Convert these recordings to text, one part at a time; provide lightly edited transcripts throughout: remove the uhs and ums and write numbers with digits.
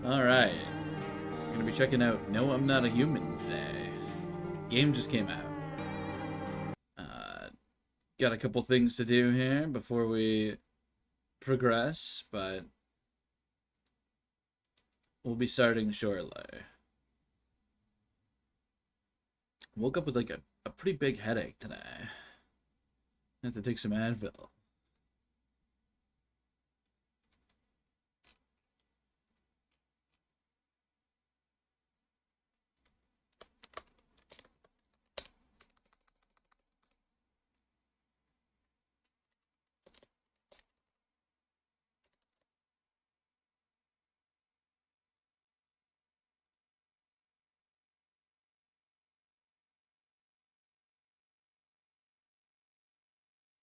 Alright. I'm gonna be checking out No, I'm Not a Human today. Game just came out. Got a couple things to do here before we progress, but we'll be starting shortly. Woke up with like a pretty big headache today. I have to take some Advil.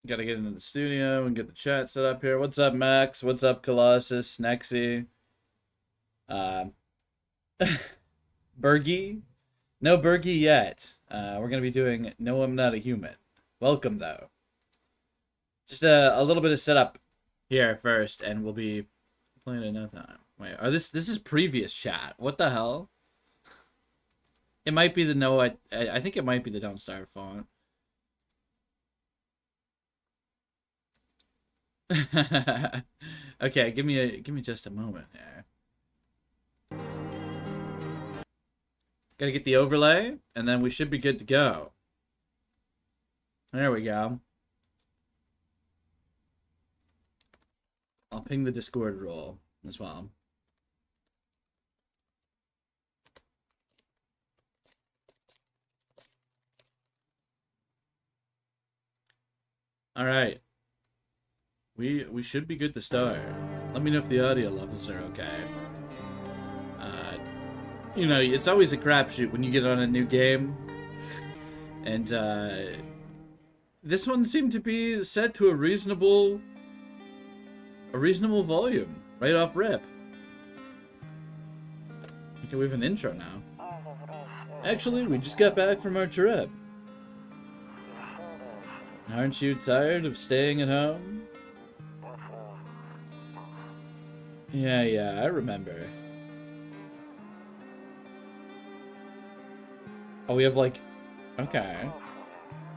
Gotta get into the studio and get the chat set up here. What's up, Max? What's up, Colossus, Nexy? Bergie? No Bergie yet. We're gonna be doing No, I'm Not a Human. Welcome, though. Just a little bit of setup here first, and we'll be playing it no time. Wait, this is previous chat. What the hell? It might be the no. I think it might be the Don't Starve font. Okay, give me just a moment here. Gotta get the overlay, and then we should be good to go. There we go. I'll ping the Discord role as well. All right. We should be good to start. Let me know if the audio levels are okay. You know, it's always a crapshoot when you get on a new game. And, this one seemed to be set to a reasonable volume, right off rip. Okay, we have an intro now. Actually, we just got back from our trip. Aren't you tired of staying at home? Yeah, I remember. Oh, we have like... Okay.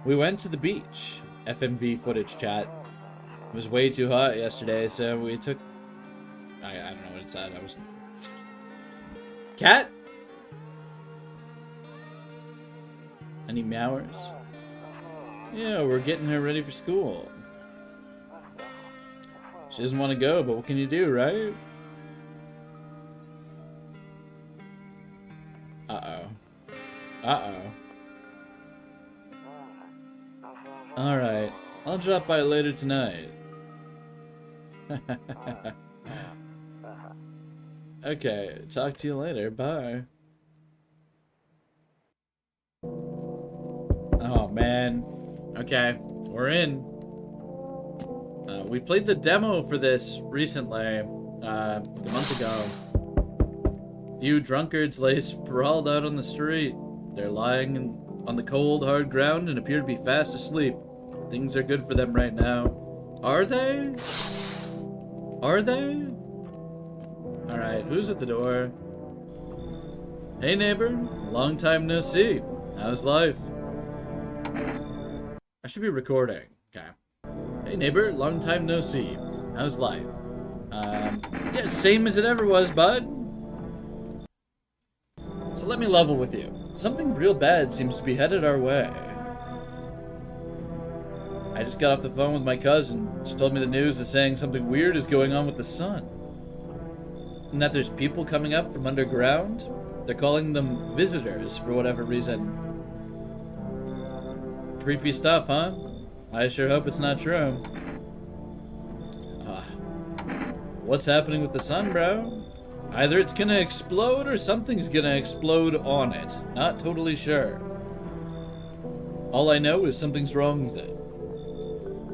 We went to the beach. FMV footage chat. It was way too hot yesterday, so we took... I don't know what it said. I was... Cat? Any meowers? Yeah, we're getting her ready for school. She doesn't want to go, but what can you do, right? Uh-oh. Alright, I'll drop by later tonight. Okay, talk to you later, bye. Oh, man. Okay, we're in. We played the demo for this recently, a month ago. Few drunkards lay sprawled out on the street. They're lying on the cold, hard ground and appear to be fast asleep. Things are good for them right now. Are they? Are they? Alright, who's at the door? Hey neighbor, long time no see. How's life? I should be recording. Okay. Hey neighbor, long time no see. How's life? Yeah, same as it ever was, bud. So let me level with you. Something real bad seems to be headed our way. I just got off the phone with my cousin. She told me the news is saying something weird is going on with the sun. And that there's people coming up from underground. They're calling them visitors for whatever reason. Creepy stuff, huh? I sure hope it's not true. What's happening with the sun, bro? Either it's gonna explode or something's gonna explode on it. Not totally sure. All I know is something's wrong with it.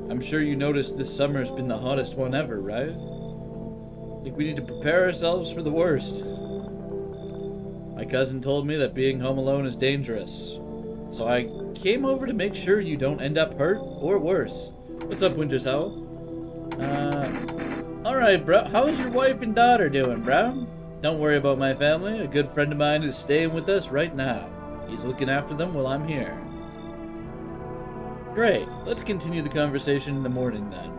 I'm sure you noticed this summer's been the hottest one ever, right? I think we need to prepare ourselves for the worst. My cousin told me that being home alone is dangerous. So I came over to make sure you don't end up hurt or worse. What's up, Winter's Howl? Alright, bro. How's your wife and daughter doing, bro? Don't worry about my family. A good friend of mine is staying with us right now. He's looking after them while I'm here. Great. Let's continue the conversation in the morning then.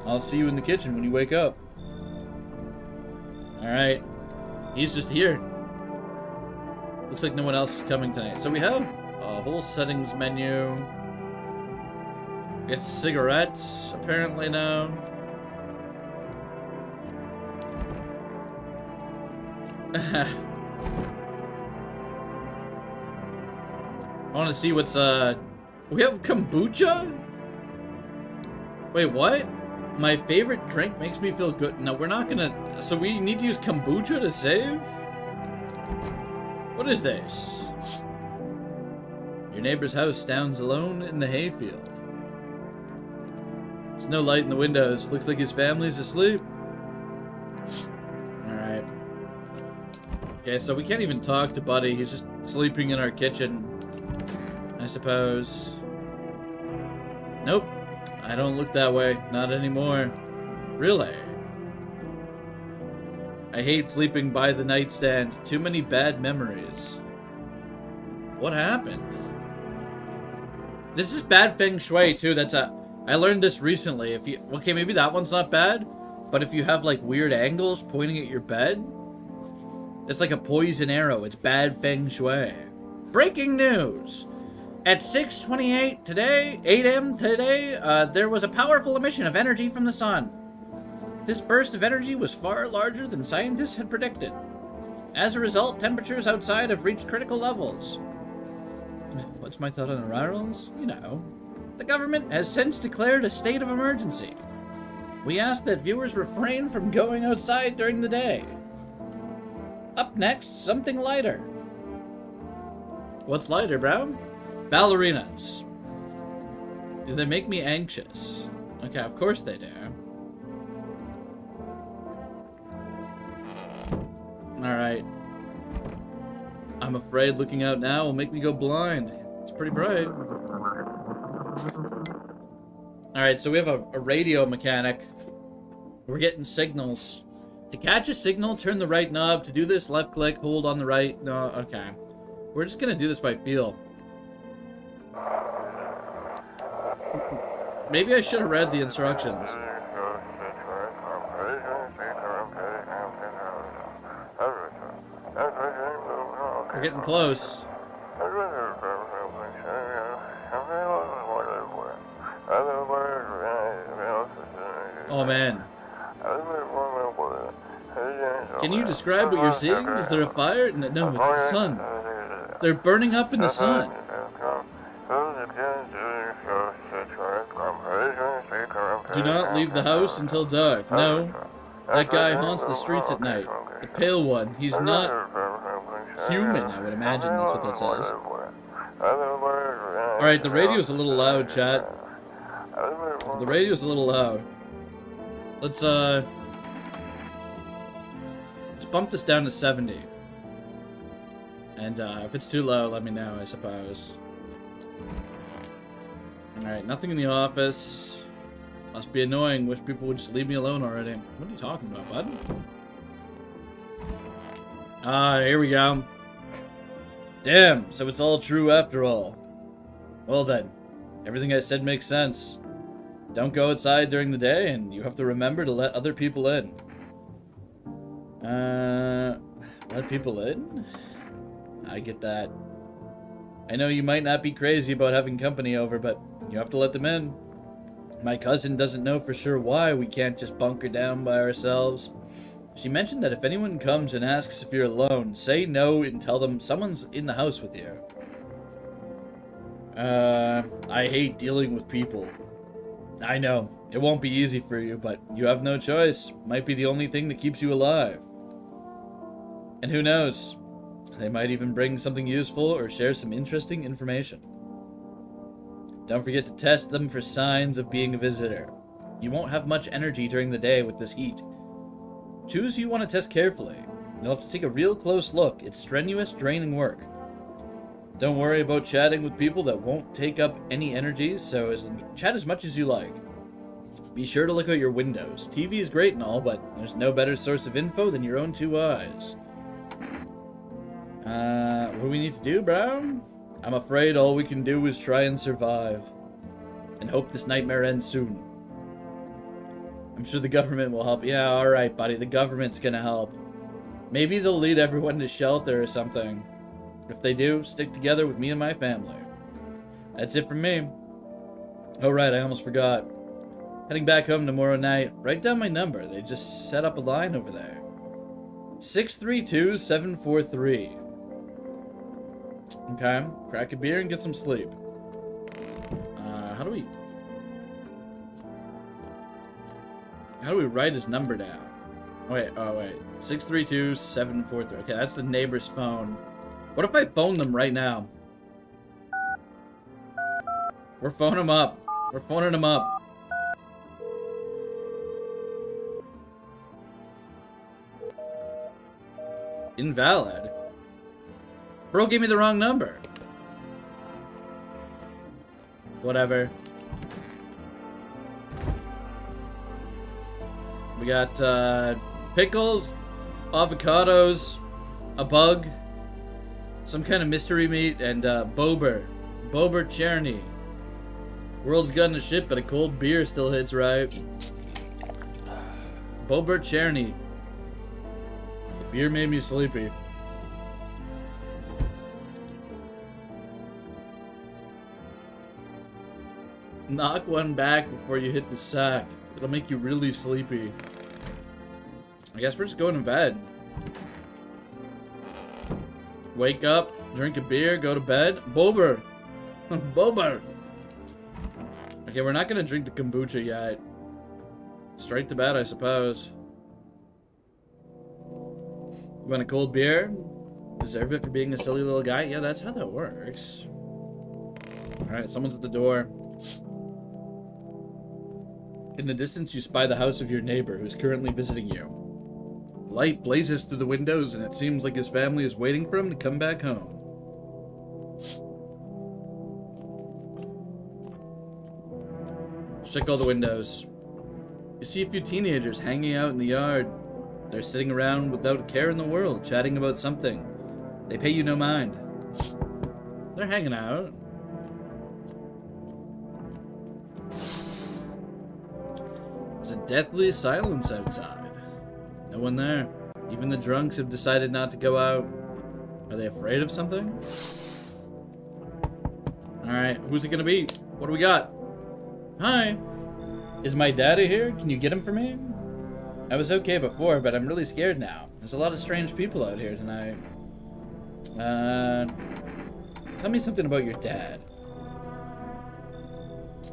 I'll see you in the kitchen when you wake up. Alright. He's just here. Looks like no one else is coming tonight. So we have a whole settings menu. Get cigarettes, apparently now. I want to see what's, we have kombucha? Wait, what? My favorite drink makes me feel good. No, we're not gonna, so we need to use kombucha to save? What is this? Your neighbor's house stands alone in the hayfield. There's no light in the windows. Looks like his family's asleep. Alright. Okay, so we can't even talk to Buddy. He's just sleeping in our kitchen, I suppose. Nope. I don't look that way. Not anymore. Really? I hate sleeping by the nightstand. Too many bad memories. What happened? This is bad feng shui too. I learned this recently. If you, okay, maybe that one's not bad, but if you have like weird angles pointing at your bed, it's like a poison arrow. It's bad feng shui. Breaking news. At 6:28 today, 8 a.m. today, there was a powerful emission of energy from the sun. This burst of energy was far larger than scientists had predicted. As a result, temperatures outside have reached critical levels. What's my thought on aurorals? You know. The government has since declared a state of emergency. We ask that viewers refrain from going outside during the day. Up next, something lighter. What's lighter, bro? Ballerinas. Do they make me anxious? Okay, of course they do. Alright. I'm afraid looking out now will make me go blind. It's pretty bright. Alright, so we have a radio mechanic. We're getting signals. To catch a signal, turn the right knob. To do this, left click, hold on the right. No, okay. We're just gonna do this by feel. Maybe I should have read the instructions. We're getting close. Oh man. Can you describe what you're seeing? Is there a fire? No, it's the sun. They're burning up in the sun. Do not leave the house until dark. No. That guy haunts the streets at night. The pale one. He's not human, I would imagine that's what that says. Alright, the radio's a little loud, chat. The radio's a little loud. Let's bump this down to 70. And if it's too low, let me know, I suppose. Alright, nothing in the office. Must be annoying. Wish people would just leave me alone already. What are you talking about, bud? Here we go. Damn, so it's all true after all. Well then, everything I said makes sense. Don't go outside during the day, and you have to remember to let other people in. Let people in? I get that. I know you might not be crazy about having company over, but you have to let them in. My cousin doesn't know for sure why we can't just bunker down by ourselves. She mentioned that if anyone comes and asks if you're alone, say no and tell them someone's in the house with you. I hate dealing with people. I know, it won't be easy for you, but you have no choice. Might be the only thing that keeps you alive. And who knows? They might even bring something useful or share some interesting information. Don't forget to test them for signs of being a visitor. You won't have much energy during the day with this heat. Choose who you want to test carefully. You'll have to take a real close look. It's strenuous, draining work. Don't worry about chatting with people that won't take up any energy, so chat as much as you like. Be sure to look out your windows. TV is great and all, but there's no better source of info than your own two eyes. What do we need to do, bro? I'm afraid all we can do is try and survive. And hope this nightmare ends soon. I'm sure the government will help. Yeah, alright, buddy. The government's gonna help. Maybe they'll lead everyone to shelter or something. If they do, stick together with me and my family. That's it from me. Oh, right, I almost forgot. Heading back home tomorrow night. Write down my number. They just set up a line over there. 632-743. Okay, crack a beer and get some sleep. How do we write his number down? Wait, 632-743. Okay, that's the neighbor's phone. What if I phone them right now? We're phoning them up. We're phoning them up. Invalid. Bro gave me the wrong number. Whatever. We got pickles, avocados, a bug, some kind of mystery meat, and Bober Cherny. World's gotten a shit, but a cold beer still hits right. Bober Cherny. The beer made me sleepy. Knock one back before you hit the sack. It'll make you really sleepy. I guess we're just going to bed. Wake up, drink a beer, go to bed. Bober. Bober. Okay, we're not going to drink the kombucha yet. Straight to bed, I suppose. You want a cold beer? Deserve it for being a silly little guy? Yeah, that's how that works. Alright, someone's at the door. In the distance, you spy the house of your neighbor who's currently visiting you. Light blazes through the windows, and it seems like his family is waiting for him to come back home. Check all the windows. You see a few teenagers hanging out in the yard. They're sitting around without a care in the world, chatting about something. They pay you no mind. They're hanging out. There's a deathly silence outside. No one there. Even the drunks have decided not to go out. Are they afraid of something? Alright, who's it gonna be? What do we got? Hi. Is my daddy here? Can you get him for me? I was okay before, but I'm really scared now. There's a lot of strange people out here tonight. Tell me something about your dad.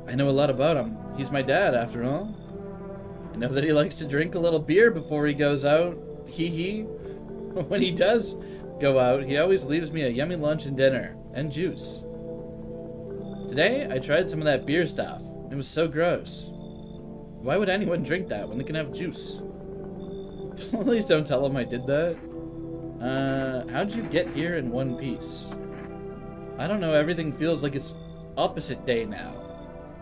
I know a lot about him. He's my dad, after all. I know that he likes to drink a little beer before he goes out. Hee hee. When he does go out, he always leaves me a yummy lunch and dinner. And juice. Today, I tried some of that beer stuff. It was so gross. Why would anyone drink that when they can have juice? Please don't tell him I did that. How'd you get here in one piece? I don't know, everything feels like it's opposite day now.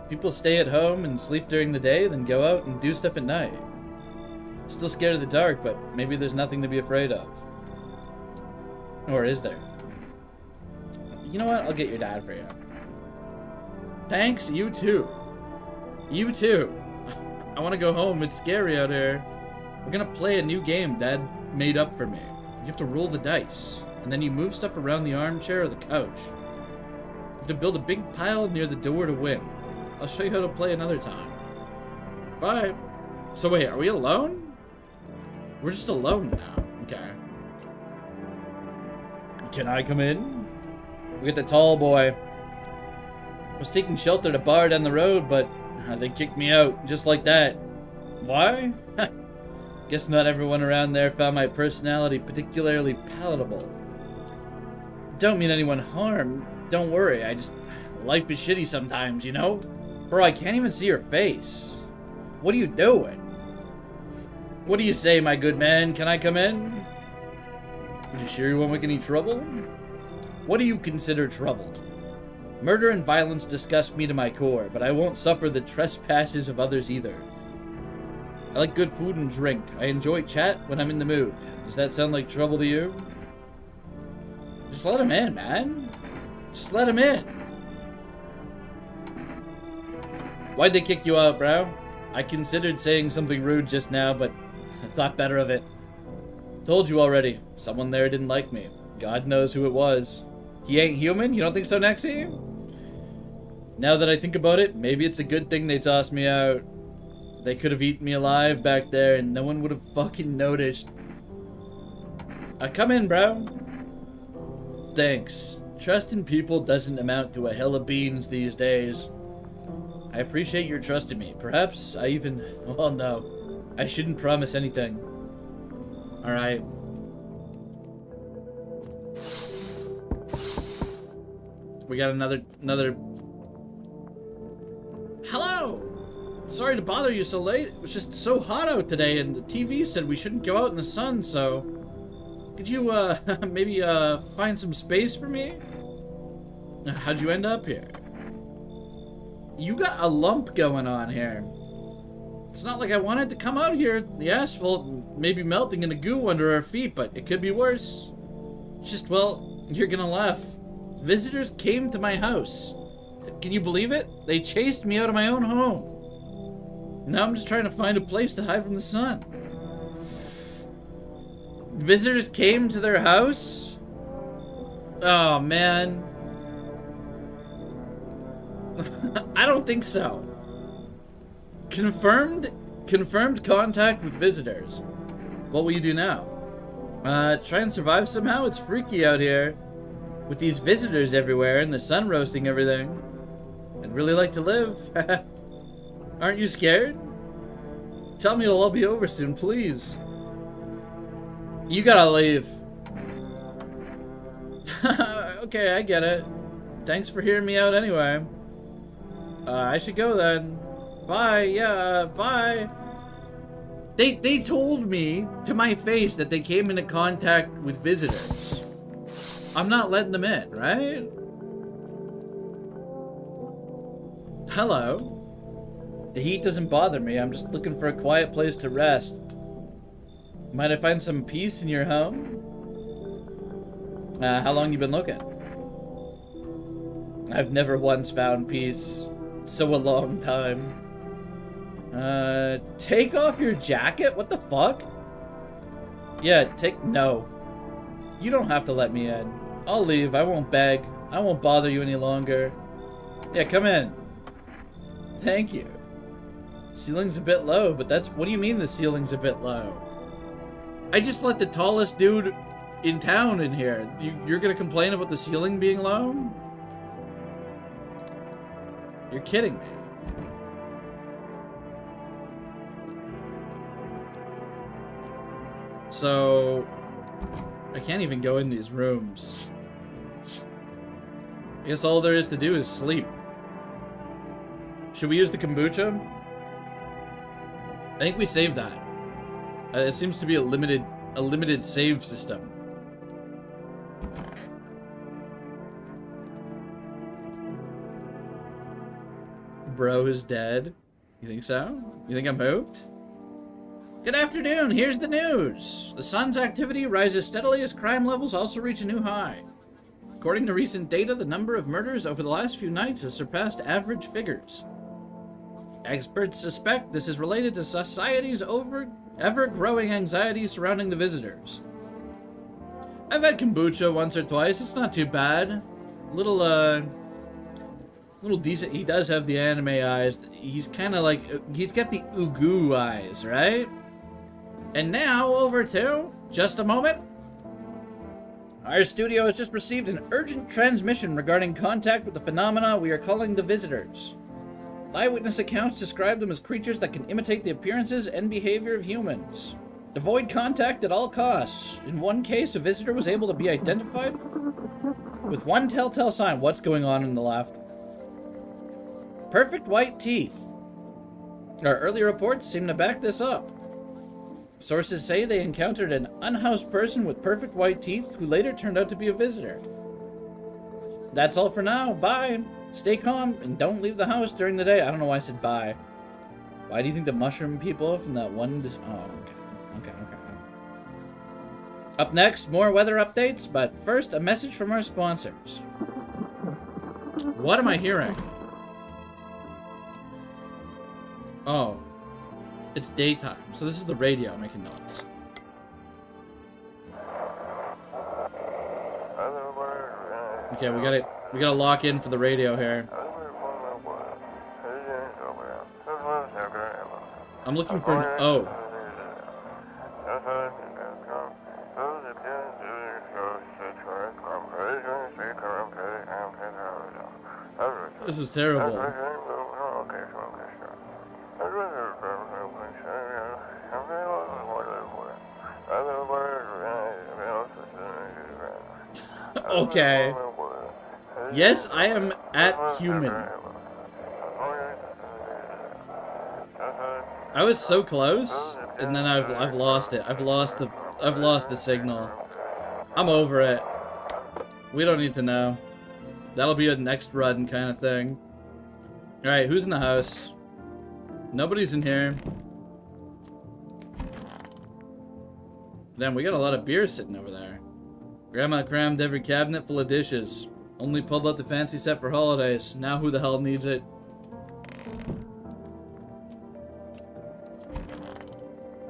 People stay at home and sleep during the day, then go out and do stuff at night. Still scared of the dark, but maybe there's nothing to be afraid of. Or is there? You know what? I'll get your dad for you. Thanks, you too. You too. I want to go home. It's scary out here. We're gonna play a new game Dad made up for me. You have to roll the dice, and then you move stuff around the armchair or the couch. You have to build a big pile near the door to win. I'll show you how to play another time. Bye. So wait, are we alone? We're just alone now. Okay. Can I come in? We get the tall boy. I was taking shelter at a bar down the road, but they kicked me out just like that. Why? Guess not everyone around there found my personality particularly palatable. Don't mean anyone harm. Don't worry, life is shitty sometimes, you know? Bro, I can't even see your face. What are you doing? What do you say, my good man? Can I come in? You sure you won't make any trouble? What do you consider trouble? Murder and violence disgust me to my core, but I won't suffer the trespasses of others either. I like good food and drink. I enjoy chat when I'm in the mood. Does that sound like trouble to you? Just let him in, man. Just let him in. Why'd they kick you out, bro? I considered saying something rude just now, but I thought better of it. Told you already. Someone there didn't like me. God knows who it was. He ain't human? You don't think so, Nexi? Now that I think about it, maybe it's a good thing they tossed me out. They could have eaten me alive back there and no one would have fucking noticed. Come in, bro. Thanks. Trust in people doesn't amount to a hill of beans these days. I appreciate your trust in me. Perhaps I even... Well, no. I shouldn't promise anything. Alright. We got another... Hello! Sorry to bother you so late. It was just so hot out today, and the TV said we shouldn't go out in the sun, so... Could you, maybe, find some space for me? How'd you end up here? You got a lump going on here. It's not like I wanted to come out here. The asphalt may be melting into goo under our feet, but it could be worse. Just, well, you're gonna laugh. Visitors came to my house. Can you believe it? They chased me out of my own home. Now I'm just trying to find a place to hide from the sun. Visitors came to their house? Oh, man. I don't think so. Confirmed contact with visitors. What will you do now? Try and survive somehow? It's freaky out here. With these visitors everywhere and the sun roasting everything. I'd really like to live. Aren't you scared? Tell me it'll all be over soon, please. You gotta leave. Okay, I get it. Thanks for hearing me out anyway. I should go then. Bye, yeah, bye. They told me to my face that they came into contact with visitors. I'm not letting them in, right? Hello. The heat doesn't bother me. I'm just looking for a quiet place to rest. Might I find some peace in your home? How long you been looking? I've never once found peace. So a long time. Take off your jacket? What the fuck? Yeah, no. You don't have to let me in. I'll leave. I won't beg. I won't bother you any longer. Yeah, come in. Thank you. Ceiling's a bit low, but that's... What do you mean the ceiling's a bit low? I just let the tallest dude in town in here. You're gonna complain about the ceiling being low? You're kidding me. So... I can't even go in these rooms. I guess all there is to do is sleep. Should we use the kombucha? I think we saved that. It seems to be a limited save system. Bro is dead. You think so? You think I'm hooked? Good afternoon, here's the news. The sun's activity rises steadily as crime levels also reach a new high. According to recent data, the number of murders over the last few nights has surpassed average figures. Experts suspect this is related to society's ever-growing anxiety surrounding the visitors. I've had kombucha once or twice, it's not too bad. Little decent. He does have the anime eyes. He's kind of like, he's got the Ugu eyes, right? And now, over to, just a moment. Our studio has just received an urgent transmission regarding contact with the phenomena we are calling the visitors. Eyewitness accounts describe them as creatures that can imitate the appearances and behavior of humans. Avoid contact at all costs. In one case, a visitor was able to be identified with one telltale sign. What's going on the left? Perfect white teeth. Our earlier reports seem to back this up. Sources say they encountered an unhoused person with perfect white teeth who later turned out to be a visitor. That's all for now. Bye. Stay calm and don't leave the house during the day. I don't know why I said bye. Why do you think the mushroom people from that one... Oh, okay. Okay. Up next, more weather updates, but first, a message from our sponsors. What am I hearing? Oh. It's daytime, so this is the radio making noise. Okay, we gotta lock in for the radio here. I'm looking for an O. This is terrible. Okay. Yes, I am at human. I was so close, and then I've lost it. I've lost the signal. I'm over it. We don't need to know. That'll be a next run kind of thing. Alright, who's in the house? Nobody's in here. Damn, we got a lot of beer sitting over there. Grandma crammed every cabinet full of dishes. Only pulled out the fancy set for holidays. Now who the hell needs it?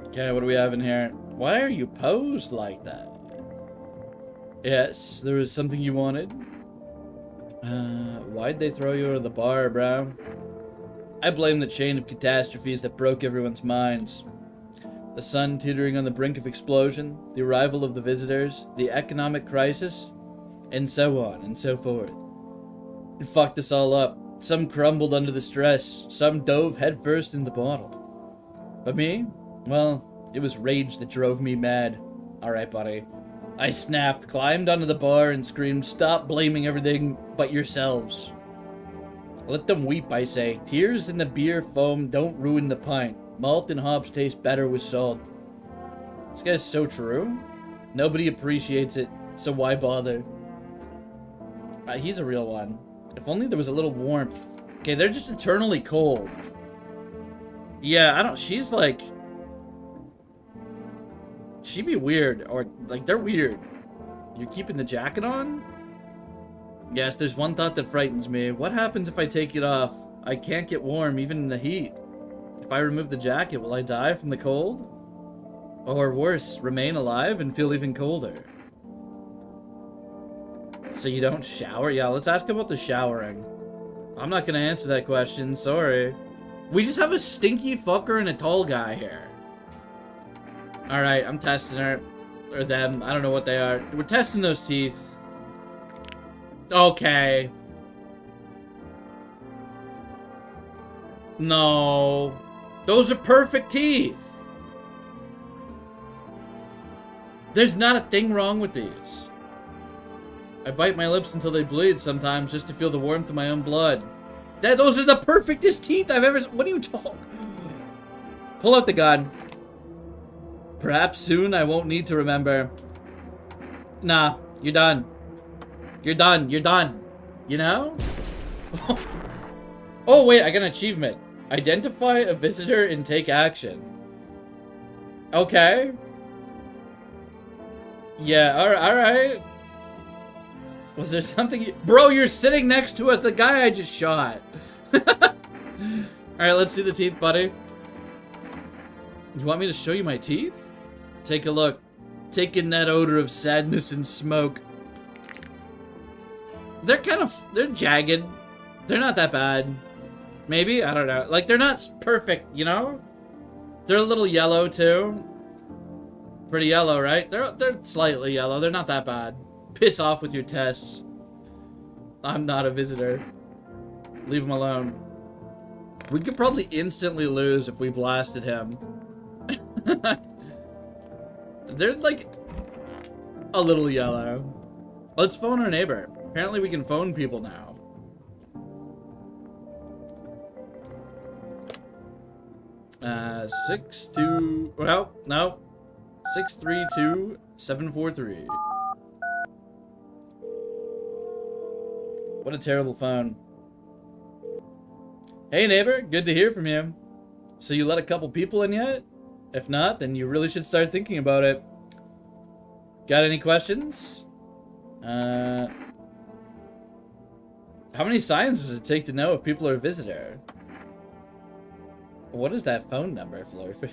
Okay, what do we have in here? Why are you posed like that? Yes, there was something you wanted. Why'd they throw you out of the bar, bro? I blame the chain of catastrophes that broke everyone's minds. The sun teetering on the brink of explosion, the arrival of the visitors, the economic crisis, and so on and so forth. It fucked us all up. Some crumbled under the stress, some dove headfirst in the bottle. But me? Well, it was rage that drove me mad. Alright, buddy. I snapped, climbed onto the bar, and screamed, "Stop blaming everything but yourselves." Let them weep, I say. Tears in the beer foam don't ruin the pint. Malt and hops taste better with salt. This guy's so true. Nobody appreciates it, so why bother? He's a real one. If only there was a little warmth. Okay, they're just eternally cold. Yeah, I don't... She's like... She'd be weird, or, like, they're weird. You're keeping the jacket on? Yes, there's one thought that frightens me. What happens if I take it off? I can't get warm, even in the heat. If I remove the jacket, will I die from the cold? Or worse, remain alive and feel even colder? So you don't shower? Yeah, let's ask about the showering. I'm not gonna answer that question, sorry. We just have a stinky fucker and a tall guy here. Alright, I'm testing her. Or them. I don't know what they are. We're testing those teeth. Okay. No. Those are perfect teeth. There's not a thing wrong with these. I bite my lips until they bleed sometimes just to feel the warmth of my own blood. Those are the perfectest teeth I've ever... What are you talking? Pull out the gun. Perhaps soon I won't need to remember. Nah, you're done. You're done. You're done. You know? Oh, wait, I got an achievement. Identify a visitor and take action. Okay. Yeah, alright. Was there something... Bro, you're sitting next to us, the guy I just shot. Alright, let's see the teeth, buddy. You want me to show you my teeth? Take a look. Take in that odor of sadness and smoke. They're kind of... They're jagged. They're not that bad. Maybe? I don't know. Like, they're not perfect, you know? They're a little yellow, too. Pretty yellow, right? They're slightly yellow. They're not that bad. Piss off with your tests. I'm not a visitor. Leave him alone. We could probably instantly lose if we blasted him. They're, like, a little yellow. Let's phone our neighbor. Apparently we can phone people now. Well, no. 632-743. What a terrible phone. Hey neighbor, good to hear from you. So you let a couple people in yet? If not, then you really should start thinking about it. Got any questions? How many signs does it take to know if people are a visitor? What is that phone number, Flurf?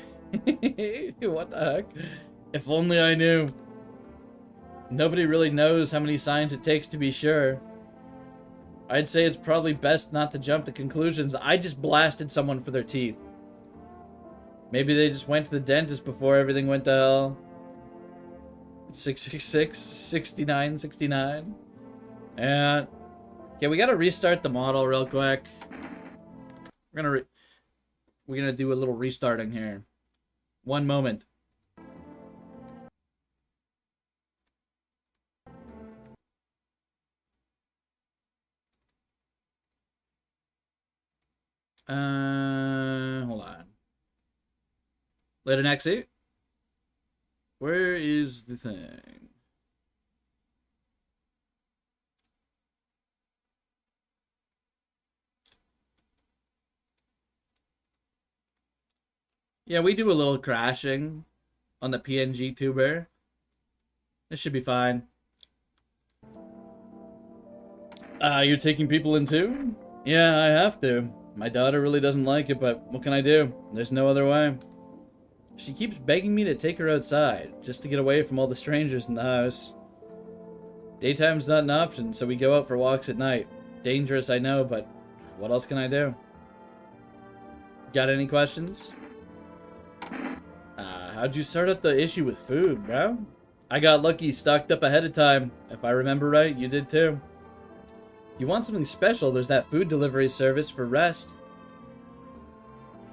What the heck? If only I knew. Nobody really knows how many signs it takes to be sure. I'd say it's probably best not to jump to conclusions. I just blasted someone for their teeth. Maybe they just went to the dentist before everything went to hell. 666, 69, 69. And yeah, we gotta restart the model real quick. We're gonna do a little restarting here. One moment. Hold on. Later, Nexi. Where is the thing? Yeah, we do a little crashing on the PNG tuber. This should be fine. You're taking people in too? Yeah, I have to. My daughter really doesn't like it, but what can I do? There's no other way. She keeps begging me to take her outside, just to get away from all the strangers in the house. Daytime's not an option, so we go out for walks at night. Dangerous, I know, but what else can I do? Got any questions? How'd you sort out the issue with food, bro? I got lucky, stocked up ahead of time. If I remember right, you did too. You want something special, there's that food delivery service for Rest.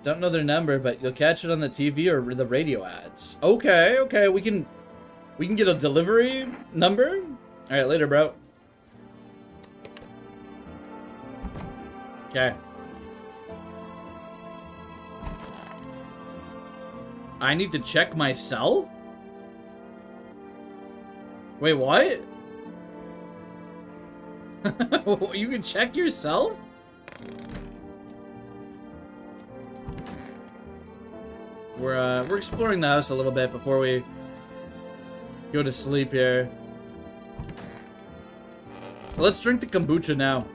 Don't know their number, but you'll catch it on the TV or the radio ads. Okay, okay, we can get a delivery number? Alright, later, bro. Okay. I need to check myself? Wait, what? You can check yourself? We're exploring the house a little bit before we go to sleep here. Let's drink the kombucha now.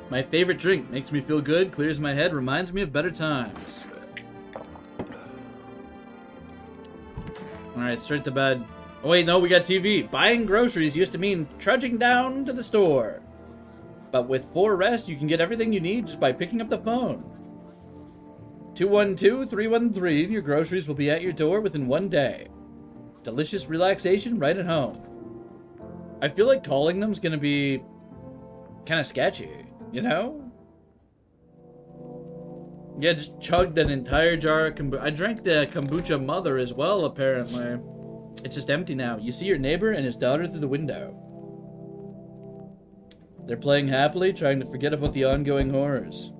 My favorite drink, makes me feel good, clears my head, reminds me of better times. Alright, straight to bed. Oh wait, no, we got TV. Buying groceries used to mean trudging down to the store. But with 4 Rest, you can get everything you need just by picking up the phone. 212-313, and your groceries will be at your door within 1 day. Delicious relaxation right at home. I feel like calling them is gonna be kind of sketchy, you know? Yeah, just chugged an entire jar of kombucha. I drank the kombucha mother as well, apparently. It's just empty now. You see your neighbor and his daughter through the window. They're playing happily, trying to forget about the ongoing horrors.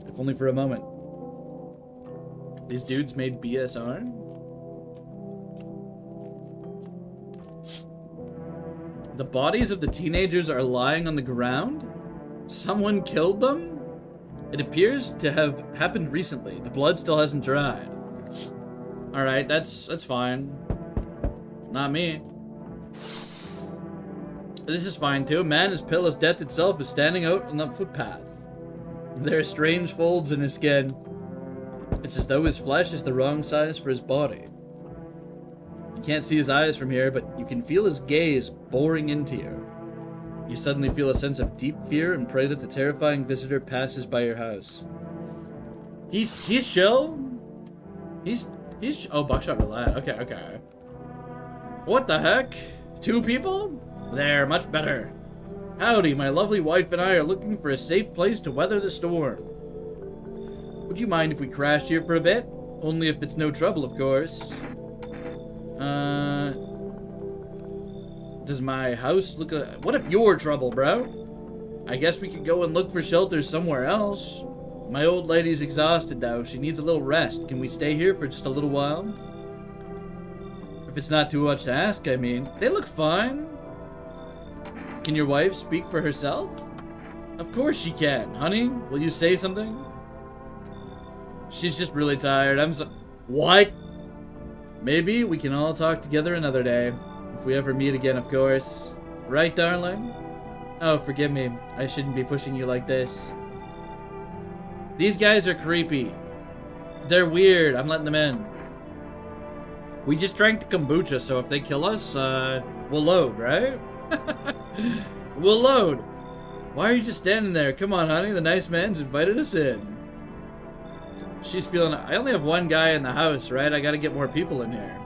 If only for a moment. These dudes made BSR? The bodies of the teenagers are lying on the ground? Someone killed them? It appears to have happened recently. The blood still hasn't dried. Alright, that's fine. Not me. This is fine too. A man as pale as death itself is standing out on the footpath. There are strange folds in his skin. It's as though his flesh is the wrong size for his body. You can't see his eyes from here, but you can feel his gaze boring into you. You suddenly feel a sense of deep fear and pray that the terrifying visitor passes by your house. He's chill? He's oh, Buckshot Roulette. Okay. What the heck? 2 people? There, much better. Howdy, my lovely wife and I are looking for a safe place to weather the storm. Would you mind if we crashed here for a bit? Only if it's no trouble, of course. Does my house look what if you're trouble, bro? I guess we could go and look for shelter somewhere else. My old lady's exhausted now. She needs a little rest. Can we stay here for just a little while? If it's not too much to ask, I mean. They look fine. Can your wife speak for herself? Of course she can. Honey, will you say something? She's just really tired. What? Maybe we can all talk together another day. If we ever meet again, of course. Right, darling? Oh, forgive me. I shouldn't be pushing you like this. These guys are creepy. They're weird. I'm letting them in. We just drank the kombucha, so if they kill us, we'll load, right? We'll load. Why are you just standing there? Come on, honey. The nice man's invited us in. She's feeling... I only have one guy in the house, right? I gotta get more people in here.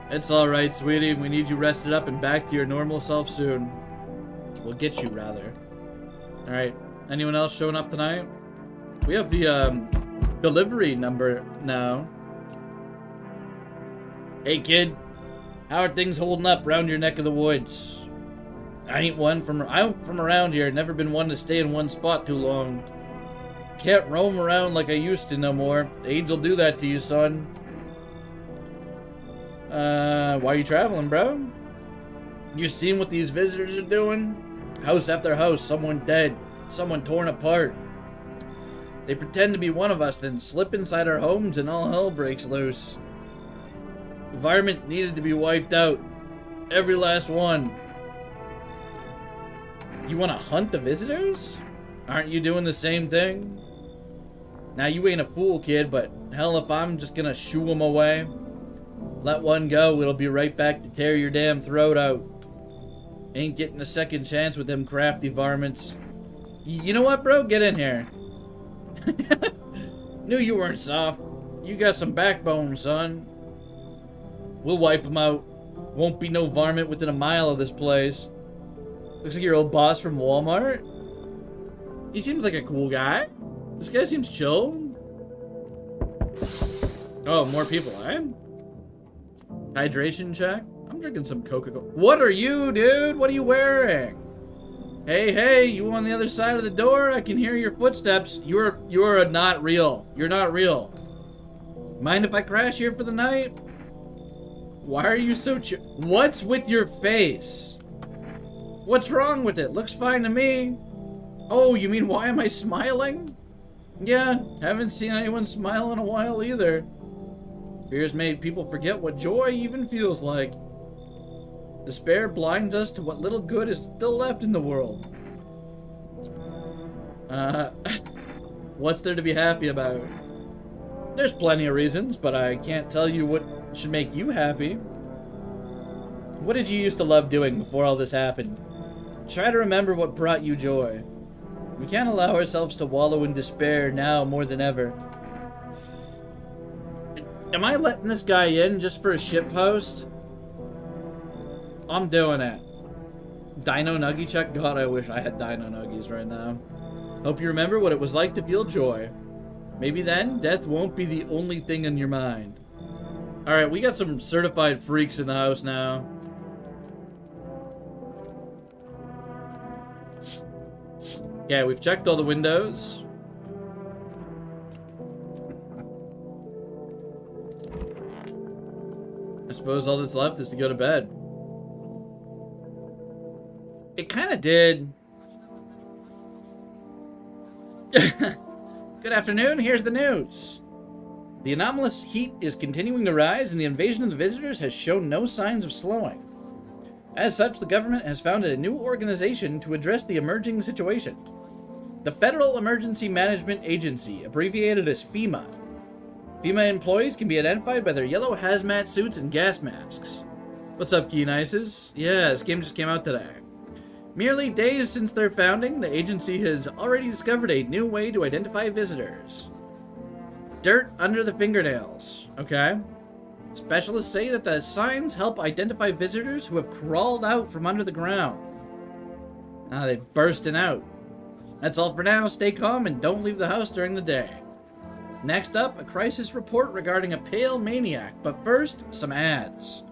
It's alright, sweetie. We need you rested up and back to your normal self soon. We'll get you, rather. Alright. Anyone else showing up tonight? We have the, delivery number now. Hey, kid. How are things holding up around your neck of the woods? I'm from around here. Never been one to stay in one spot too long. Can't roam around like I used to no more. Age will do that to you, son. Why are you traveling, bro? You seen what these visitors are doing? House after house, someone dead, someone torn apart. They pretend to be one of us, then slip inside our homes and all hell breaks loose. Environment needed to be wiped out. Every last one. You want to hunt the visitors? Aren't you doing the same thing? Now, you ain't a fool, kid, but hell if I'm just gonna shoo them away. Let one go, it'll be right back to tear your damn throat out. Ain't getting a second chance with them crafty varmints. You know what, bro? Get in here. Knew you weren't soft. You got some backbone, son. We'll wipe them out. Won't be no varmint within a mile of this place. Looks like your old boss from Walmart. He seems like a cool guy. This guy seems chill. Oh, more people, eh? Hydration check? I'm drinking some Coca-Cola. What are you, dude? What are you wearing? Hey, you on the other side of the door? I can hear your footsteps. You're not real. You're not real. Mind if I crash here for the night? Why are you so What's with your face? What's wrong with it? Looks fine to me. Oh, you mean why am I smiling? Yeah, haven't seen anyone smile in a while either. Fears made people forget what joy even feels like. Despair blinds us to what little good is still left in the world. What's there to be happy about? There's plenty of reasons, but I can't tell you what should make you happy. What did you used to love doing before all this happened? Try to remember what brought you joy. We can't allow ourselves to wallow in despair now more than ever. Am I letting this guy in just for a shitpost? I'm doing it. Dino Nuggie check? God, I wish I had Dino Nuggies right now. Hope you remember what it was like to feel joy. Maybe then, death won't be the only thing in your mind. Alright, we got some certified freaks in the house now. Yeah, we've checked all the windows. I suppose all that's left is to go to bed. It kind of did. Good afternoon, here's the news. The anomalous heat is continuing to rise, and the invasion of the visitors has shown no signs of slowing. As such, the government has founded a new organization to address the emerging situation. The Federal Emergency Management Agency, abbreviated as FEMA. FEMA employees can be identified by their yellow hazmat suits and gas masks. What's up, Keen Ices? Yeah, this game just came out today. Merely days since their founding, the agency has already discovered a new way to identify visitors. Dirt under the fingernails. Okay. Specialists say that the signs help identify visitors who have crawled out from under the ground. Ah, they're bursting out. That's all for now. Stay calm and don't leave the house during the day. Next up, a crisis report regarding a pale maniac. But first, some ads.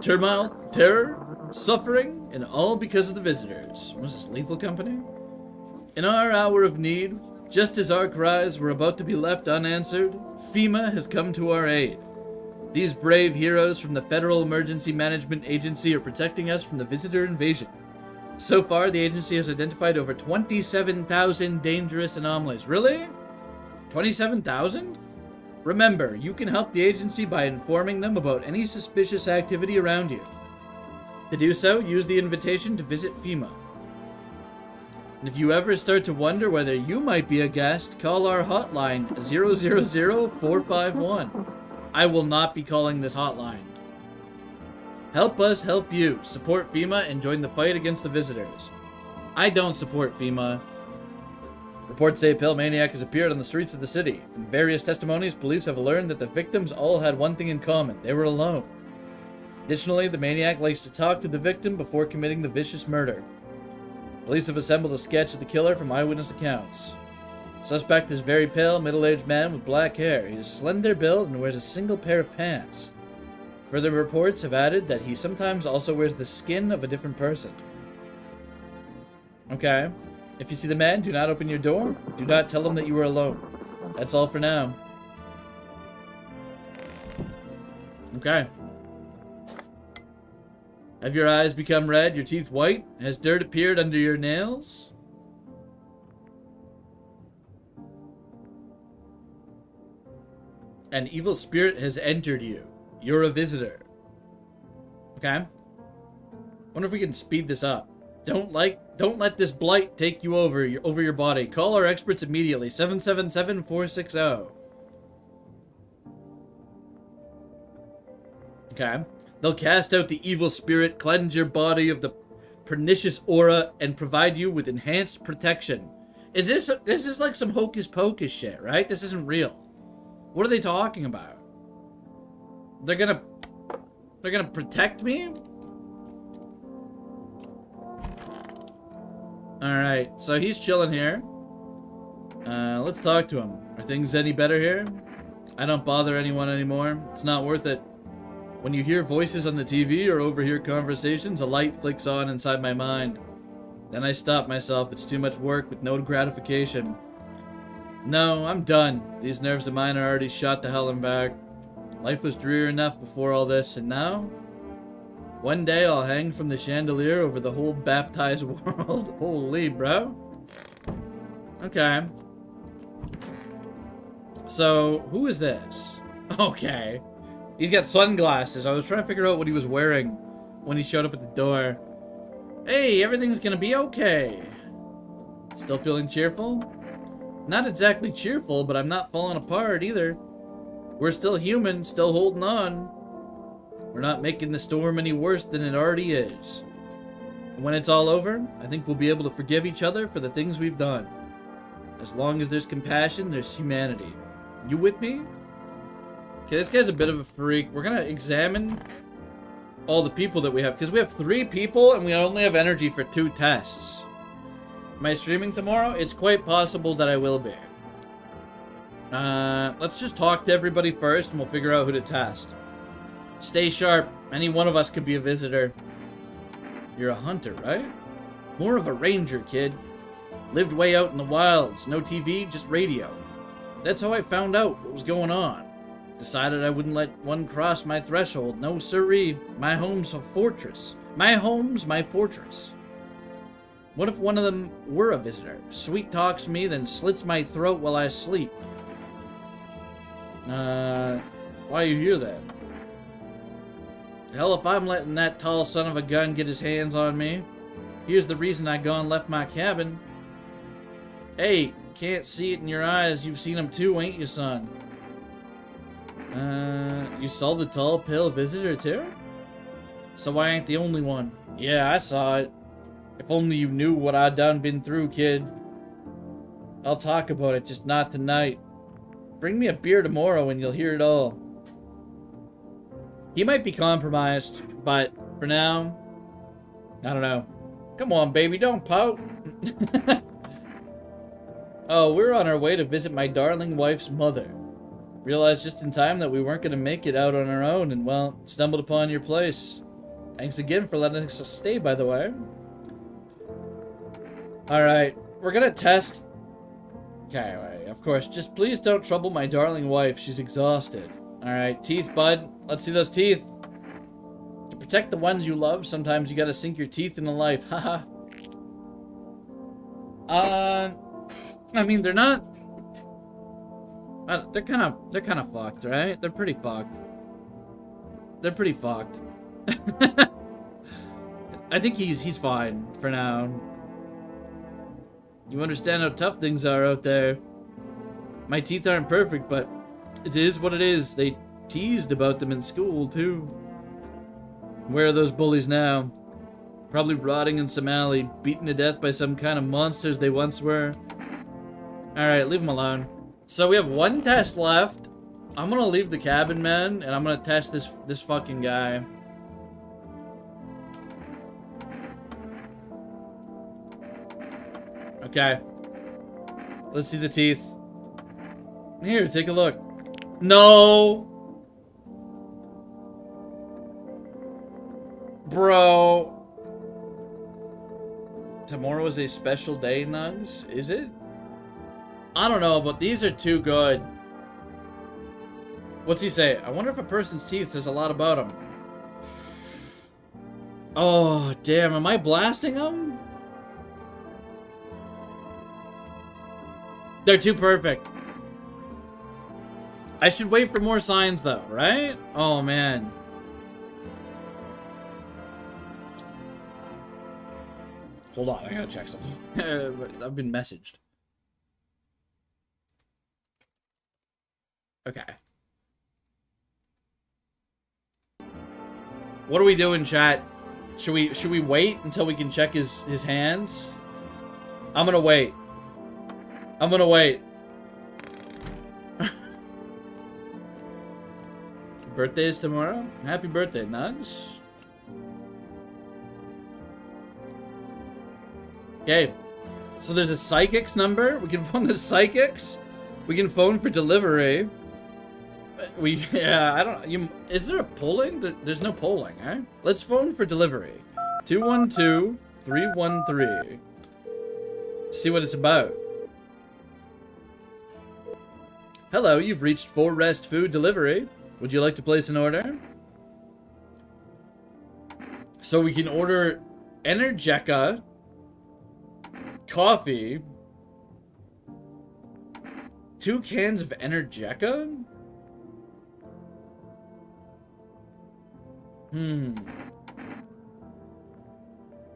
Turmoil, terror, suffering, and all because of the visitors. Was this Lethal Company? In our hour of need, just as our cries were about to be left unanswered, FEMA has come to our aid. These brave heroes from the Federal Emergency Management Agency are protecting us from the visitor invasion. So far, the agency has identified over 27,000 dangerous anomalies. Really? 27,000? Remember, you can help the agency by informing them about any suspicious activity around you. To do so, use the invitation to visit FEMA. And if you ever start to wonder whether you might be a guest, call our hotline 000-451. I will not be calling this hotline. Help us help you. Support FEMA and join the fight against the visitors. I don't support FEMA. Reports say a pale maniac has appeared on the streets of the city. From various testimonies, police have learned that the victims all had one thing in common. They were alone. Additionally, the maniac likes to talk to the victim before committing the vicious murder. Police have assembled a sketch of the killer from eyewitness accounts. Suspect is a very pale, middle-aged man with black hair. He is slender build and wears a single pair of pants. Further reports have added that he sometimes also wears the skin of a different person. Okay. If you see the man, do not open your door. Do not tell him that you are alone. That's all for now. Okay. Have your eyes become red, your teeth white? Has dirt appeared under your nails? An evil spirit has entered you. You're a visitor. Okay. Wonder if we can speed this up. Don't let this blight take you over your body. Call our experts immediately. 777-460. Okay. They'll cast out the evil spirit, cleanse your body of the pernicious aura, and provide you with enhanced protection. This is like some hocus pocus shit, right? This isn't real. What are they talking about? They're gonna protect me? Alright, so he's chilling here. Let's talk to him. Are things any better here? I don't bother anyone anymore. It's not worth it. When you hear voices on the TV or overhear conversations, a light flicks on inside my mind. Then I stop myself. It's too much work with no gratification. No, I'm done. These nerves of mine are already shot to hell and back. Life was dreary enough before all this, and now? One day I'll hang from the chandelier over the whole baptized world. Holy, bro. Okay. So, who is this? Okay. He's got sunglasses. I was trying to figure out what he was wearing when he showed up at the door. Hey, everything's gonna be okay. Still feeling cheerful? Not exactly cheerful, but I'm not falling apart either. We're still human, still holding on. We're not making the storm any worse than it already is. And when it's all over, I think we'll be able to forgive each other for the things we've done. As long as there's compassion, there's humanity. You with me? Okay, this guy's a bit of a freak. We're gonna examine all the people that we have, because we have 3 people and we only have energy for 2 tests. Am I streaming tomorrow? It's quite possible that I will be. Let's just talk to everybody first and we'll figure out who to test. Stay sharp. Any one of us could be a visitor. You're a hunter, right? More of a ranger, kid. Lived way out in the wilds. No TV, just radio. That's how I found out what was going on. Decided I wouldn't let one cross my threshold. No siree. My home's a fortress. My home's my fortress. What if one of them were a visitor? Sweet talks me, then slits my throat while I sleep. Why are you here then? Hell if I'm letting that tall son of a gun get his hands on me. Here's the reason I gone left my cabin. Hey, can't see it in your eyes. You've seen him too, ain't you, son? You saw the tall, pale visitor too? So I ain't the only one. Yeah, I saw it. If only you knew what I done been through, kid. I'll talk about it, just not tonight. Bring me a beer tomorrow and you'll hear it all. He might be compromised, but for now, I don't know. Come on, baby, don't pout. Oh, we're on our way to visit my darling wife's mother. Realized just in time that we weren't going to make it out on our own and, well, stumbled upon your place. Thanks again for letting us stay, by the way. Alright, we're going to test... Okay, of course, just please don't trouble my darling wife. She's exhausted. Alright, teeth, bud. Let's see those teeth. To protect the ones you love, sometimes you gotta sink your teeth into life. Haha. I mean, they're not... they're kind of fucked, right? They're pretty fucked. They're pretty fucked. I think he's fine for now. You understand how tough things are out there. My teeth aren't perfect, but it is what it is. They teased about them in school, too. Where are those bullies now? Probably rotting in some alley, beaten to death by some kind of monsters they once were. Alright, leave them alone. So we have one test left. I'm gonna leave the cabin, man, and I'm gonna test this fucking guy. Okay. Let's see the teeth. Here, take a look. No! Bro. Tomorrow is a special day, Nugs? Is it? I don't know, but these are too good. What's he say? I wonder if a person's teeth says a lot about him. Oh, damn. Am I blasting them? They're too perfect. I should wait for more signs, though, right? Oh, man. Hold on, I gotta check something. I've been messaged. Okay. What are we doing, chat? Should we wait until we can check his hands? I'm gonna wait. I'm gonna wait. Birthday is tomorrow? Happy birthday, Nugs. Okay. So there's a psychic's number. We can phone the psychics. We can phone for delivery. Yeah, I don't... is there a polling? There's no polling, eh? Let's phone for delivery. 212-313. See what it's about. Hello, you've reached 4 Rest Food Delivery. Would you like to place an order? So we can order Energeca, coffee, 2 cans of Energeca?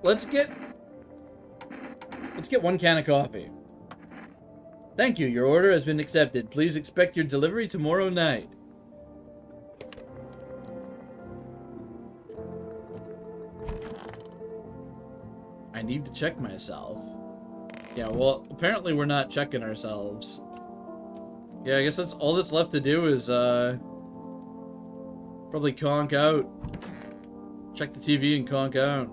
Let's get 1 can of coffee. Thank you. Your order has been accepted. Please expect your delivery tomorrow night. I need to check myself. Yeah, well, apparently we're not checking ourselves. Yeah, I guess that's all that's left to do is, probably conk out. Check the TV and conk out.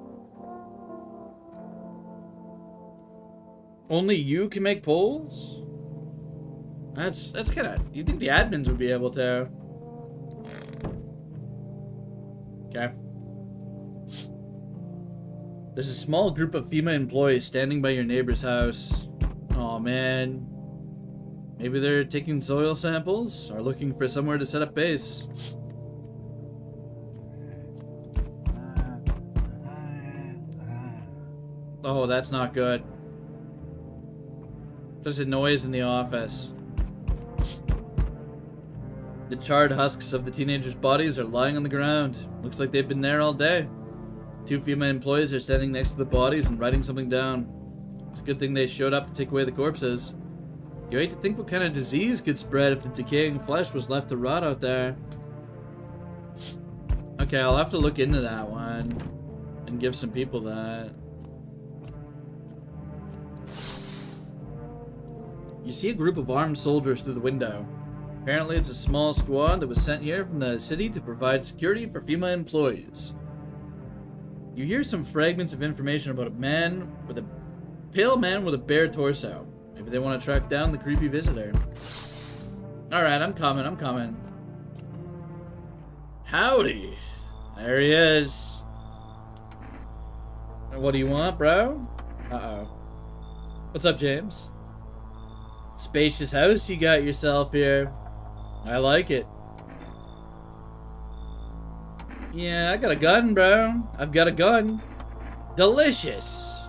Only you can make polls? That's kind of... You'd think the admins would be able to. Okay. There's a small group of FEMA employees standing by your neighbor's house. Oh man. Maybe they're taking soil samples or looking for somewhere to set up base. Oh, that's not good. There's a noise in the office. The charred husks of the teenagers' bodies are lying on the ground. Looks like they've been there all day. 2 FEMA employees are standing next to the bodies and writing something down. It's a good thing they showed up to take away the corpses. You hate to think what kind of disease could spread if the decaying flesh was left to rot out there. Okay, I'll have to look into that one and give some people that. You see a group of armed soldiers through the window. Apparently it's a small squad that was sent here from the city to provide security for FEMA employees. You hear some fragments of information about a pale man with a bare torso. Maybe they want to track down the creepy visitor. Alright, I'm coming. Howdy. There he is. What do you want, bro? Uh-oh. What's up, James? Spacious house you got yourself here. I like it. Yeah, I got a gun, bro. I've got a gun. Delicious.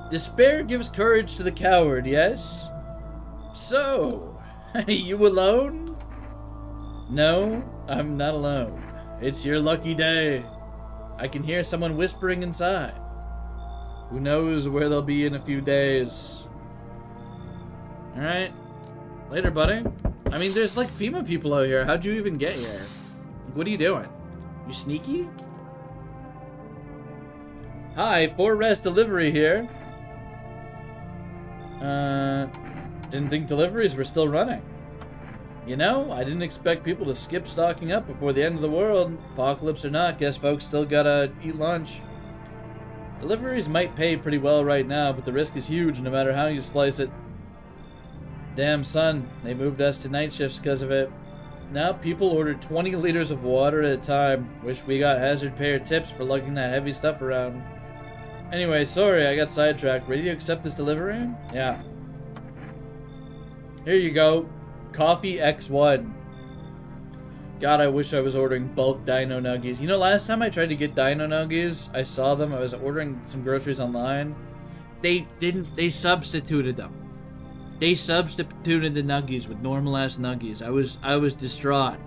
Despair gives courage to the coward, yes? So, you alone? No, I'm not alone. It's your lucky day. I can hear someone whispering inside. Who knows where they'll be in a few days. Alright. Later, buddy. I mean, there's like FEMA people out here. How'd you even get here? What are you doing? You sneaky? Hi, 4Rest Delivery here. Didn't think deliveries were still running. You know, I didn't expect people to skip stocking up before the end of the world. Apocalypse or not, guess folks still gotta eat lunch. Deliveries might pay pretty well right now, but the risk is huge no matter how you slice it. Damn, son, they moved us to night shifts because of it. Now people order 20 liters of water at a time. Wish we got hazard pay or tips for lugging that heavy stuff around. Anyway, sorry, I got sidetracked. Ready to accept this delivery? Yeah. Here you go. Coffee X1. God, I wish I was ordering bulk Dino Nuggies. You know, last time I tried to get Dino Nuggies, I saw them. I was ordering some groceries online. They substituted them. They substituted the Nuggies with normal-ass Nuggies. I was distraught.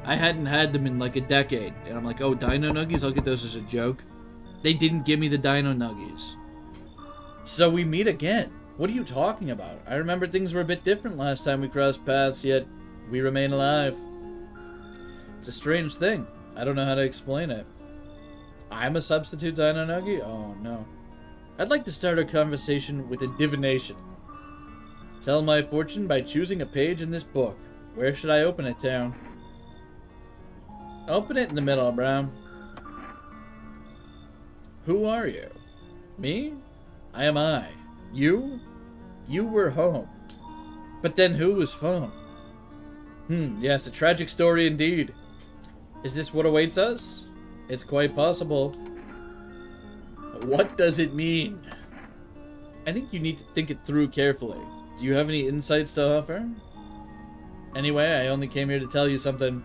I hadn't had them in like a decade. And I'm like, oh, Dino Nuggies? I'll get those as a joke. They didn't give me the Dino Nuggies. So we meet again. What are you talking about? I remember things were a bit different last time we crossed paths, yet we remain alive. It's a strange thing. I don't know how to explain it. I'm a substitute Dino Nuggie? Oh, no. I'd like to start a conversation with a divination. Tell my fortune by choosing a page in this book. Where should I open it, Town? Open it in the middle, bro. Who are you? Me? I am I. You? You were home. But then who was phone? Yes, a tragic story indeed. Is this what awaits us? It's quite possible. What does it mean? I think you need to think it through carefully. Do you have any insights to offer? Anyway, I only came here to tell you something.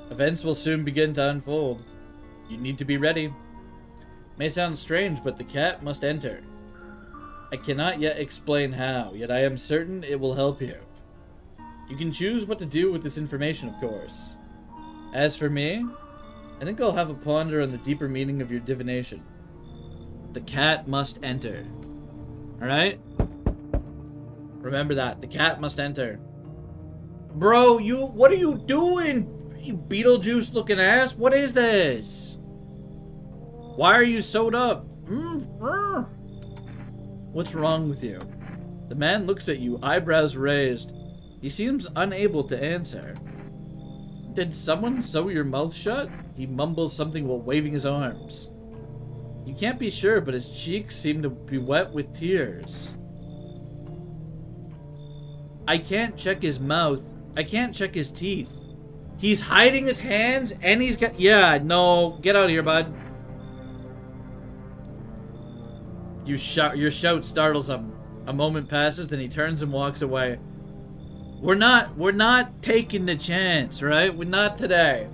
Events will soon begin to unfold. You need to be ready. May sound strange, but the cat must enter. I cannot yet explain how, yet I am certain it will help you. You can choose what to do with this information, of course. As for me, I think I'll have a ponder on the deeper meaning of your divination. The cat must enter. Alright? Remember that. The cat must enter. Bro, what are you doing? You Beetlejuice looking ass? What is this? Why are you sewed up? What's wrong with you? The man looks at you, eyebrows raised. He seems unable to answer. Did someone sew your mouth shut? He mumbles something while waving his arms. You can't be sure, but his cheeks seem to be wet with tears. I can't check his mouth. I can't check his teeth. He's hiding his hands and he's got... Yeah, no. Get out of here, bud. Your shout startles him. A moment passes, then he turns and walks away. We're not taking the chance, right? We're not today.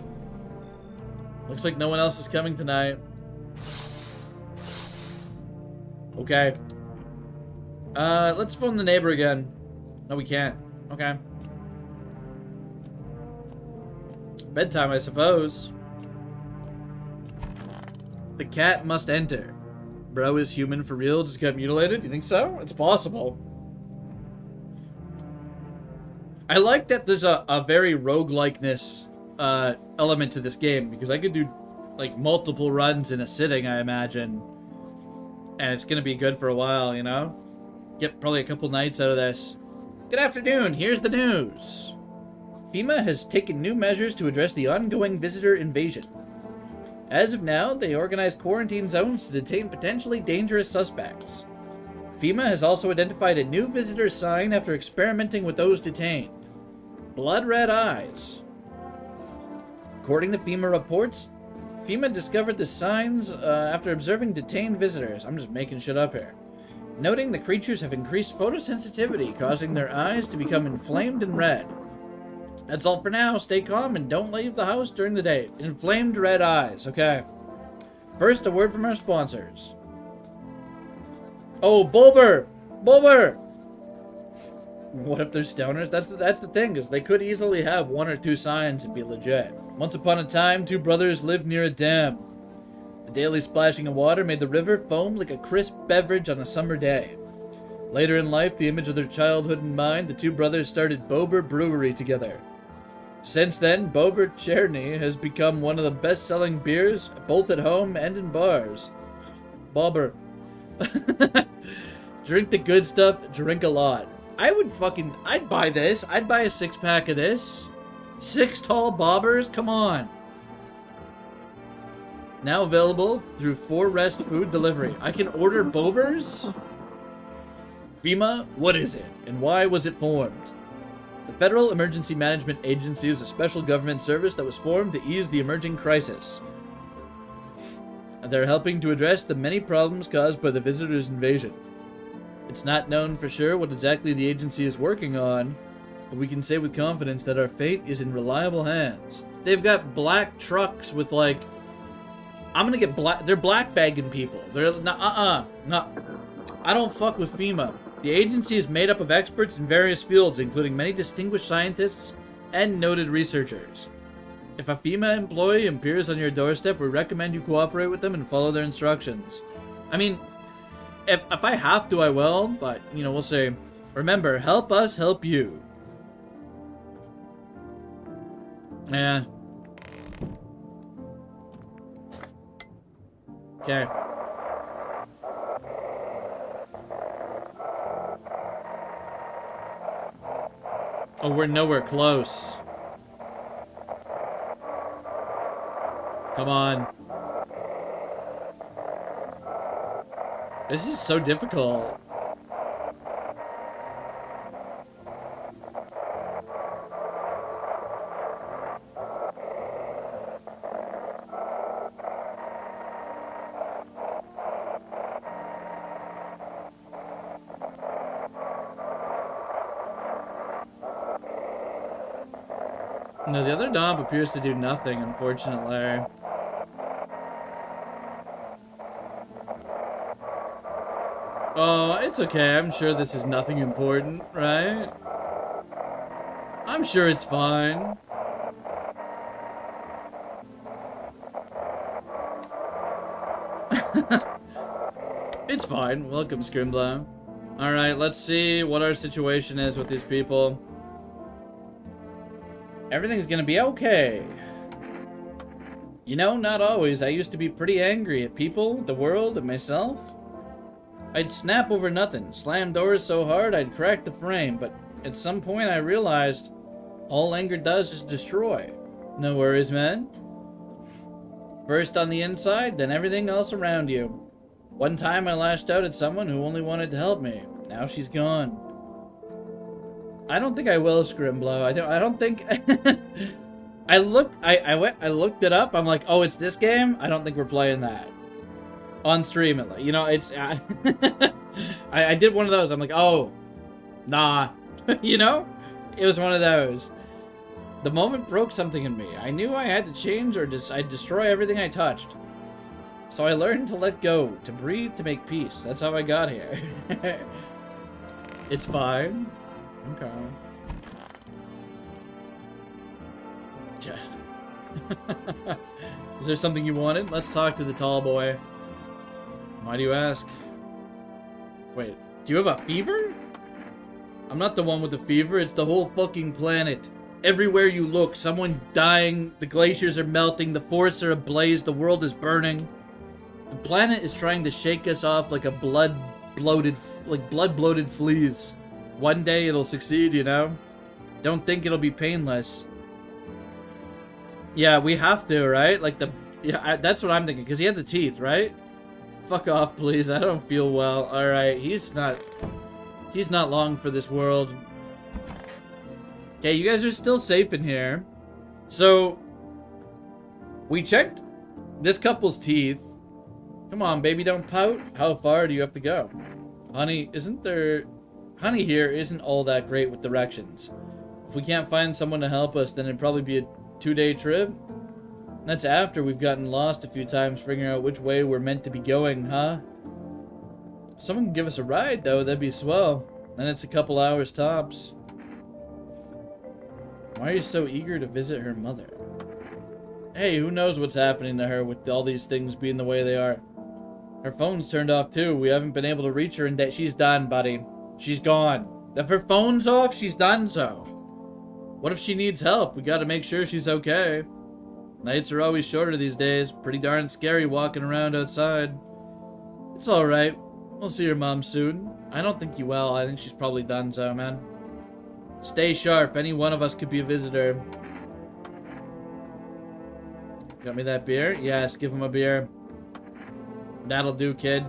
Looks like no one else is coming tonight. Okay. Let's phone the neighbor again. No, we can't. Okay. Bedtime, I suppose. The cat must enter. Bro is human for real, just got mutilated? You think so? It's possible. I like that there's a very roguelikeness element to this game, because I could do like multiple runs in a sitting, I imagine. And it's gonna be good for a while, you know? Get probably a couple nights out of this. Good afternoon, here's the news. FEMA has taken new measures to address the ongoing visitor invasion. As of now, they organize quarantine zones to detain potentially dangerous suspects. FEMA has also identified a new visitor sign after experimenting with those detained. Blood red eyes. According to FEMA reports, FEMA discovered the signs after observing detained visitors. I'm just making shit up here. Noting the creatures have increased photosensitivity, causing their eyes to become inflamed and red. That's all for now. Stay calm and don't leave the house during the day. Inflamed red eyes. Okay. First, a word from our sponsors. Oh, Bulber! Bulber! What if they're stoners? That's the thing, is they could easily have 1 or 2 signs and be legit. Once upon a time, 2 brothers lived near a dam. The daily splashing of water made the river foam like a crisp beverage on a summer day. Later in life, the image of their childhood in mind, the 2 brothers started Bober Brewery together. Since then, Bober Cherny has become one of the best-selling beers, both at home and in bars. Bober. Drink the good stuff, drink a lot. I'd buy this. I'd buy a 6-pack of this. 6 tall bobbers, come on. Now available through 4 Rest food delivery. I can order Bobers? FEMA, what is it, and why was it formed? The Federal Emergency Management Agency is a special government service that was formed to ease the emerging crisis. They're helping to address the many problems caused by the visitors' invasion. It's not known for sure what exactly the agency is working on, but we can say with confidence that our fate is in reliable hands. They've got black trucks with, like... I'm gonna get black... They're black bagging people. They're... No. I don't fuck with FEMA. The agency is made up of experts in various fields, including many distinguished scientists and noted researchers. If a FEMA employee appears on your doorstep, we recommend you cooperate with them and follow their instructions. I mean, if I have to, I will, but, you know, we'll say, remember, help us help you. Yeah. Okay. Oh, we're nowhere close. Come on. This is so difficult. No, the other knob appears to do nothing, unfortunately. Oh, it's okay. I'm sure this is nothing important, right? I'm sure it's fine. It's fine. Welcome, Scrimblow. Alright, let's see what our situation is with these people. Everything's gonna be okay. You know, not always. I used to be pretty angry at people, the world, and myself. I'd snap over nothing, slam doors so hard I'd crack the frame, but at some point I realized all anger does is destroy. No worries, man. First on the inside, then everything else around you. One time I lashed out at someone who only wanted to help me. Now she's gone. I don't think I will, Scrimblow. I don't think... I looked it up. I'm like, oh, it's this game? I don't think we're playing that. On stream, at least. You know, it's... I did one of those. I'm like, oh, nah. You know? It was one of those. The moment broke something in me. I knew I had to change or I'd destroy everything I touched. So I learned to let go, to breathe, to make peace. That's how I got here. It's fine. Okay. Yeah. Is there something you wanted? Let's talk to the tall boy. Why do you ask? Wait, do you have a fever? I'm not the one with the fever, it's the whole fucking planet. Everywhere you look, someone dying, the glaciers are melting, the forests are ablaze, the world is burning. The planet is trying to shake us off like a blood-bloated fleas. One day it'll succeed, you know? Don't think it'll be painless. Yeah, we have to, right? Like that's what I'm thinking, because he had the teeth, right? Fuck off, please. I don't feel well. Alright, he's not long for this world. Okay, you guys are still safe in here. So, we checked this couple's teeth. Come on, baby, don't pout. How far do you have to go? Honey, Honey here isn't all that great with directions. If we can't find someone to help us, then it'd probably be a 2-day trip. That's after we've gotten lost a few times figuring out which way we're meant to be going, huh? If someone can give us a ride, though, that'd be swell. Then it's a couple hours tops. Why are you so eager to visit her mother? Hey, who knows what's happening to her with all these things being the way they are. Her phone's turned off, too. We haven't been able to reach her, and she's done, buddy. She's gone. If her phone's off, she's done so. What if she needs help? We gotta make sure she's okay. Nights are always shorter these days. Pretty darn scary walking around outside. It's alright. We'll see your mom soon. I don't think you will. I think she's probably done so, man. Stay sharp. Any one of us could be a visitor. Got me that beer? Yes, give him a beer. That'll do, kid.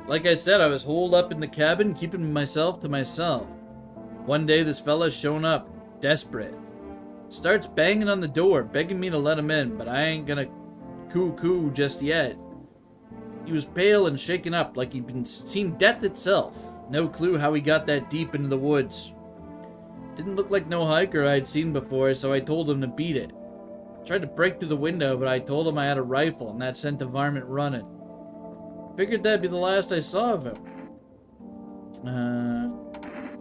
Like I said, I was holed up in the cabin, keeping myself to myself. One day, this fella's shown up, desperate. Starts banging on the door, begging me to let him in, but I ain't gonna coo-coo just yet. He was pale and shaken up, like he'd seen death itself. No clue how he got that deep into the woods. Didn't look like no hiker I'd seen before, so I told him to beat it. Tried to break through the window, but I told him I had a rifle, and that sent the varmint running. Figured that'd be the last I saw of him.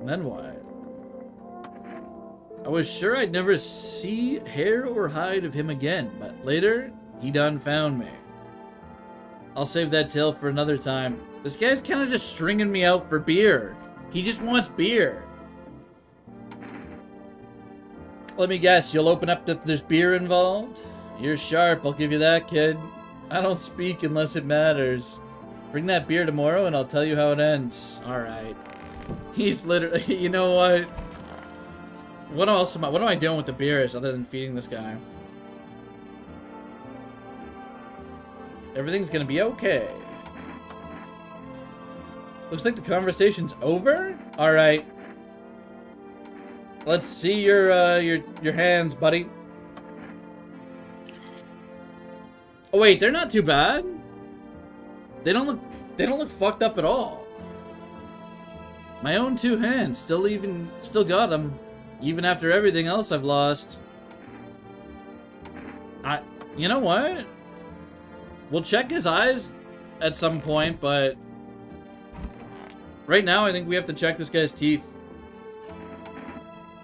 Then what? I was sure I'd never see hair or hide of him again, but later, he done found me. I'll save that tale for another time. This guy's kind of just stringing me out for beer. He just wants beer. Let me guess, you'll open up if there's beer involved? You're sharp, I'll give you that, kid. I don't speak unless it matters. Bring that beer tomorrow and I'll tell you how it ends. Alright. He's literally, you know what? What am I doing with the beers other than feeding this guy? Everything's gonna be okay. Looks like the conversation's over? Alright. Let's see your hands, buddy. Oh wait, they're not too bad. They don't look fucked up at all. My own 2 hands, still got them, even after everything else I've lost. You know what? We'll check his eyes at some point, but right now I think we have to check this guy's teeth.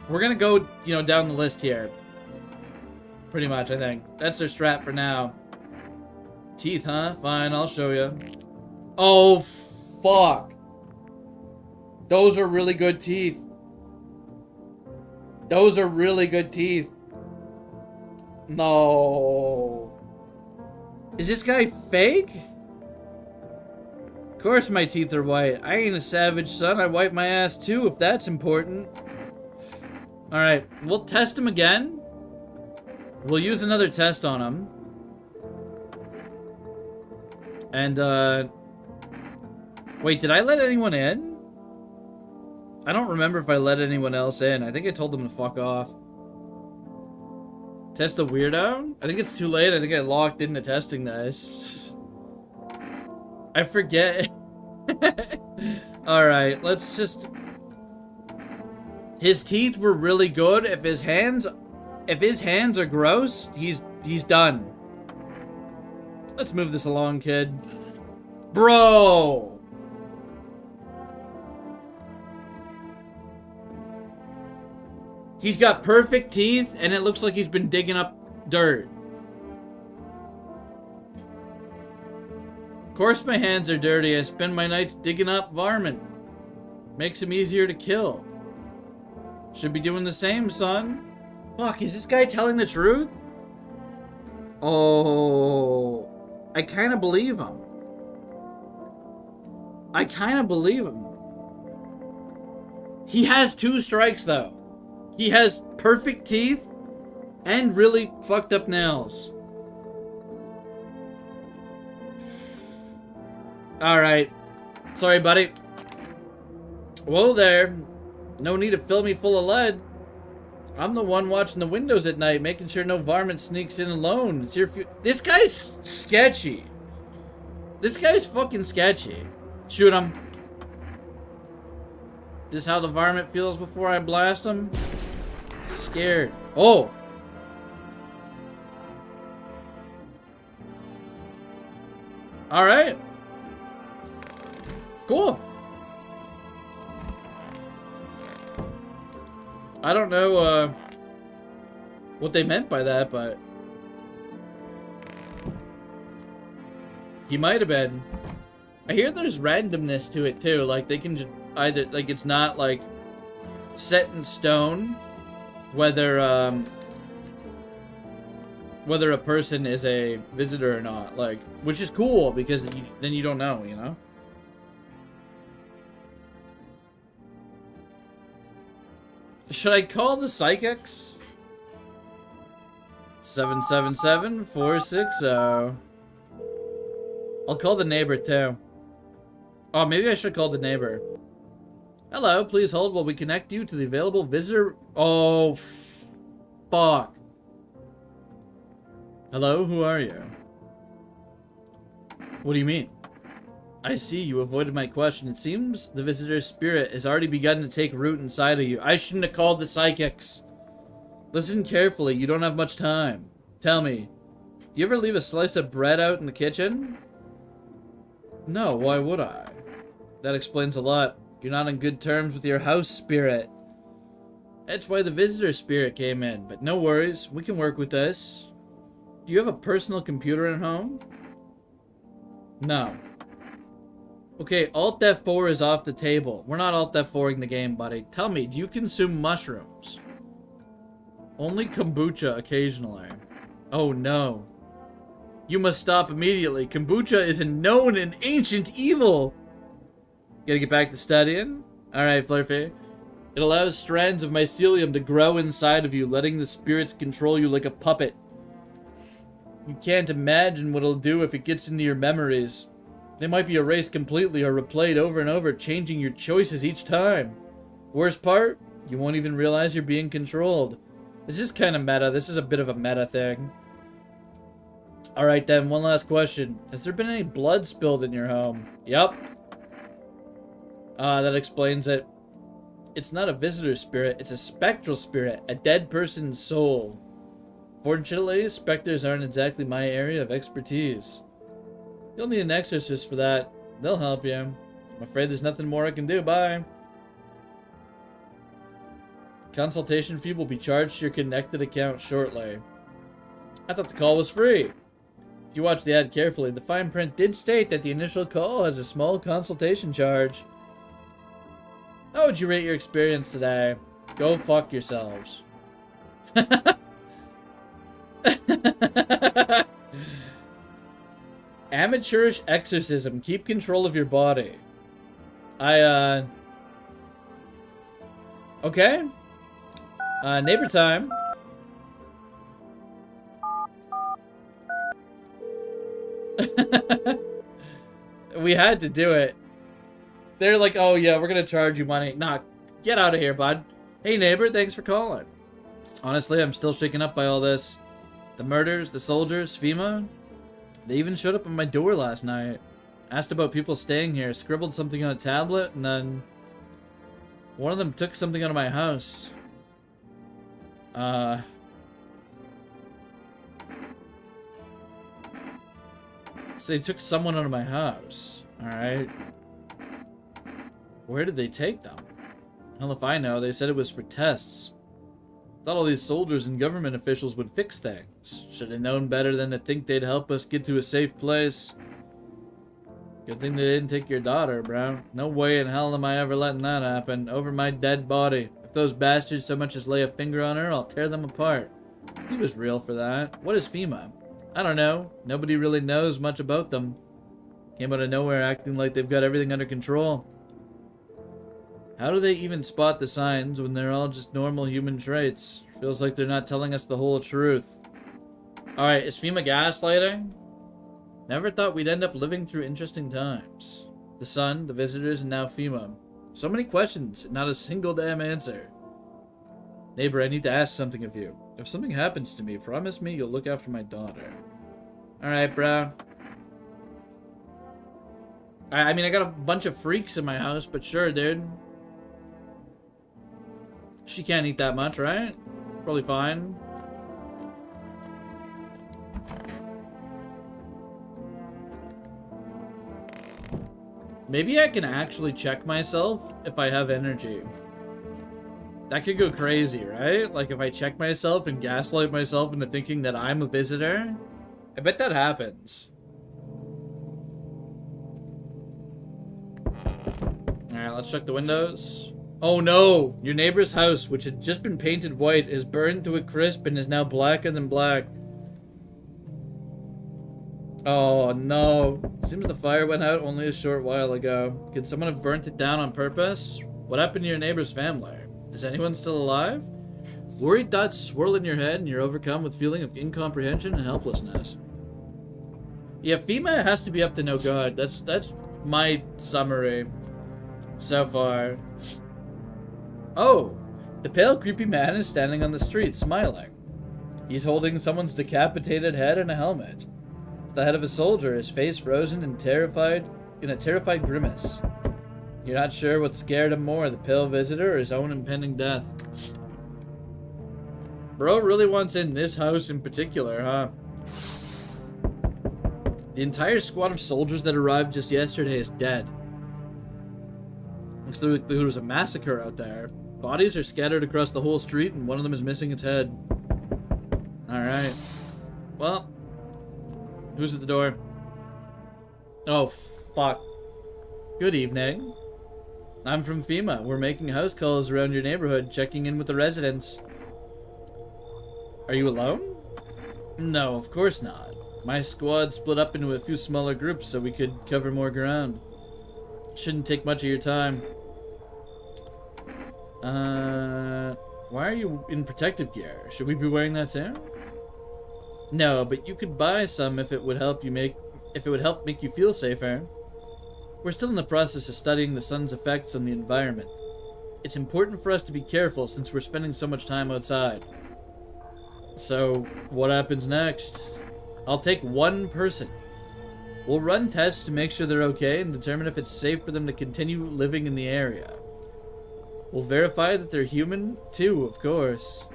We're gonna go, down the list here. Pretty much, I think. That's their strat for now. Teeth, huh? Fine, I'll show you. Oh, fuck. Those are really good teeth. Those are really good teeth. No. Is this guy fake? Of course my teeth are white. I ain't a savage, son. I wipe my ass too, if that's important. Alright, we'll test him again. We'll use another test on him. And, wait, did I let anyone in? I don't remember if I let anyone else in. I think I told them to fuck off. Test the weirdo? I think it's too late. I think I locked into testing this. I forget. Alright, let's just... His teeth were really good. If his hands are gross, he's done. Let's move this along, kid. Bro! He's got perfect teeth, and it looks like he's been digging up dirt. Of course my hands are dirty. I spend my nights digging up varmint. Makes him easier to kill. Should be doing the same, son. Fuck, is this guy telling the truth? Oh, I kind of believe him. I kind of believe him. He has 2 strikes, though. He has perfect teeth and really fucked up nails. Alright. Sorry, buddy. Whoa there. No need to fill me full of lead. I'm the one watching the windows at night, making sure no varmint sneaks in alone. It's your This guy's sketchy. This guy's fucking sketchy. Shoot him. This is how the varmint feels before I blast him? Scared. Oh! Alright. Cool. I don't know, what they meant by that, but... He might have been. I hear there's randomness to it, too. Like, they can just either... Like, it's not, like, set in stone whether, whether a person is a visitor or not. Like, which is cool, because then you don't know, you know? Should I call the psychics? 777-460. I'll call the neighbor too. Oh, maybe I should call the neighbor. Hello, please hold while we connect you to the available visitor. Oh, fuck. Hello, who are you? What do you mean? I see, you avoided my question. It seems the visitor's spirit has already begun to take root inside of you. I shouldn't have called the psychics. Listen carefully, you don't have much time. Tell me, do you ever leave a slice of bread out in the kitchen? No, why would I? That explains a lot. You're not on good terms with your house spirit. That's why the visitor spirit came in, but no worries, we can work with this. Do you have a personal computer at home? No. Okay, Alt F4 is off the table. We're not Alt F4ing the game, buddy. Tell me, do you consume mushrooms? Only kombucha occasionally. Oh no. You must stop immediately. Kombucha is a known and ancient evil. Gotta get back to studying? Alright, Flurfy. It allows strands of mycelium to grow inside of you, letting the spirits control you like a puppet. You can't imagine what it'll do if it gets into your memories. They might be erased completely or replayed over and over, changing your choices each time. Worst part? You won't even realize you're being controlled. This is kind of meta. This is a bit of a meta thing. Alright then, one last question. Has there been any blood spilled in your home? Yep. That explains it. It's not a visitor spirit, it's a spectral spirit, a dead person's soul. Fortunately, specters aren't exactly my area of expertise. You'll need an exorcist for that. They'll help you. I'm afraid there's nothing more I can do. Bye. Consultation fee will be charged to your connected account shortly. I thought the call was free. If you watch the ad carefully, the fine print did state that the initial call has a small consultation charge. How would you rate your experience today? Go fuck yourselves. Amateurish exorcism. Keep control of your body. Okay. Neighbor time. We had to do it. They're like, oh yeah, we're gonna charge you money. Nah, get out of here, bud. Hey neighbor, thanks for calling. Honestly, I'm still shaken up by all this. The murders, the soldiers, FEMA. They even showed up at my door last night. Asked about people staying here, scribbled something on a tablet, and then one of them took something out of my house. So they took someone out of my house. Alright. Where did they take them? Hell if I know, they said it was for tests. Thought all these soldiers and government officials would fix things. Should have known better than to think they'd help us get to a safe place. Good thing they didn't take your daughter, bro. No way in hell am I ever letting that happen. Over my dead body. If those bastards so much as lay a finger on her, I'll tear them apart. He was real for that. What is FEMA? I don't know. Nobody really knows much about them. Came out of nowhere acting like they've got everything under control. How do they even spot the signs when they're all just normal human traits? Feels like they're not telling us the whole truth. Alright, is FEMA gaslighting? Never thought we'd end up living through interesting times. The sun, the visitors, and now FEMA. So many questions, and not a single damn answer. Neighbor, I need to ask something of you. If something happens to me, promise me you'll look after my daughter. Alright, bro. I mean, I got a bunch of freaks in my house, but sure, dude. She can't eat that much, right? Probably fine. Maybe I can actually check myself if I have energy. That could go crazy, right? Like if I check myself and gaslight myself into thinking that I'm a visitor. I bet that happens. Alright, let's check the windows. Oh no! Your neighbor's house, which had just been painted white, is burned to a crisp and is now blacker than black. Oh no. Seems the fire went out only a short while ago. Could someone have burnt it down on purpose? What happened to your neighbor's family? Is anyone still alive? Worried thoughts swirl in your head and you're overcome with feeling of incomprehension and helplessness. Yeah, FEMA has to be up to no good. That's my summary so far. Oh, the pale, creepy man is standing on the street, smiling. He's holding someone's decapitated head and a helmet. It's the head of a soldier, his face frozen and terrified in a terrified grimace. You're not sure what scared him more, the pale visitor or his own impending death. Bro really wants in this house in particular, huh? The entire squad of soldiers that arrived just yesterday is dead. Looks like there was a massacre out there. Bodies are scattered across the whole street and one of them is missing its head. Alright. Well, who's at the door? Oh, fuck. Good evening. I'm from FEMA. We're making house calls around your neighborhood, checking in with the residents. Are you alone? No, of course not. My squad split up into a few smaller groups so we could cover more ground. Shouldn't take much of your time. Why are you in protective gear? Should we be wearing that too? No, but you could buy some if it would help make you feel safer. We're still in the process of studying the sun's effects on the environment. It's important for us to be careful since we're spending so much time outside. So, what happens next? I'll take one person. We'll run tests to make sure they're okay and determine if it's safe for them to continue living in the area. We'll verify that they're human, too, of course.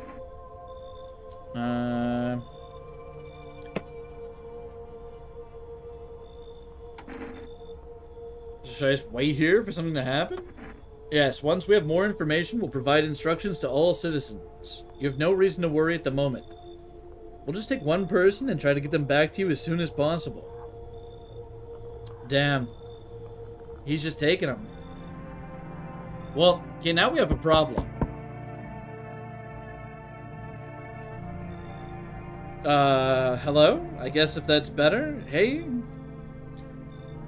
Should I just wait here for something to happen? Yes, once we have more information, we'll provide instructions to all citizens. You have no reason to worry at the moment. We'll just take one person and try to get them back to you as soon as possible. Damn. He's just taking them. Well, okay, now we have a problem. Hello? I guess if that's better? Hey?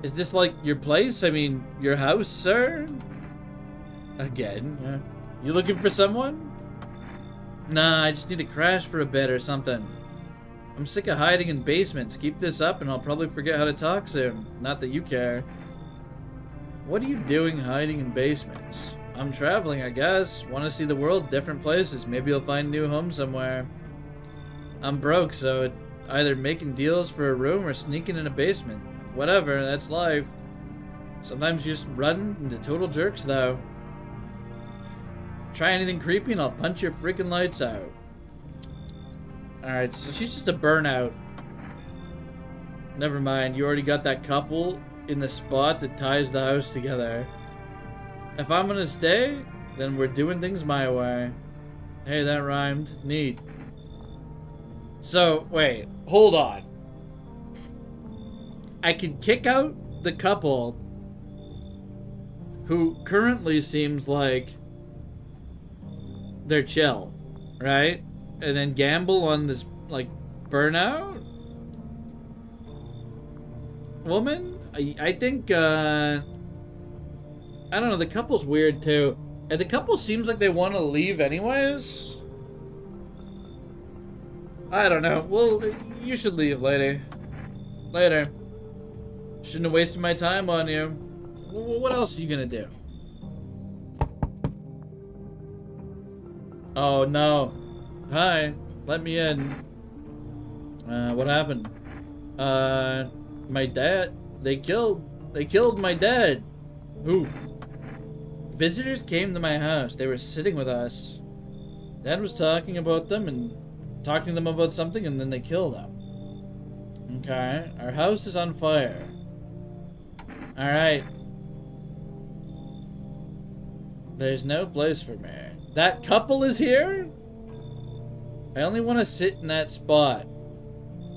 Is this like your place? I mean, your house, sir? Again? Yeah. You looking for someone? Nah, I just need to crash for a bit or something. I'm sick of hiding in basements. Keep this up and I'll probably forget how to talk soon. Not that you care. What are you doing hiding in basements? I'm traveling, I guess. Want to see the world, different places. Maybe you'll find a new home somewhere. I'm broke, so either making deals for a room or sneaking in a basement. Whatever, that's life. Sometimes you just run into total jerks, though. Try anything creepy and I'll punch your freaking lights out. Alright, so she's just a burnout. Never mind, you already got that couple in the spot that ties the house together. If I'm gonna stay, then we're doing things my way. Hey, that rhymed. Neat. So, wait, hold on. I can kick out the couple who currently seems like they're chill, right? And then gamble on this, like, burnout woman? I think, I don't know, the couple's weird, too. And the couple seems like they want to leave anyways. I don't know. Well, you should leave, lady. Later. Shouldn't have wasted my time on you. What else are you gonna do? Oh, no. Hi. Let me in. What happened? My dad. They killed my dad. Who? Visitors came to my house. They were sitting with us. Dad was talking about them and talking to them about something, and then they killed him. Okay. Our house is on fire. Alright. There's no place for me. That couple is here? I only want to sit in that spot.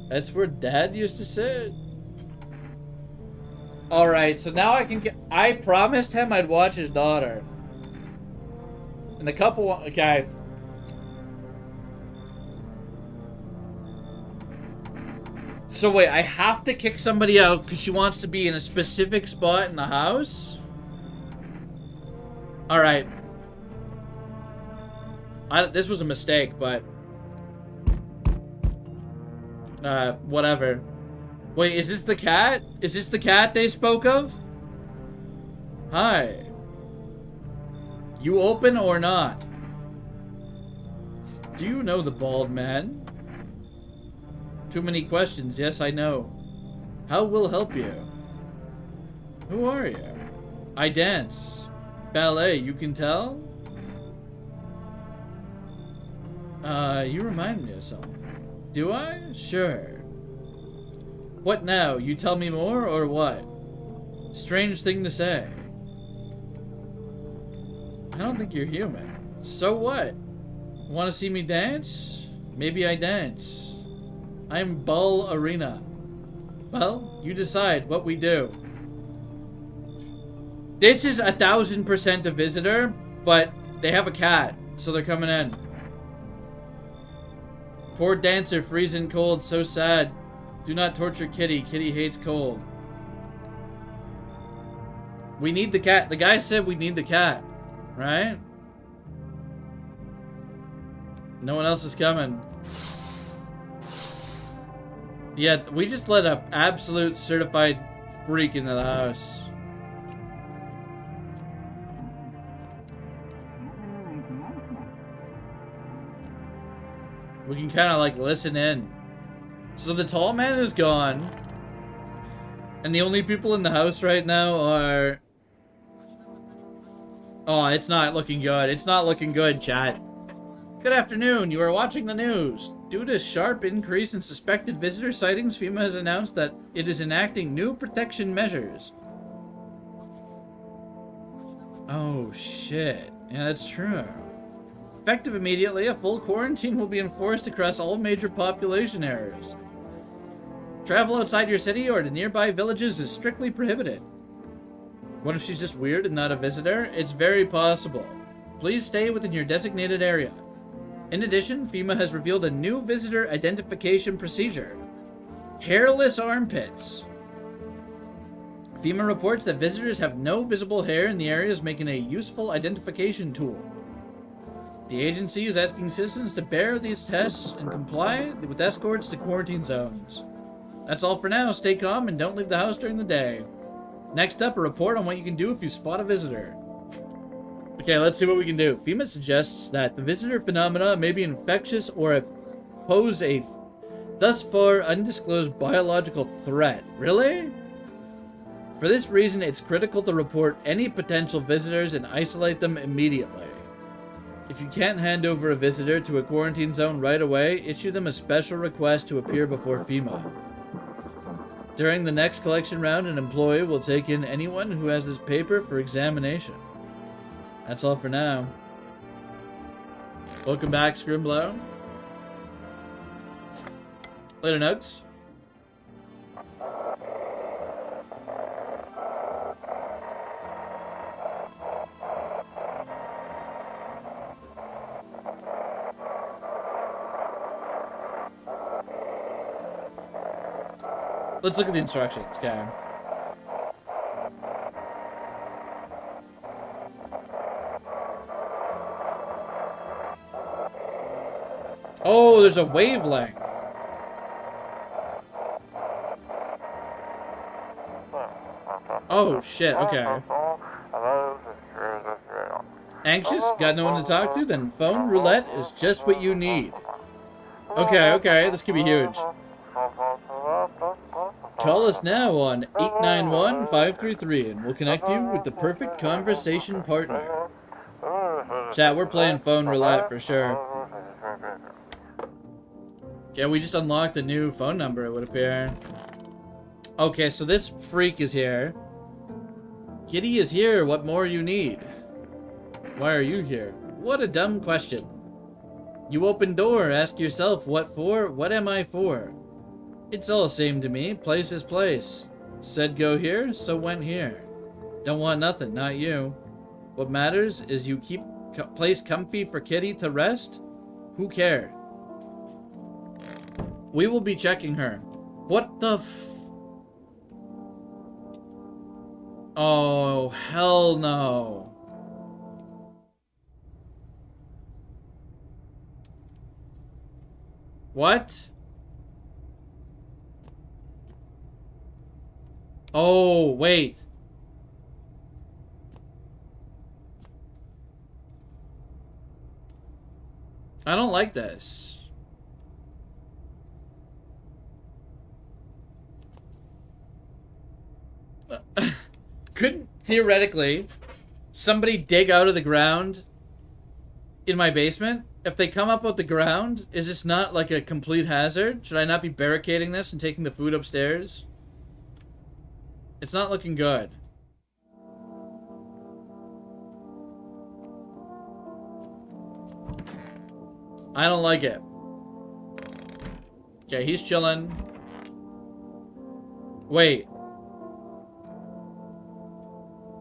That's where Dad used to sit. Alright, so now I can get... I promised him I'd watch his daughter. And the couple... Okay. So wait, I have to kick somebody out because she wants to be in a specific spot in the house? Alright. This was a mistake, but... whatever. Wait, is this the cat? Is this the cat they spoke of? Hi. You open or not? Do you know the bald man? Too many questions. Yes, I know. How will help you? Who are you? I dance. Ballet, you can tell? You remind me of someone. Do I? Sure. What now? You tell me more, or what? Strange thing to say. I don't think you're human. So what? Want to see me dance? Maybe I dance. I'm Bull Arena. Well, you decide what we do. This is 1000% a visitor, but they have a cat, so they're coming in. Poor dancer, freezing cold, so sad. Do not torture Kitty. Kitty hates cold. We need the cat. The guy said we need the cat, right? No one else is coming. Yeah, we just let an absolute certified freak into the house. We can kind of like listen in. So the tall man is gone. And the only people in the house right now are... Oh, it's not looking good. It's not looking good, chat. Good afternoon. You are watching the news. Due to sharp increase in suspected visitor sightings, FEMA has announced that it is enacting new protection measures. Oh, shit. Yeah, that's true. Effective immediately, a full quarantine will be enforced across all major population areas. Travel outside your city or to nearby villages is strictly prohibited. What if she's just weird and not a visitor? It's very possible. Please stay within your designated area. In addition, FEMA has revealed a new visitor identification procedure. Hairless armpits. FEMA reports that visitors have no visible hair in the areas, making a useful identification tool. The agency is asking citizens to bear these tests and comply with escorts to quarantine zones. That's all for now. Stay calm and don't leave the house during the day. Next up, a report on what you can do if you spot a visitor. Okay, let's see what we can do. FEMA suggests that the visitor phenomena may be infectious or pose a thus far undisclosed biological threat. Really? For this reason, it's critical to report any potential visitors and isolate them immediately. If you can't hand over a visitor to a quarantine zone right away, issue them a special request to appear before FEMA. During the next collection round, an employee will take in anyone who has this paper for examination. That's all for now. Welcome back, Scrimblow. Later, Nugs. Let's look at the instructions, okay? Oh, there's a wavelength. Oh, shit, okay. Anxious? Got no one to talk to? Then phone roulette is just what you need. Okay, okay, this could be huge. Call us now on 891-533 and we'll connect you with the perfect conversation partner. Chat, we're playing phone roulette for sure. Yeah, we just unlocked a new phone number, it would appear. Okay, so this freak is here. Kitty is here. What more you need? Why are you here? What a dumb question. You open door, ask yourself, what for? What am I for? It's all the same to me. Place is place. Said go here, so went here. Don't want nothing, not you. What matters is you keep place comfy for Kitty to rest? Who cares? We will be checking her. What the f... Oh, hell no. What? Oh, wait. I don't like this. Couldn't, theoretically, somebody dig out of the ground in my basement? If they come up out the ground, is this not like a complete hazard? Should I not be barricading this and taking the food upstairs? It's not looking good. I don't like it. Okay, he's chilling. Wait.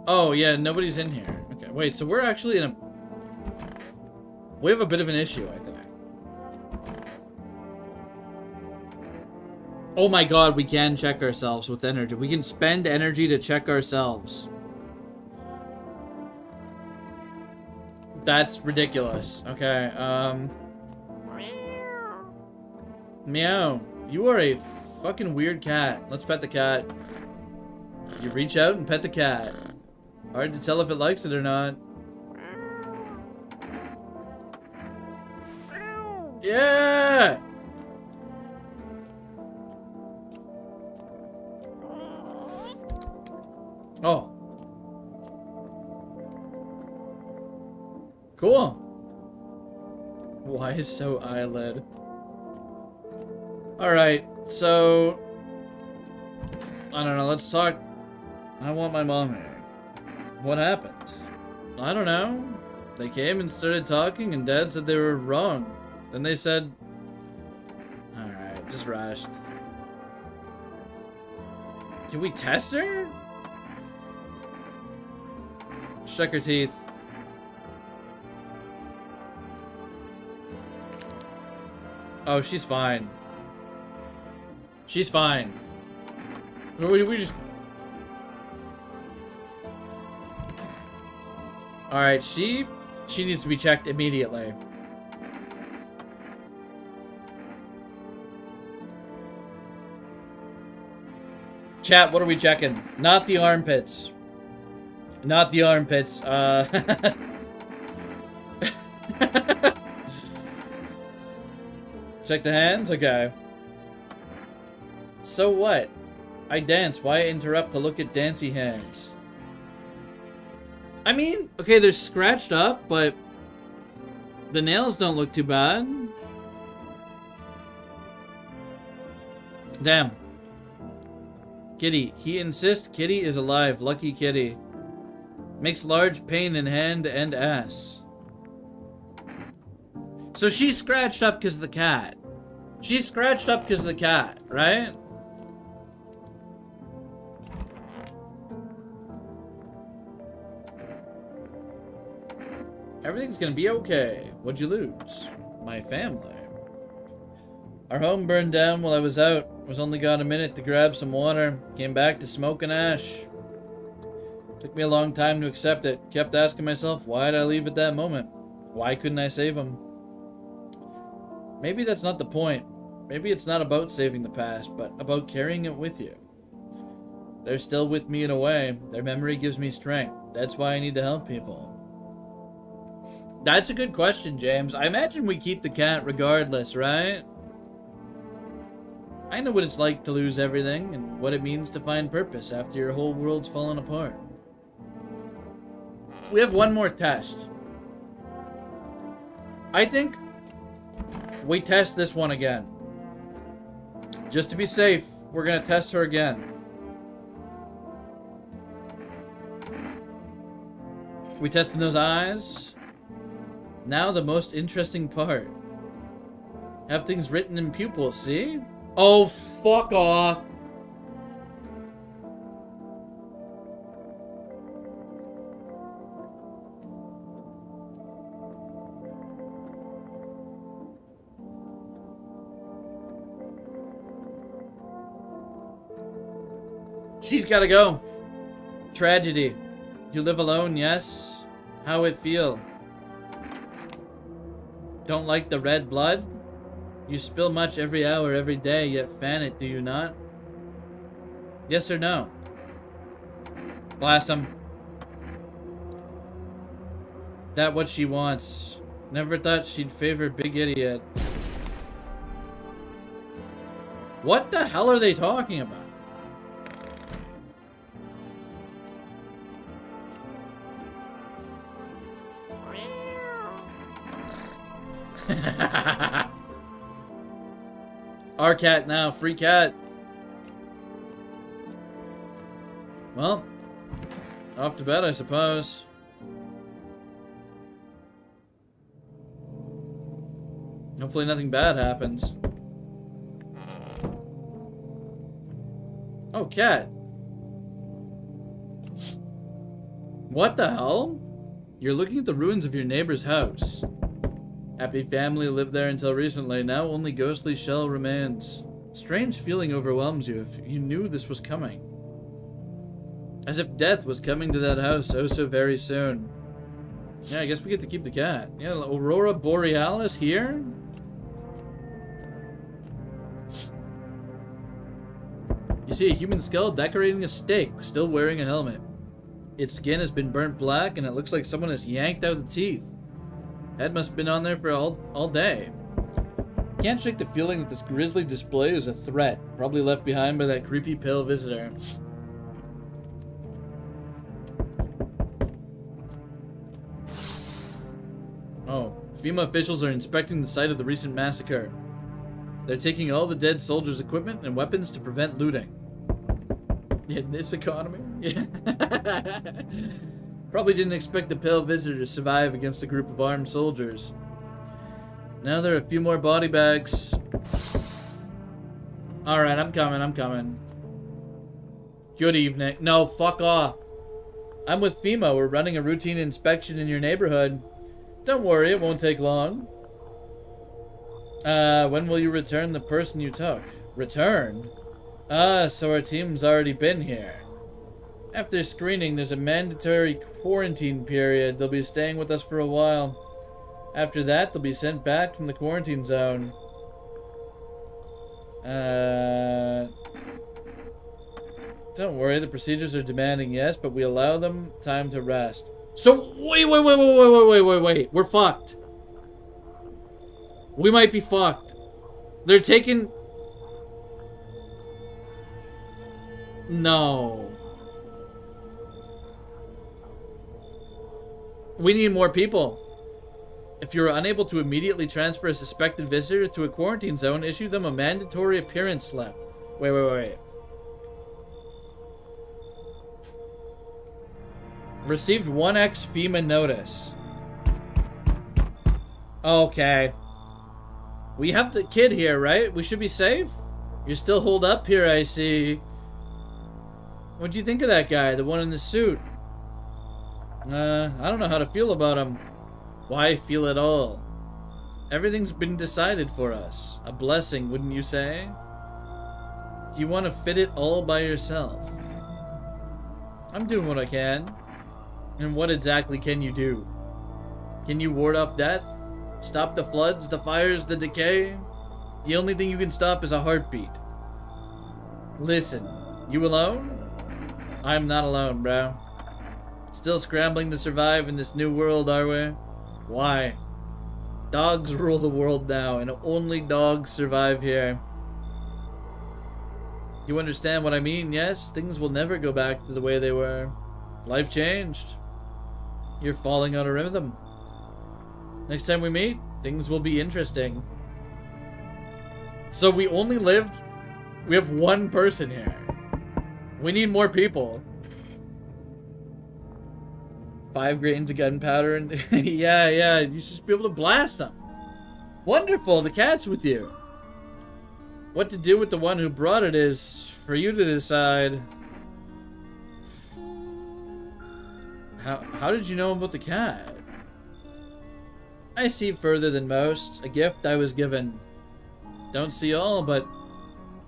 Oh, yeah, nobody's in here. Okay, wait, so we're actually in a... We have a bit of an issue, I think. Oh my god, we can check ourselves with energy. We can spend energy to check ourselves. That's ridiculous. Okay, Meow. You are a fucking weird cat. Let's pet the cat. You reach out and pet the cat. Hard to tell if it likes it or not. Yeah! Oh. Cool. Why is so eyelid? Alright, so... I don't know, let's talk... I want my mom here. What happened? I don't know. They came and started talking and Dad said they were wrong. Then they said... Alright, just rushed. Can we test her? Check her teeth. Oh, she's fine. She's fine. We just... Alright, she needs to be checked immediately. Chat, what are we checking? Not the armpits. Not the armpits. Check the hands? Okay. So what? I dance. Why interrupt to look at dancy hands? I mean, okay, they're scratched up, but the nails don't look too bad. Damn. Kitty. He insists Kitty is alive. Lucky Kitty. Makes large pain in hand and ass. So she's scratched up because of the cat. She's scratched up because of the cat, right? Everything's gonna be okay. What'd you lose? My family. Our home burned down while I was out. Was only gone a minute to grab some water. Came back to smoke and ash. Took me a long time to accept it. Kept asking myself, why'd I leave at that moment? Why couldn't I save him? Maybe that's not the point. Maybe it's not about saving the past, but about carrying it with you. They're still with me in a way. Their memory gives me strength. That's why I need to help people. That's a good question, James. I imagine we keep the cat regardless, right? I know what it's like to lose everything and what it means to find purpose after your whole world's fallen apart. We have one more test. I think we test this one again. Just to be safe, we're gonna test her again. We testing those eyes? Now the most interesting part. Have things written in pupils, see? Oh, fuck off. She's gotta go. Tragedy. You live alone, yes? How it feel? Don't like the red blood? You spill much every hour, every day, yet fan it, do you not? Yes or no? Blast him. That what she wants. Never thought she'd favor big idiot. What the hell are they talking about? Our cat now, free cat. Well, off to bed, I suppose. Hopefully nothing bad happens. Oh, cat. What the hell? You're looking at the ruins of your neighbor's house. Happy family lived there until recently. Now only ghostly shell remains. Strange feeling overwhelms you if you knew this was coming. As if death was coming to that house so very soon. Yeah, I guess we get to keep the cat. Yeah, Aurora Borealis here? You see a human skull decorating a stake, still wearing a helmet. Its skin has been burnt black and it looks like someone has yanked out the teeth. Head must have been on there for all day. Can't shake the feeling that this grisly display is a threat, probably left behind by that creepy pale visitor. Oh, FEMA officials are inspecting the site of the recent massacre. They're taking all the dead soldiers' equipment and weapons to prevent looting. In this economy? Yeah. Probably didn't expect the pale visitor to survive against a group of armed soldiers. Now there are a few more body bags. Alright, I'm coming. Good evening. No, fuck off. I'm with FEMA. We're running a routine inspection in your neighborhood. Don't worry, it won't take long. When will you return the person you took? Return? So our team's already been here. After screening, there's a mandatory quarantine period. They'll be staying with us for a while. After that, they'll be sent back from the quarantine zone. Don't worry, the procedures are demanding, yes, but we allow them time to rest. So, wait. We're fucked. We might be fucked. They're taking... No. We need more people. If you're unable to immediately transfer a suspected visitor to a quarantine zone, issue them a mandatory appearance slip. Wait. Received 1x FEMA notice. Okay. We have the kid here, right? We should be safe? You're still holed up here, I see. What'd you think of that guy? The one in the suit? I don't know how to feel about him. Why feel at all? Everything's been decided for us. A blessing, wouldn't you say? Do you want to fit it all by yourself? I'm doing what I can. And what exactly can you do? Can you ward off death? Stop the floods, the fires, the decay? The only thing you can stop is a heartbeat. Listen, you alone? I'm not alone, bro. Still scrambling to survive in this new world, are we? Why? Dogs rule the world now, and only dogs survive here. You understand what I mean, yes? Things will never go back to the way they were. Life changed. You're falling out of rhythm. Next time we meet, things will be interesting. So we only lived We have one person here. We need more people. 5 grains of gunpowder and yeah, you should just be able to blast them. Wonderful, the cat's with you. What to do with the one who brought it is for you to decide. How did you know about the cat? I see further than most. A gift I was given. Don't see all, but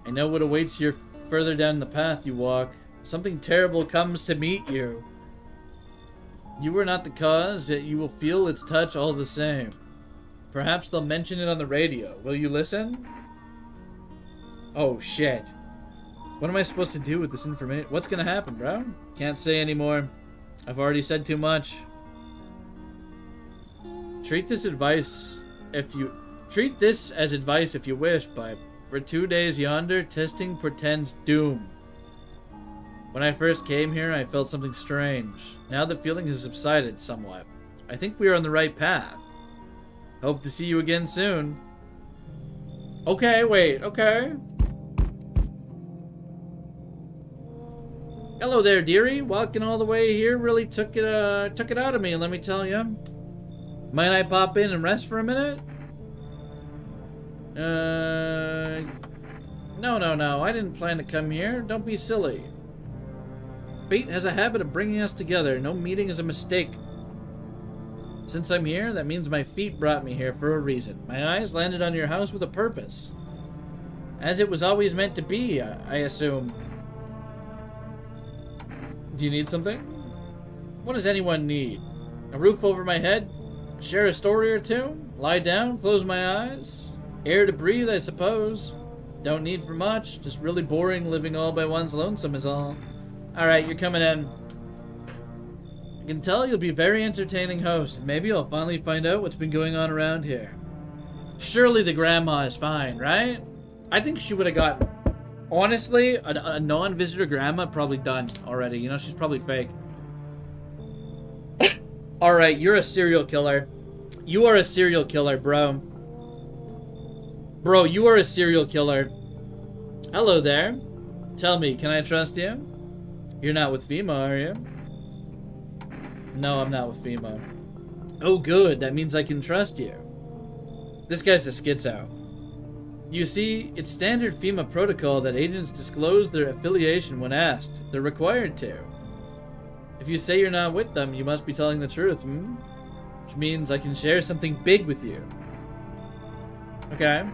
I know what awaits you further down the path you walk. Something terrible comes to meet you. You were not the cause, yet you will feel its touch all the same. Perhaps they'll mention it on the radio. Will you listen? Oh, shit. What am I supposed to do with this information? What's gonna happen, bro? Can't say anymore. I've already said too much. Treat this as advice if you wish, but for 2 days yonder, testing portends doom. When I first came here, I felt something strange. Now the feeling has subsided somewhat. I think we are on the right path. Hope to see you again soon. Okay, wait, okay. Hello there, dearie. Walking all the way here really took it out of me, let me tell you. Might I pop in and rest for a minute? No. I didn't plan to come here. Don't be silly. Fate has a habit of bringing us together. No meeting is a mistake. Since I'm here, that means my feet brought me here for a reason. My eyes landed on your house with a purpose. As it was always meant to be, I assume. Do you need something? What does anyone need? A roof over my head? Share a story or two? Lie down? Close my eyes? Air to breathe, I suppose. Don't need for much. Just really boring living all by one's lonesome is all. Alright, you're coming in. I can tell you'll be a very entertaining host, and maybe I'll finally find out what's been going on around here. Surely the grandma is fine, right? I think she would have gotten... Honestly, a non-visitor grandma probably done already. You know, she's probably fake. Alright, you're a serial killer. You are a serial killer, bro. Bro, you are a serial killer. Hello there. Tell me, can I trust you? You're not with FEMA, are you? No, I'm not with FEMA. Oh, good. That means I can trust you. This guy's a schizo. You see, it's standard FEMA protocol that agents disclose their affiliation when asked. They're required to. If you say you're not with them, you must be telling the truth, Which means I can share something big with you. Okay.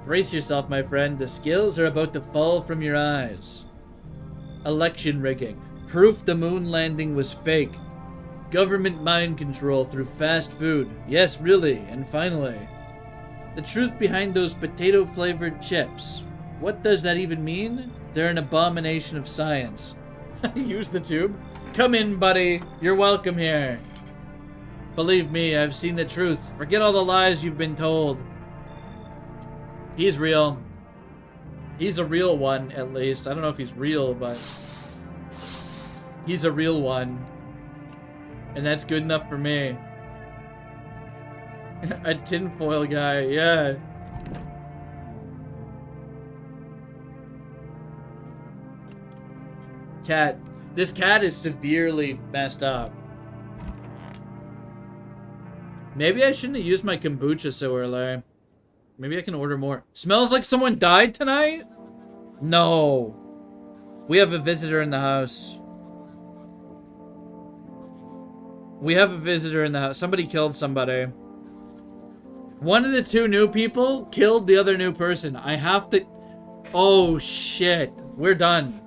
Brace yourself, my friend. The skills are about to fall from your eyes. Election rigging. Proof the moon landing was fake. Government mind control through fast food. Yes, really. And finally, the truth behind those potato-flavored chips. What does that even mean? They're an abomination of science. Use the tube. Come in, buddy. You're welcome here. Believe me, I've seen the truth. Forget all the lies you've been told. He's real. He's a real one, at least. I don't know if he's real, but... he's a real one. And that's good enough for me. A tinfoil guy, yeah. Cat. This cat is severely messed up. Maybe I shouldn't have used my kombucha so early. Maybe I can order more. Smells like someone died tonight? No. We have a visitor in the house. We have a visitor in the house. Somebody killed somebody. One of the two new people killed the other new person. I have to... Oh, shit. We're done.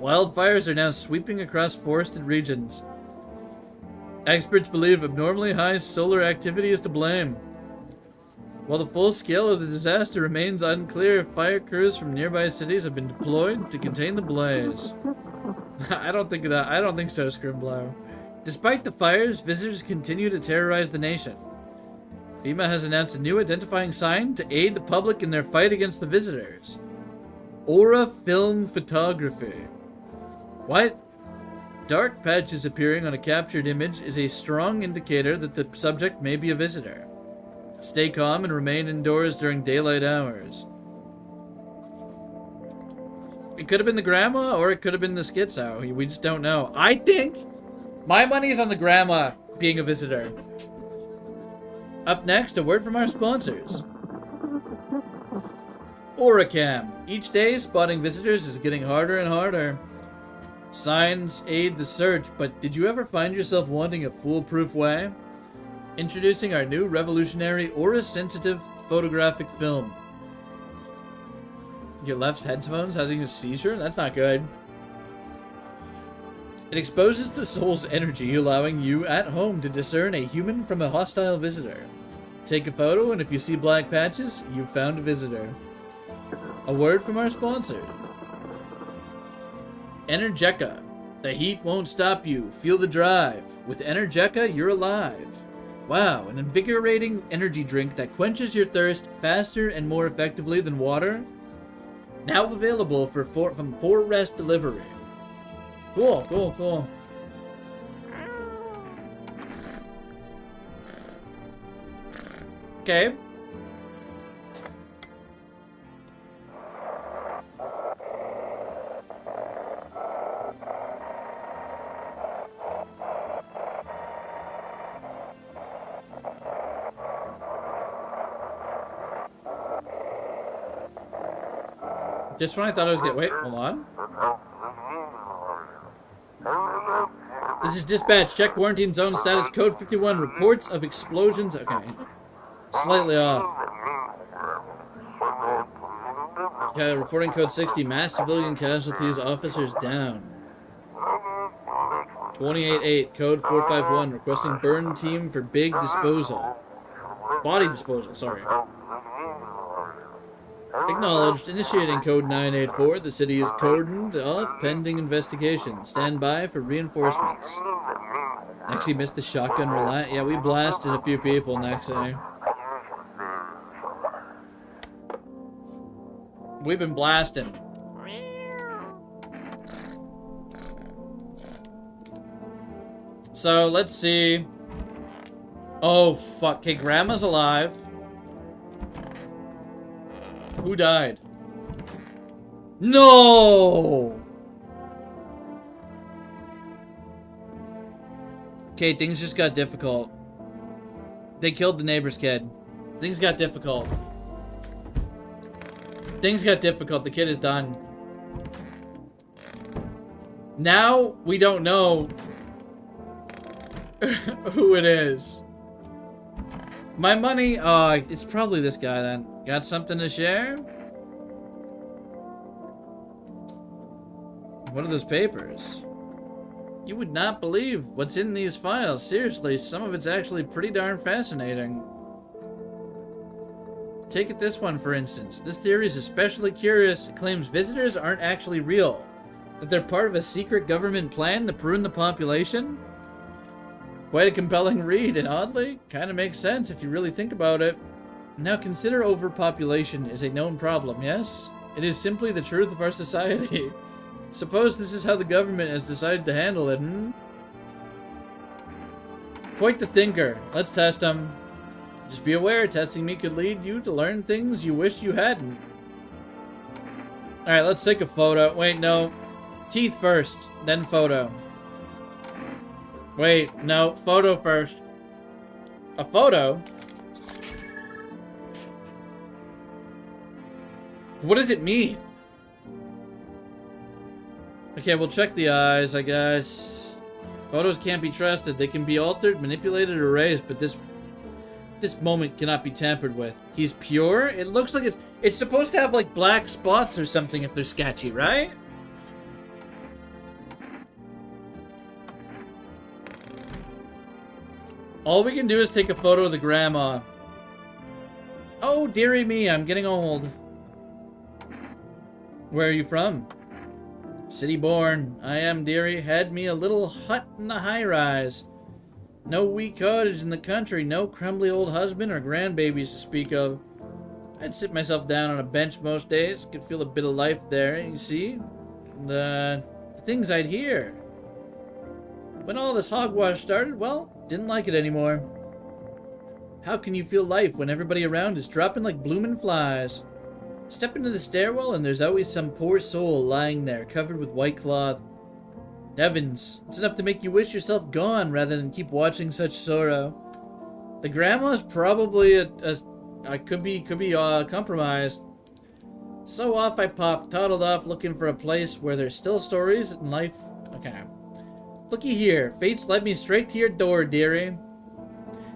Wildfires are now sweeping across forested regions. Experts believe abnormally high solar activity is to blame. While the full scale of the disaster remains unclear, fire crews from nearby cities have been deployed to contain the blaze. I don't think so, Scrimblow. Despite the fires, visitors continue to terrorize the nation. FEMA has announced a new identifying sign to aid the public in their fight against the visitors. Aura Film Photography. What? Dark patches appearing on a captured image is a strong indicator that the subject may be a visitor. Stay calm and remain indoors during daylight hours. It could have been the grandma, or it could have been the schizo. We just don't know. I think my money is on the grandma being a visitor. Up next, a word from our sponsors. Oricam. Each day, spotting visitors is getting harder and harder. Signs aid the search, but did you ever find yourself wanting a foolproof way? Introducing our new revolutionary aura-sensitive photographic film. Your left headphones having a seizure? That's not good. It exposes the soul's energy, allowing you at home to discern a human from a hostile visitor. Take a photo, and if you see black patches, you've found a visitor. A word from our sponsor. Energeca. The heat won't stop you. Feel the drive. With Energeca, you're alive. Wow, an invigorating energy drink that quenches your thirst faster and more effectively than water. Now available from 4Rest Delivery. Cool, cool, cool. Okay. Just when I thought I was gonna wait, hold on. This is dispatch. Check quarantine zone status code 51. Reports of explosions. Okay. Slightly off. Okay, reporting code 60. Mass civilian casualties. Officers down. 28-8. Code 451. Requesting burn team for big disposal. Body disposal, sorry. Acknowledged. Initiating code 984. The city is cordoned off pending investigation. Stand by for reinforcements. Nexie missed the shotgun reliant. Yeah, we blasted a few people, Nexie. We've been blasting. So, let's see. Oh, fuck. Okay, Grandma's alive. Who died? No! Okay, things just got difficult. They killed the neighbor's kid. Things got difficult. Things got difficult. The kid is done. Now, we don't know who it is. My money, it's probably this guy then. Got something to share? What are those papers? You would not believe what's in these files. Seriously, some of it's actually pretty darn fascinating. Take it this one, for instance. This theory is especially curious. It claims visitors aren't actually real. That they're part of a secret government plan to prune the population? Quite a compelling read, and oddly, kind of makes sense if you really think about it. Now consider overpopulation is a known problem, yes? It is simply the truth of our society. Suppose this is how the government has decided to handle it, hmm? Quite the thinker. Let's test him. Just be aware, testing me could lead you to learn things you wish you hadn't. Alright, let's take a photo. Wait, no. Teeth first, then photo. Wait, no. Photo first. A photo? What does it mean? Okay, we'll check the eyes, I guess. Photos can't be trusted. They can be altered, manipulated, or erased, but this moment cannot be tampered with. He's pure? It looks like it's supposed to have like black spots or something if they're sketchy, right? All we can do is take a photo of the grandma. Oh, dearie me, I'm getting old. Where are you from? City born. I am, dearie. Had me a little hut in the high-rise. No wee cottage in the country. No crumbly old husband or grandbabies to speak of. I'd sit myself down on a bench most days. Could feel a bit of life there, you see. The things I'd hear. When all this hogwash started, well, didn't like it anymore. How can you feel life when everybody around is dropping like bloomin' flies? Step into the stairwell and there's always some poor soul lying there, covered with white cloth. Heavens, it's enough to make you wish yourself gone rather than keep watching such sorrow. The grandma's probably could be compromised. So off I popped, toddled off looking for a place where there's still stories and life. Okay. Looky here, fate's led me straight to your door, dearie.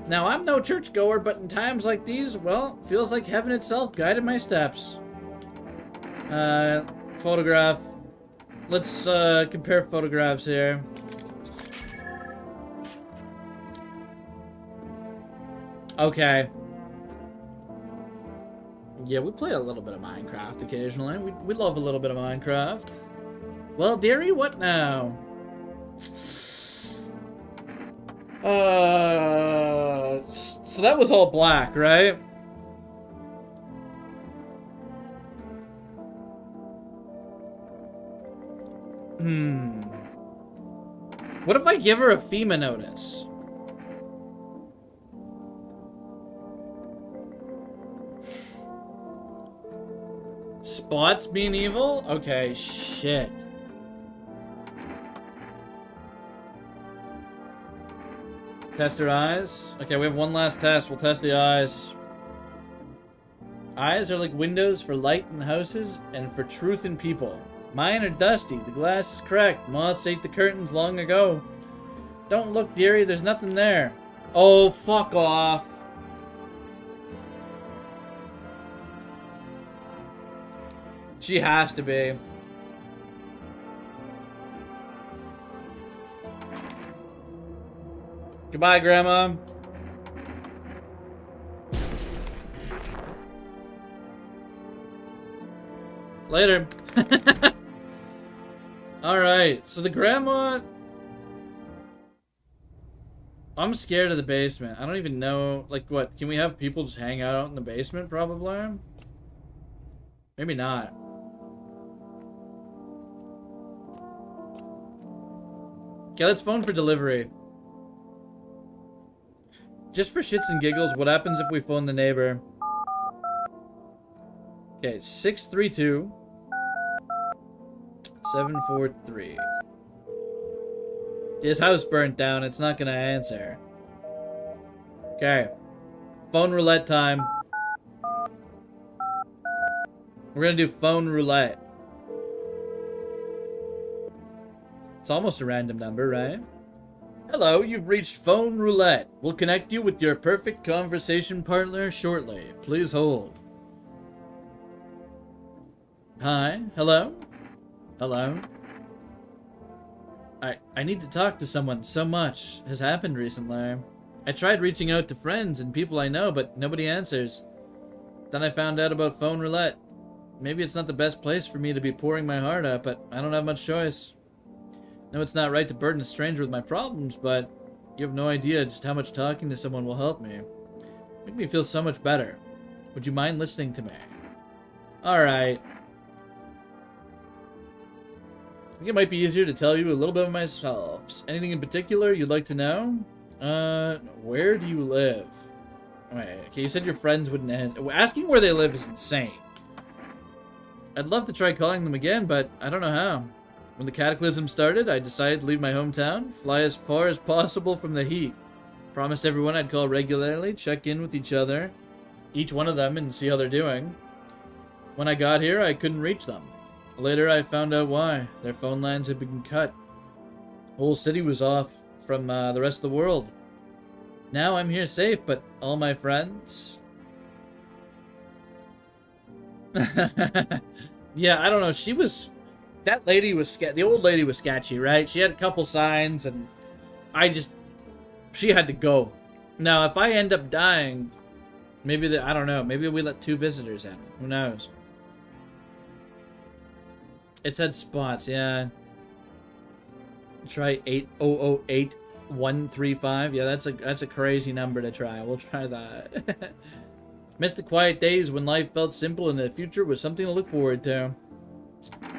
Now, I'm no churchgoer, but in times like these, well, feels like heaven itself guided my steps. Photograph. Let's compare photographs here. Okay. Yeah, we play a little bit of Minecraft occasionally. We love a little bit of Minecraft. Well, dearie, what now? So that was all black, right? What if I give her a FEMA notice? Spots being evil? Okay, shit. Test her eyes. Okay, we have one last test. We'll test the eyes. Eyes are like windows for light in houses and for truth in people. Mine are dusty. The glass is cracked. Moths ate the curtains long ago. Don't look, dearie. There's nothing there. Oh, fuck off. She has to be. Goodbye, Grandma. Later. Alright, so the grandma... I'm scared of the basement. I don't even know... Like, what? Can we have people just hang out in the basement, probably? Maybe not. Okay, let's phone for delivery. Just for shits and giggles, what happens if we phone the neighbor? Okay, 632 743. His house burnt down. It's not gonna answer. Okay. Phone roulette time. We're gonna do phone roulette. It's almost a random number, right? Hello, you've reached phone roulette. We'll connect you with your perfect conversation partner shortly. Please hold. Hi, hello? Hello? I need to talk to someone. So much has happened recently. I tried reaching out to friends and people I know, but nobody answers. Then I found out about phone roulette. Maybe it's not the best place for me to be pouring my heart out, but I don't have much choice. No, it's not right to burden a stranger with my problems, but you have no idea just how much talking to someone will help me. Make me feel so much better. Would you mind listening to me? Alright. I think it might be easier to tell you a little bit of myself. Anything in particular you'd like to know? Where do you live? Wait, okay, you said your friends wouldn't end. Asking where they live is insane. I'd love to try calling them again, but I don't know how. When the cataclysm started, I decided to leave my hometown, fly as far as possible from the heat. Promised everyone I'd call regularly, check in with each other, each one of them, and see how they're doing. When I got here, I couldn't reach them. Later, I found out why. Their phone lines had been cut. The whole city was off from the rest of the world. Now I'm here safe, but all my friends... Yeah, I don't know. She was... That lady was... The old lady was sketchy, right? She had a couple signs, and she had to go. Now, if I end up dying, maybe... I don't know. Maybe we let 2 visitors in. Who knows? It said spots, yeah. Try 8008135. Yeah, that's a crazy number to try. We'll try that. Missed the quiet days when life felt simple and the future was something to look forward to.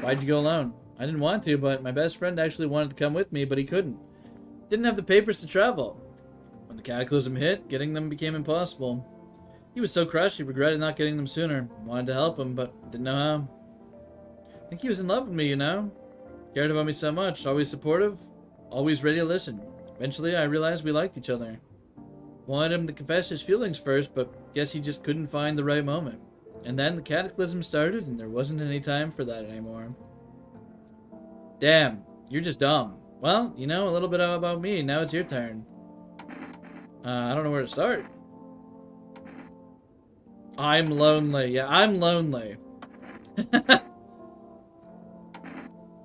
Why'd you go alone? I didn't want to, but my best friend actually wanted to come with me, but he couldn't. Didn't have the papers to travel. When the cataclysm hit, getting them became impossible. He was so crushed he regretted not getting them sooner. Wanted to help him, but didn't know how. I think he was in love with me, you know? Cared about me so much, always supportive, always ready to listen. Eventually, I realized we liked each other. Wanted him to confess his feelings first, but guess he just couldn't find the right moment. And then the cataclysm started, and there wasn't any time for that anymore. Damn, you're just dumb. Well, you know a little bit about me. Now it's your turn. I don't know where to start. I'm lonely. Yeah, I'm lonely.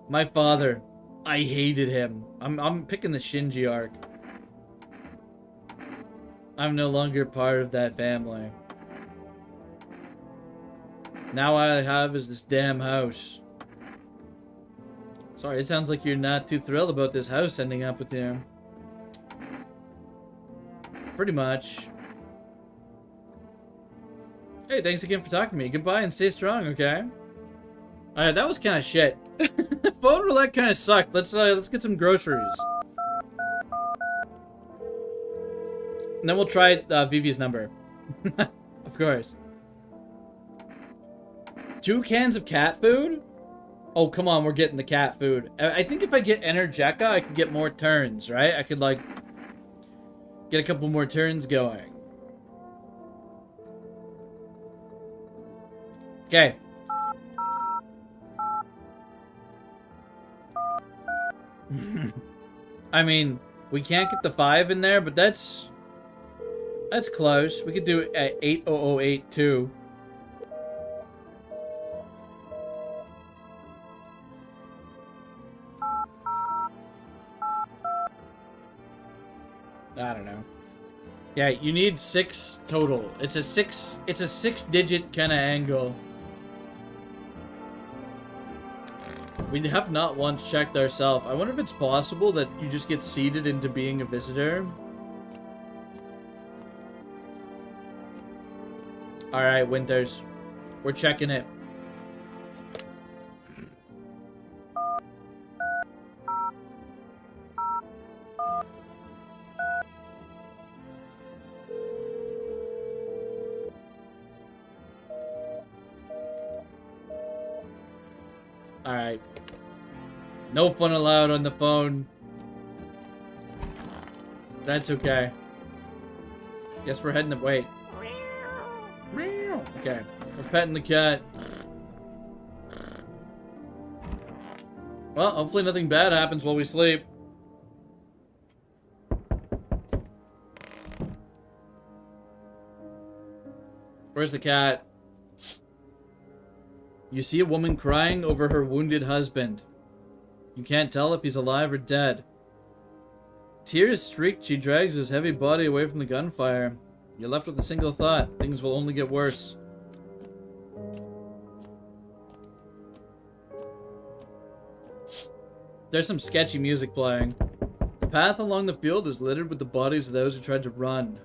My father. I hated him. I'm picking the Shinji arc. I'm no longer part of that family. Now all I have is this damn house. Sorry, it sounds like you're not too thrilled about this house ending up with you. Pretty much. Hey, thanks again for talking to me. Goodbye and stay strong, okay? Alright, that was kind of shit. Phone roulette kind of sucked. Let's get some groceries. And then we'll try Vivi's number. Of course. 2 cans of cat food? Oh, come on, we're getting the cat food. I think if I get Energeca, I could get more turns, right? I could, like, get a couple more turns going. Okay. I mean, we can't get the 5 in there, but that's close. We could do it at 8008 too. I don't know. Yeah, you need 6 total. It's a 6-digit kind of angle. We have not once checked ourselves. I wonder if it's possible that you just get seeded into being a visitor. Alright, Winters. We're checking it. Alright. No fun allowed on the phone. That's okay. Guess we're heading to wait. Okay. We're petting the cat. Well, hopefully nothing bad happens while we sleep. Where's the cat? You see a woman crying over her wounded husband. You can't tell if he's alive or dead. Tears streaked, she drags his heavy body away from the gunfire. You're left with a single thought. Things will only get worse. There's some sketchy music playing. The path along the field is littered with the bodies of those who tried to run.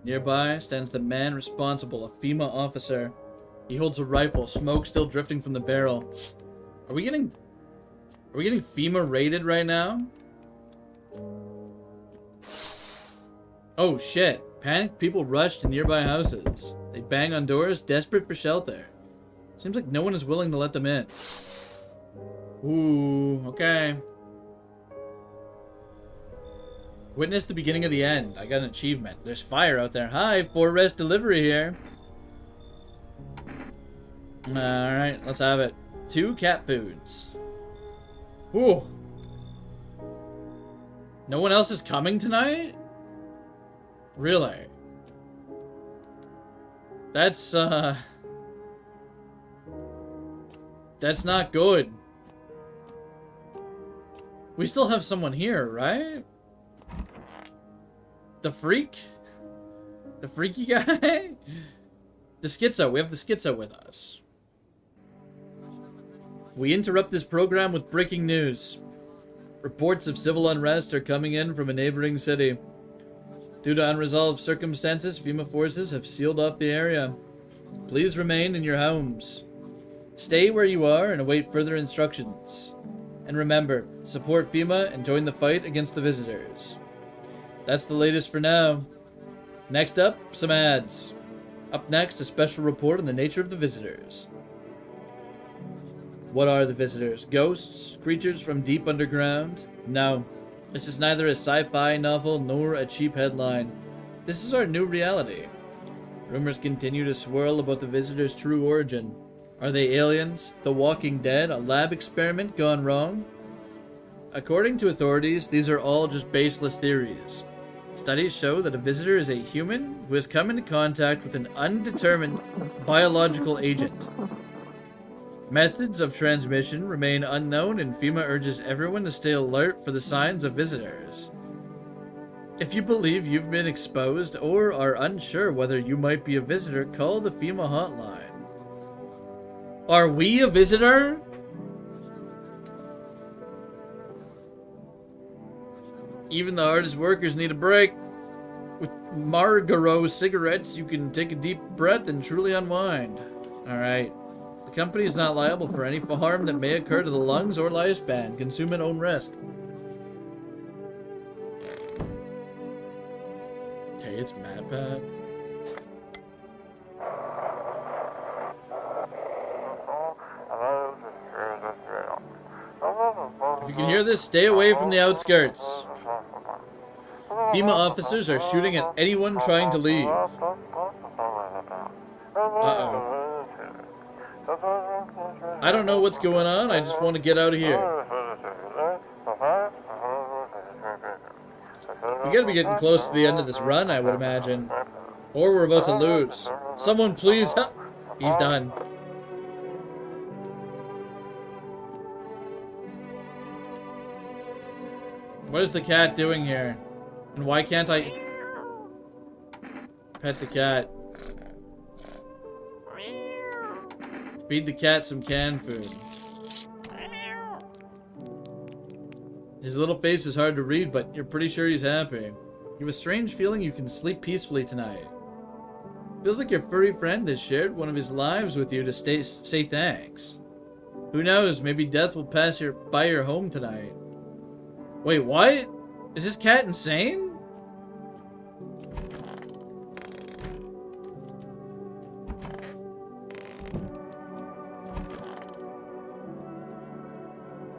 Nearby stands the man responsible, a FEMA officer. He holds a rifle, smoke still drifting from the barrel. Are we getting FEMA raided right now? Oh shit. Panicked people rush to nearby houses. They bang on doors, desperate for shelter. Seems like no one is willing to let them in. Ooh, okay. Witness the beginning of the end. I got an achievement. There's fire out there. Hi, 4-rest delivery here. Alright, let's have it. 2 cat foods. Ooh. No one else is coming tonight? Really? That's not good. We still have someone here, right? The freak? The freaky guy? The schizo. We have the schizo with us. We interrupt this program with breaking news. Reports of civil unrest are coming in from a neighboring city. Due to unresolved circumstances, FEMA forces have sealed off the area. Please remain in your homes. Stay where you are and await further instructions. And remember, support FEMA and join the fight against the visitors. That's the latest for now. Next up, some ads. Up next, a special report on the nature of the visitors. What are the visitors? Ghosts? Creatures from deep underground? No. This is neither a sci-fi novel nor a cheap headline. This is our new reality. Rumors continue to swirl about the visitors' true origin. Are they aliens? The Walking Dead? A lab experiment gone wrong? According to authorities, these are all just baseless theories. Studies show that a visitor is a human who has come into contact with an undetermined biological agent. Methods of transmission remain unknown, and FEMA urges everyone to stay alert for the signs of visitors. If you believe you've been exposed or are unsure whether you might be a visitor, call the FEMA hotline. Are we a visitor? Even the hardest workers need a break. With Marlboro cigarettes, you can take a deep breath and truly unwind. Alright. The company is not liable for any harm that may occur to the lungs or lifespan. Consume at own risk. Okay, it's MatPat. If you can hear this, stay away from the outskirts. FEMA officers are shooting at anyone trying to leave. Uh-oh. I don't know what's going on, I just want to get out of here. We gotta be getting close to the end of this run, I would imagine. Or we're about to lose. Someone please help. He's done. What is the cat doing here? And why can't I pet the cat? Feed the cat some canned food. His little face is hard to read, but you're pretty sure he's happy. You have a strange feeling you can sleep peacefully tonight. Feels like your furry friend has shared one of his lives with you to say thanks. Who knows, maybe death will pass by your home tonight. Wait, what? Is this cat insane?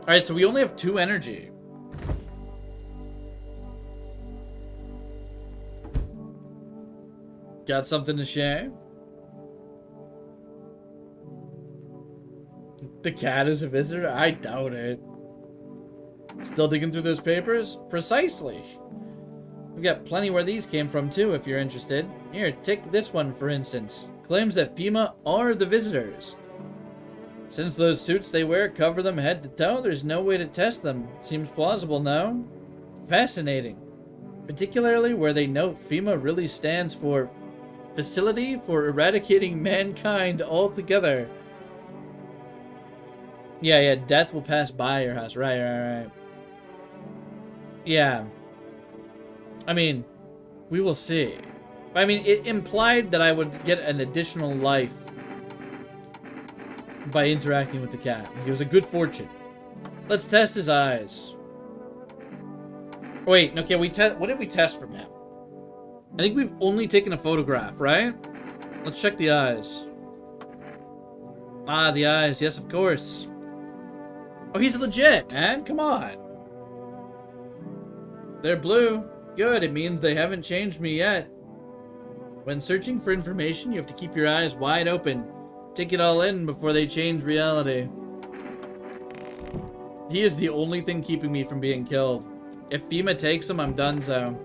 Alright, so we only have 2 energy. Got something to share? The cat is a visitor? I doubt it. Still digging through those papers? Precisely. We've got plenty where these came from too, if you're interested. Here, take this one for instance. Claims that FEMA are the visitors. Since those suits they wear cover them head to toe, there's no way to test them. Seems plausible, no? Fascinating. Particularly where they note FEMA really stands for Facility for Eradicating Mankind Altogether. Yeah, death will pass by your house. Right. Yeah. I mean, we will see. I mean, it implied that I would get an additional life by interacting with the cat. It was a good fortune. Let's test his eyes. Wait, okay, what did we test from him? I think we've only taken a photograph, right? Let's check the eyes. Ah, the eyes. Yes, of course. Oh, he's legit, man. Come on. They're blue. Good, it means they haven't changed me yet. When searching for information, you have to keep your eyes wide open. Take it all in before they change reality. He is the only thing keeping me from being killed. If FEMA takes him, I'm done so.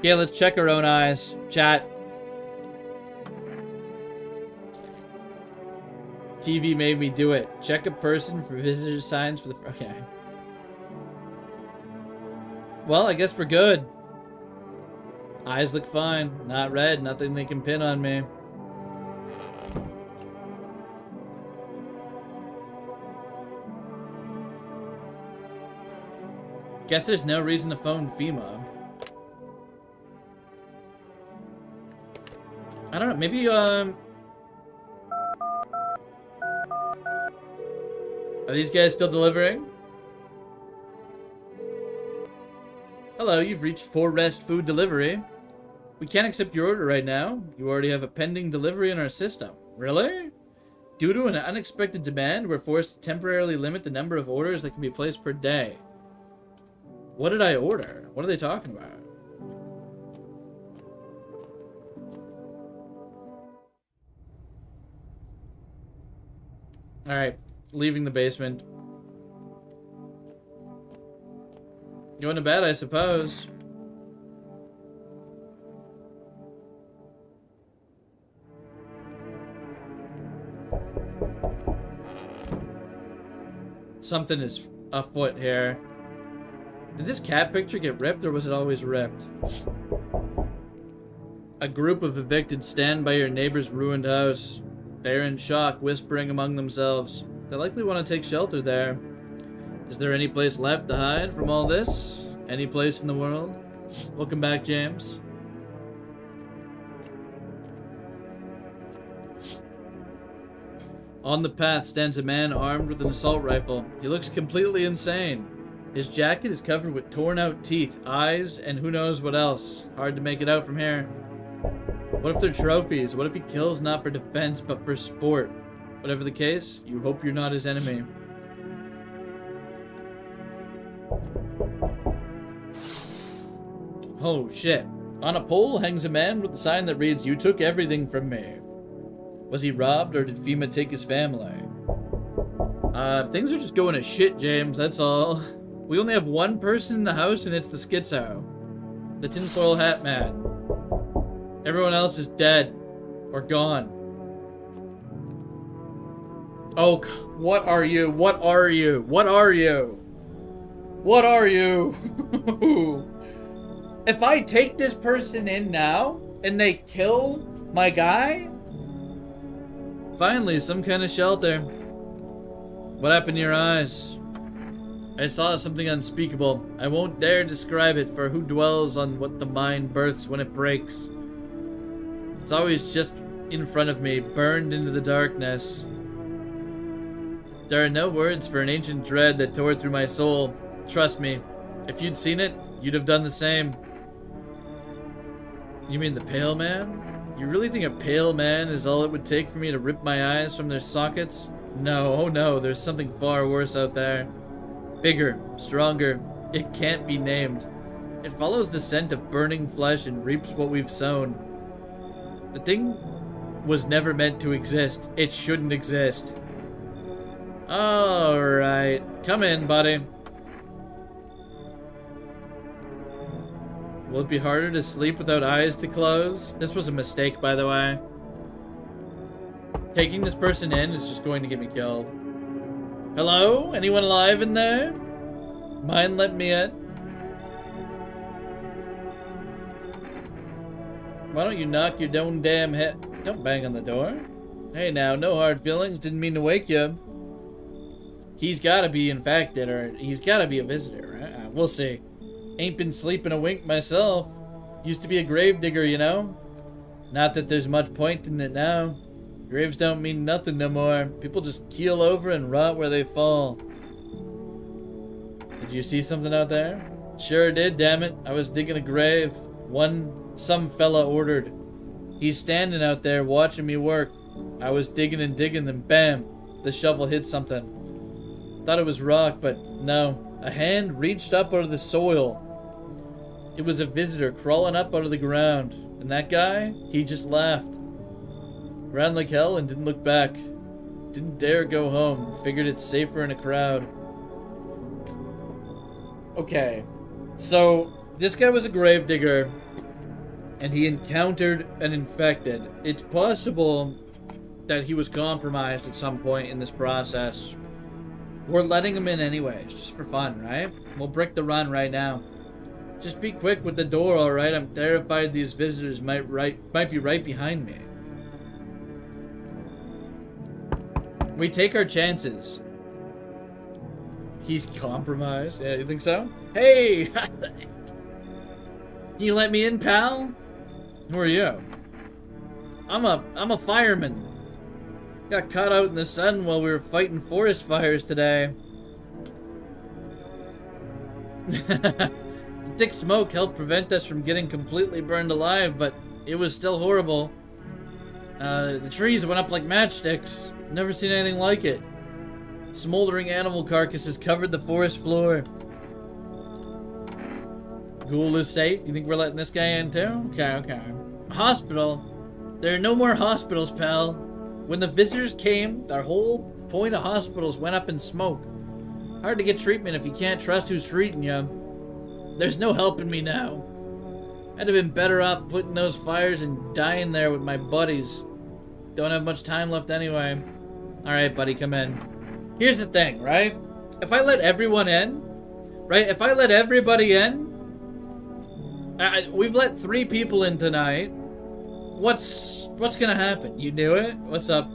Yeah, let's check our own eyes. Chat. TV made me do it. Check a person for visitor signs for the... Okay. Well, I guess we're good. Eyes look fine. Not red. Nothing they can pin on me. Guess there's no reason to phone FEMA. I don't know. Maybe, Are these guys still delivering? Hello, you've reached For Rest Food Delivery. We can't accept your order right now. You already have a pending delivery in our system. Really? Due to an unexpected demand, we're forced to temporarily limit the number of orders that can be placed per day. What did I order? What are they talking about? Alright, leaving the basement. Going to bed, I suppose. Something is afoot here. Did this cat picture get ripped, or was it always ripped? A group of evicted stand by your neighbor's ruined house. They're in shock, whispering among themselves. They likely want to take shelter there. Is there any place left to hide from all this? Any place in the world? Welcome back, James. On the path stands a man armed with an assault rifle. He looks completely insane. His jacket is covered with torn out teeth, eyes, and who knows what else. Hard to make it out from here. What if they're trophies? What if he kills not for defense, but for sport? Whatever the case, you hope you're not his enemy. Oh shit. On a pole hangs a man with a sign that reads, "You took everything from me." Was he robbed, or did FEMA take his family? Things are just going to shit, James, that's all. We only have one person in the house, and it's the schizo. The tinfoil hat man. Everyone else is dead. Or gone. Oh, what are you? What are you? What are you? What are you? If I take this person in now, and they kill my guy? Finally, some kind of shelter. What happened to your eyes? I saw something unspeakable. I won't dare describe it, for who dwells on what the mind births when it breaks? It's always just in front of me, burned into the darkness. There are no words for an ancient dread that tore through my soul. Trust me, if you'd seen it, you'd have done the same. You mean the pale man? You really think a pale man is all it would take for me to rip my eyes from their sockets? No, oh no, there's something far worse out there. Bigger, stronger, it can't be named. It follows the scent of burning flesh and reaps what we've sown. The thing was never meant to exist. It shouldn't exist. Alright, come in, buddy. Will it be harder to sleep without eyes to close? This was a mistake, by the way. Taking this person in is just going to get me killed. Hello? Anyone alive in there? Mind let me in? Why don't you knock your own damn head? Don't bang on the door. Hey now, no hard feelings. Didn't mean to wake you. He's gotta be infected, or he's gotta be a visitor, right? We'll see. Ain't been sleeping a wink myself. Used to be a gravedigger, you know? Not that there's much point in it now. Graves don't mean nothing no more. People just keel over and rot where they fall. Did you see something out there? Sure did, damn it. I was digging a grave. Some fella ordered. He's standing out there watching me work. I was digging and digging, then bam, the shovel hit something. Thought it was rock, but no. A hand reached up out of the soil. It was a visitor crawling up out of the ground. And that guy, he just laughed. Ran like hell and didn't look back. Didn't dare go home. Figured it's safer in a crowd. Okay. So, this guy was a gravedigger. And he encountered an infected. It's possible that he was compromised at some point in this process. We're letting him in anyways, just for fun, right? We'll brick the run right now. Just be quick with the door, alright? I'm terrified these visitors might be right behind me. We take our chances. He's compromised. Yeah, you think so? Hey! Can you let me in, pal? Who are you? I'm a fireman. Got caught out in the sun while we were fighting forest fires today. Thick smoke helped prevent us from getting completely burned alive, but it was still horrible. The trees went up like matchsticks. Never seen anything like it. Smoldering animal carcasses covered the forest floor. Ghoul is safe? You think we're letting this guy in too? Okay. Hospital? There are no more hospitals, pal. When the visitors came, the whole point of hospitals went up in smoke. Hard to get treatment if you can't trust who's treating you. There's no helping me now. I'd have been better off putting those fires and dying there with my buddies. Don't have much time left anyway. Alright, buddy, come in. Here's the thing, right? If I let everyone in, right? If I let everybody in, we've let 3 people in tonight. What's gonna happen? You knew it? What's up?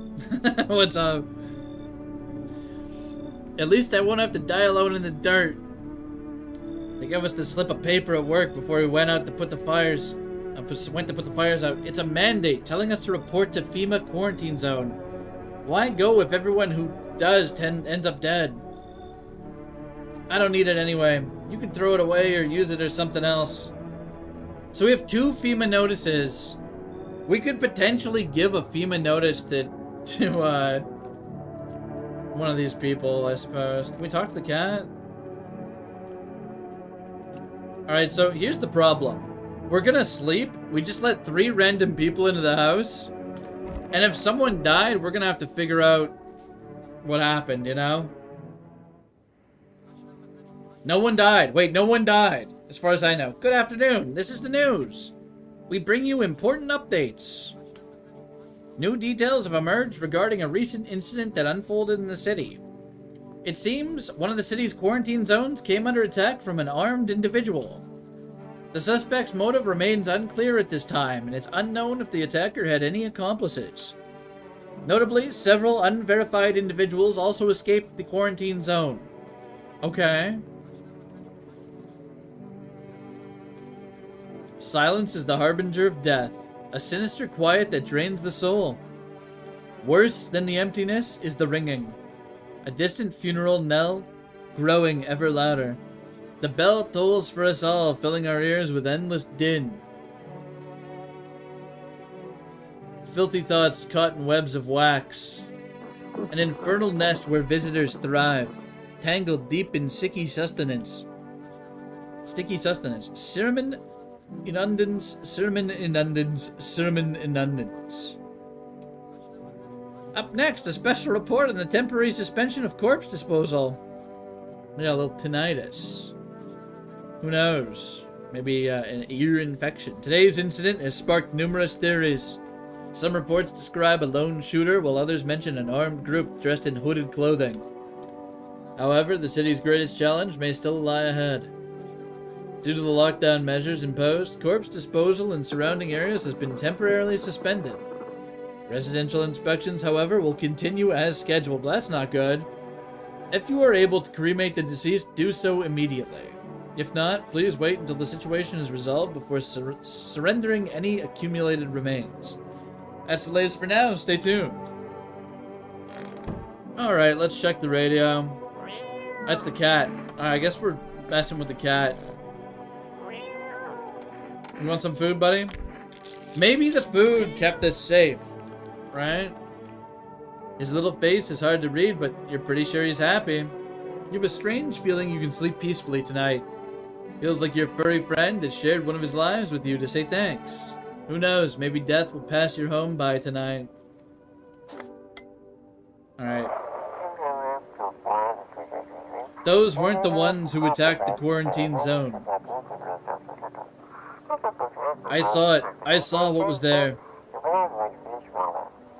What's up? At least I won't have to die alone in the dirt. They gave us the slip of paper at work before we went out to put the fires. Went to put the fires out. It's a mandate telling us to report to FEMA quarantine zone. Why go if everyone who does ends up dead? I don't need it anyway. You can throw it away or use it or something else. So we have 2 FEMA notices. We could potentially give a FEMA notice to one of these people, I suppose. Can we talk to the cat? Alright, so here's the problem. We're gonna sleep. We just let 3 random people into the house. And if someone died, we're gonna have to figure out what happened, you know? No one died. Wait, no one died. As far as I know. Good afternoon. This is the news. We bring you important updates. New details have emerged regarding a recent incident that unfolded in the city. It seems one of the city's quarantine zones came under attack from an armed individual. The suspect's motive remains unclear at this time, and it's unknown if the attacker had any accomplices. Notably, several unverified individuals also escaped the quarantine zone. Okay. Silence is the harbinger of death, a sinister quiet that drains the soul. Worse than the emptiness is the ringing. A distant funeral knell, growing ever louder. The bell tolls for us all, filling our ears with endless din. Filthy thoughts caught in webs of wax. An infernal nest where visitors thrive, tangled deep in sticky sustenance. Sermon inundans. Up next, a special report on the temporary suspension of corpse disposal. Yeah, a little tinnitus. Who knows? Maybe an ear infection. Today's incident has sparked numerous theories. Some reports describe a lone shooter, while others mention an armed group dressed in hooded clothing. However, the city's greatest challenge may still lie ahead. Due to the lockdown measures imposed, corpse disposal in surrounding areas has been temporarily suspended. Residential inspections, however, will continue as scheduled. That's not good. If you are able to cremate the deceased, do so immediately. If not, please wait until the situation is resolved before surrendering any accumulated remains. That's the latest for now. Stay tuned. Alright, let's check the radio. That's the cat. I guess we're messing with the cat. You want some food, buddy? Maybe the food kept us safe, right? His little face is hard to read, but you're pretty sure he's happy. You have a strange feeling you can sleep peacefully tonight. Feels like your furry friend has shared one of his lives with you to say thanks. Who knows, maybe death will pass your home by tonight. Alright. Those weren't the ones who attacked the quarantine zone. I saw it. I saw what was there.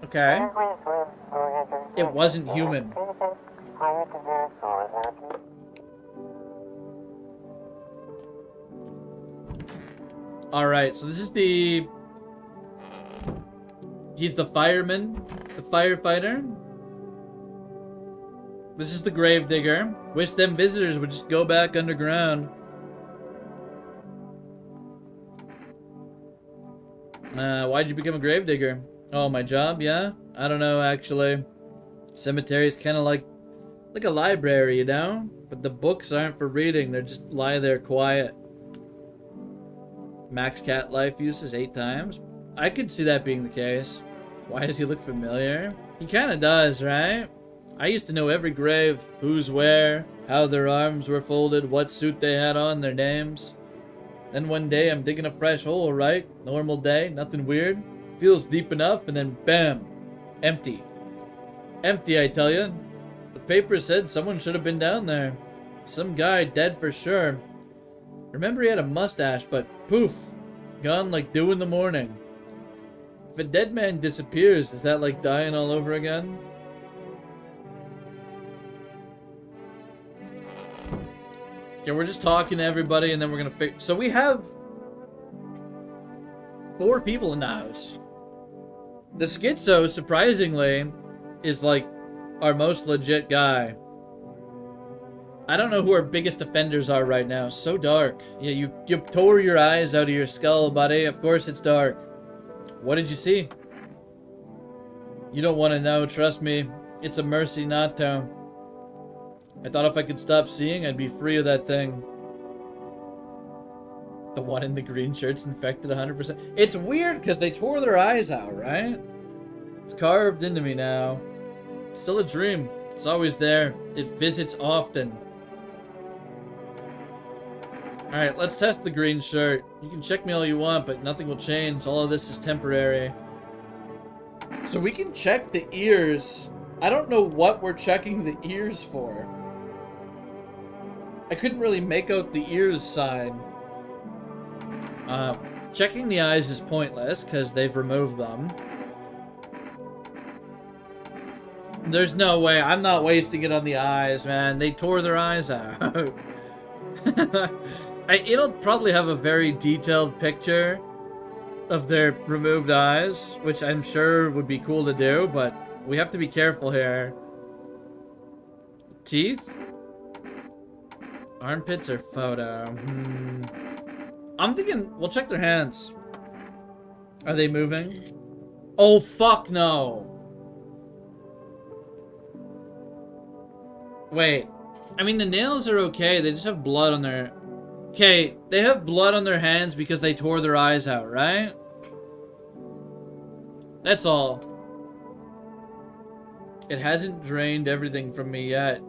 Okay. It wasn't human. Alright, so this is the... He's the fireman, the firefighter. This is the gravedigger. Wish them visitors would just go back underground. Why'd you become a gravedigger? Oh, my job, yeah? I don't know, actually. Cemetery is kind of like a library, you know? But the books aren't for reading, they just lie there quiet. Max cat life uses 8 times. I could see that being the case. Why does he look familiar? He kind of does, right? I used to know every grave, who's where, how their arms were folded, what suit they had on, their names. Then one day I'm digging a fresh hole, right? Normal day, nothing weird. Feels deep enough, and then bam, empty. Empty, I tell you. The paper said someone should have been down there. Some guy dead for sure. Remember he had a mustache, but poof, gone like dew in the morning. If a dead man disappears, is that like dying all over again? Okay, we're just talking to everybody and then we're gonna fix. So we have 4 people in the house. The schizo, surprisingly, is like our most legit guy. I don't know who our biggest offenders are right now. So dark. Yeah, you tore your eyes out of your skull, buddy. Of course it's dark. What did you see? You don't want to know, trust me. It's a mercy not to. I thought if I could stop seeing, I'd be free of that thing. The one in the green shirt's infected 100%. It's weird because they tore their eyes out, right? It's carved into me now. Still a dream. It's always there. It visits often. Alright, let's test the green shirt. You can check me all you want, but nothing will change. All of this is temporary. So we can check the ears. I don't know what we're checking the ears for. I couldn't really make out the ears sign. Checking the eyes is pointless because they've removed them. There's no way. I'm not wasting it on the eyes, man. They tore their eyes out. It'll probably have a very detailed picture of their removed eyes, which I'm sure would be cool to do, but we have to be careful here. Teeth? Armpits or photo? I'm thinking we'll check their hands. Are they moving? Oh, fuck no. Wait. I mean, the nails are okay. They just have blood on their... Okay, they have blood on their hands because they tore their eyes out, right? That's all. It hasn't drained everything from me yet.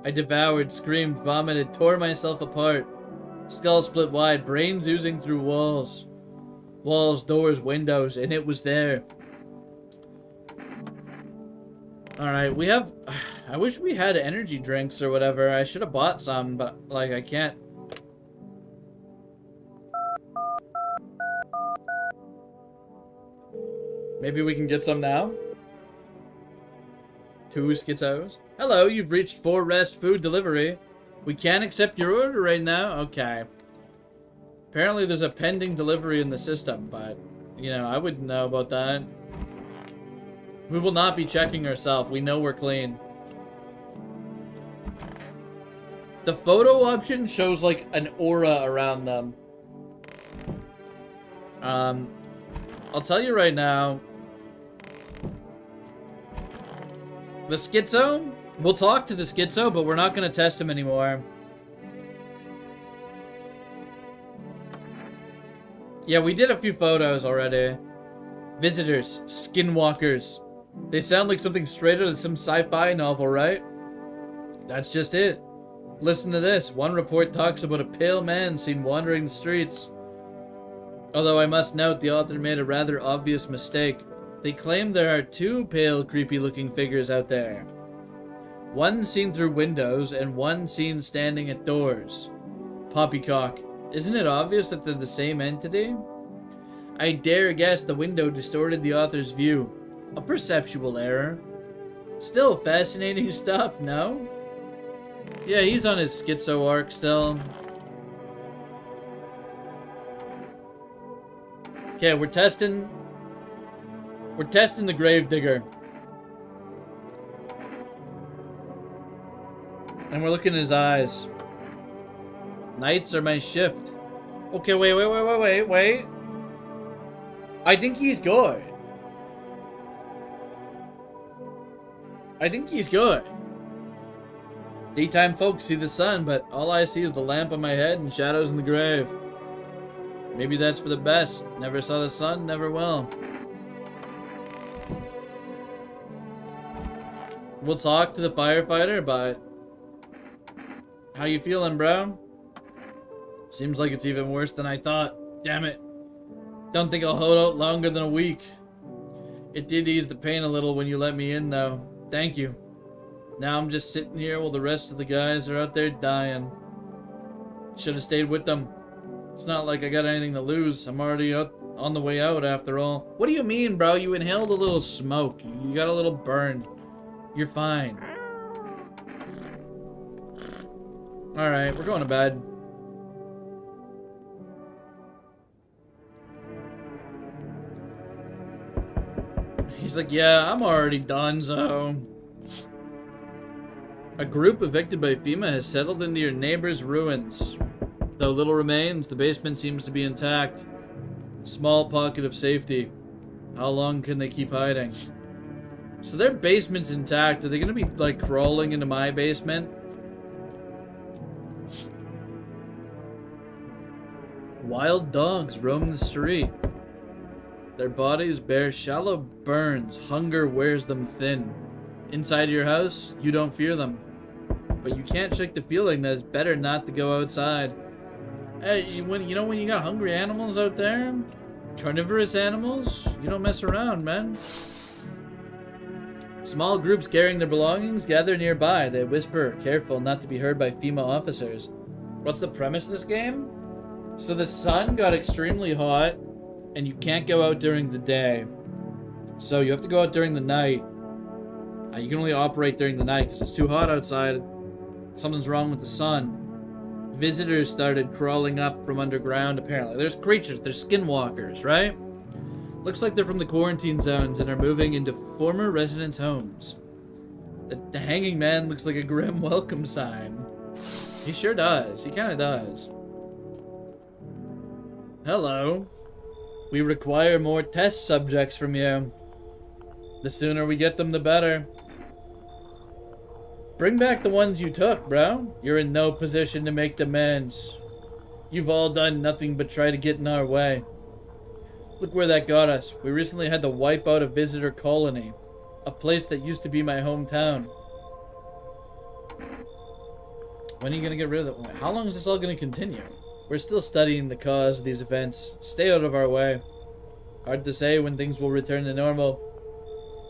I devoured, screamed, vomited, tore myself apart. Skull split wide, brains oozing through walls. Walls, doors, windows, and it was there. Alright, we have... I wish we had energy drinks or whatever. I should have bought some, but, like, I can't. Maybe we can get some now? 2 schizos. Hello, you've reached 4 Rest Food Delivery. We can't accept your order right now. Okay. Apparently there's a pending delivery in the system, but, you know, I wouldn't know about that. We will not be checking ourselves. We know we're clean. The photo option shows, like, an aura around them. I'll tell you right now. The schizo? We'll talk to the schizo, but we're not going to test him anymore. Yeah, we did a few photos already. Visitors. Skinwalkers. They sound like something straight out of some sci-fi novel, right? That's just it. Listen to this. One report talks about a pale man seen wandering the streets. Although I must note the author made a rather obvious mistake. They claim there are 2 pale, creepy-looking figures out there. One seen through windows, and one seen standing at doors. Poppycock. Isn't it obvious that they're the same entity? I dare guess the window distorted the author's view. A perceptual error. Still fascinating stuff, no? Yeah, he's on his schizo arc still. Okay, we're testing the Gravedigger. And we're looking at his eyes. Nights are my shift. Okay, wait. I think he's good. Daytime folks see the sun, but all I see is the lamp on my head and shadows in the grave. Maybe that's for the best. Never saw the sun, never will. We'll talk to the firefighter, but how you feeling, bro? Seems like it's even worse than I thought. Damn it. Don't think I'll hold out longer than a week. It did ease the pain a little when you let me in, though. Thank you. Now I'm just sitting here while the rest of the guys are out there dying. Should have stayed with them. It's not like I got anything to lose. I'm already out on the way out after all. What do you mean, bro? You inhaled a little smoke. You got a little burn. You're fine. Alright, we're going to bed. He's like, yeah, I'm already done, so... A group evicted by FEMA has settled into your neighbor's ruins. Though little remains, the basement seems to be intact. Small pocket of safety. How long can they keep hiding? So their basement's intact. Are they gonna be, like, crawling into my basement? Wild dogs roam the street. Their bodies bear shallow burns. Hunger wears them thin. Inside your house, you don't fear them. But you can't shake the feeling that it's better not to go outside. Hey, when you got hungry animals out there? Carnivorous animals? You don't mess around, man. Small groups carrying their belongings gather nearby. They whisper, careful not to be heard by FEMA officers. What's the premise of this game? So the sun got extremely hot, and you can't go out during the day. So you have to go out during the night. You can only operate during the night because it's too hot outside. Something's wrong with the sun. Visitors started crawling up from underground, apparently. There's creatures, there's skinwalkers, right? Looks like they're from the quarantine zones and are moving into former residents' homes. The hanging man looks like a grim welcome sign. He sure does. He kind of does. Hello. We require more test subjects from you. The sooner we get them, the better. Bring back the ones you took, bro. You're in no position to make demands. You've all done nothing but try to get in our way. Look where that got us. We recently had to wipe out a visitor colony. A place that used to be my hometown. When are you gonna get rid of it? How long is this all gonna continue? We're still studying the cause of these events. Stay out of our way. Hard to say when things will return to normal.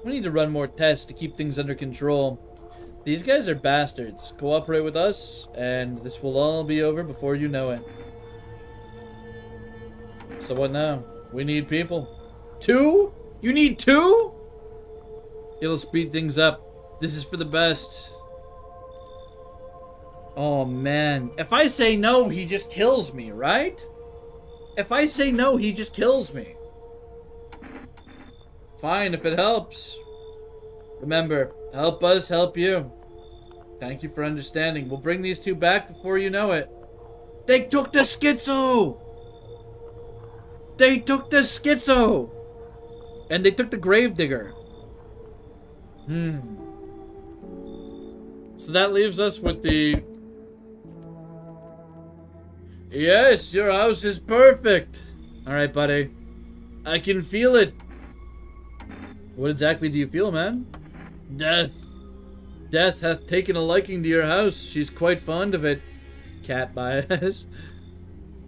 We need to run more tests to keep things under control. These guys are bastards. Cooperate with us, and this will all be over before you know it. So what now? We need people. 2? You need 2? It'll speed things up. This is for the best. Oh, man. If I say no, he just kills me, right? If I say no, he just kills me. Fine, if it helps. Remember, help us, help you. Thank you for understanding. We'll bring these 2 back before you know it. They took the schizo! They took the schizo! And they took the gravedigger. So that leaves us with the... Yes, your house is perfect. Alright, buddy. I can feel it. What exactly do you feel, man? Death. Death hath taken a liking to your house. She's quite fond of it. Cat bias.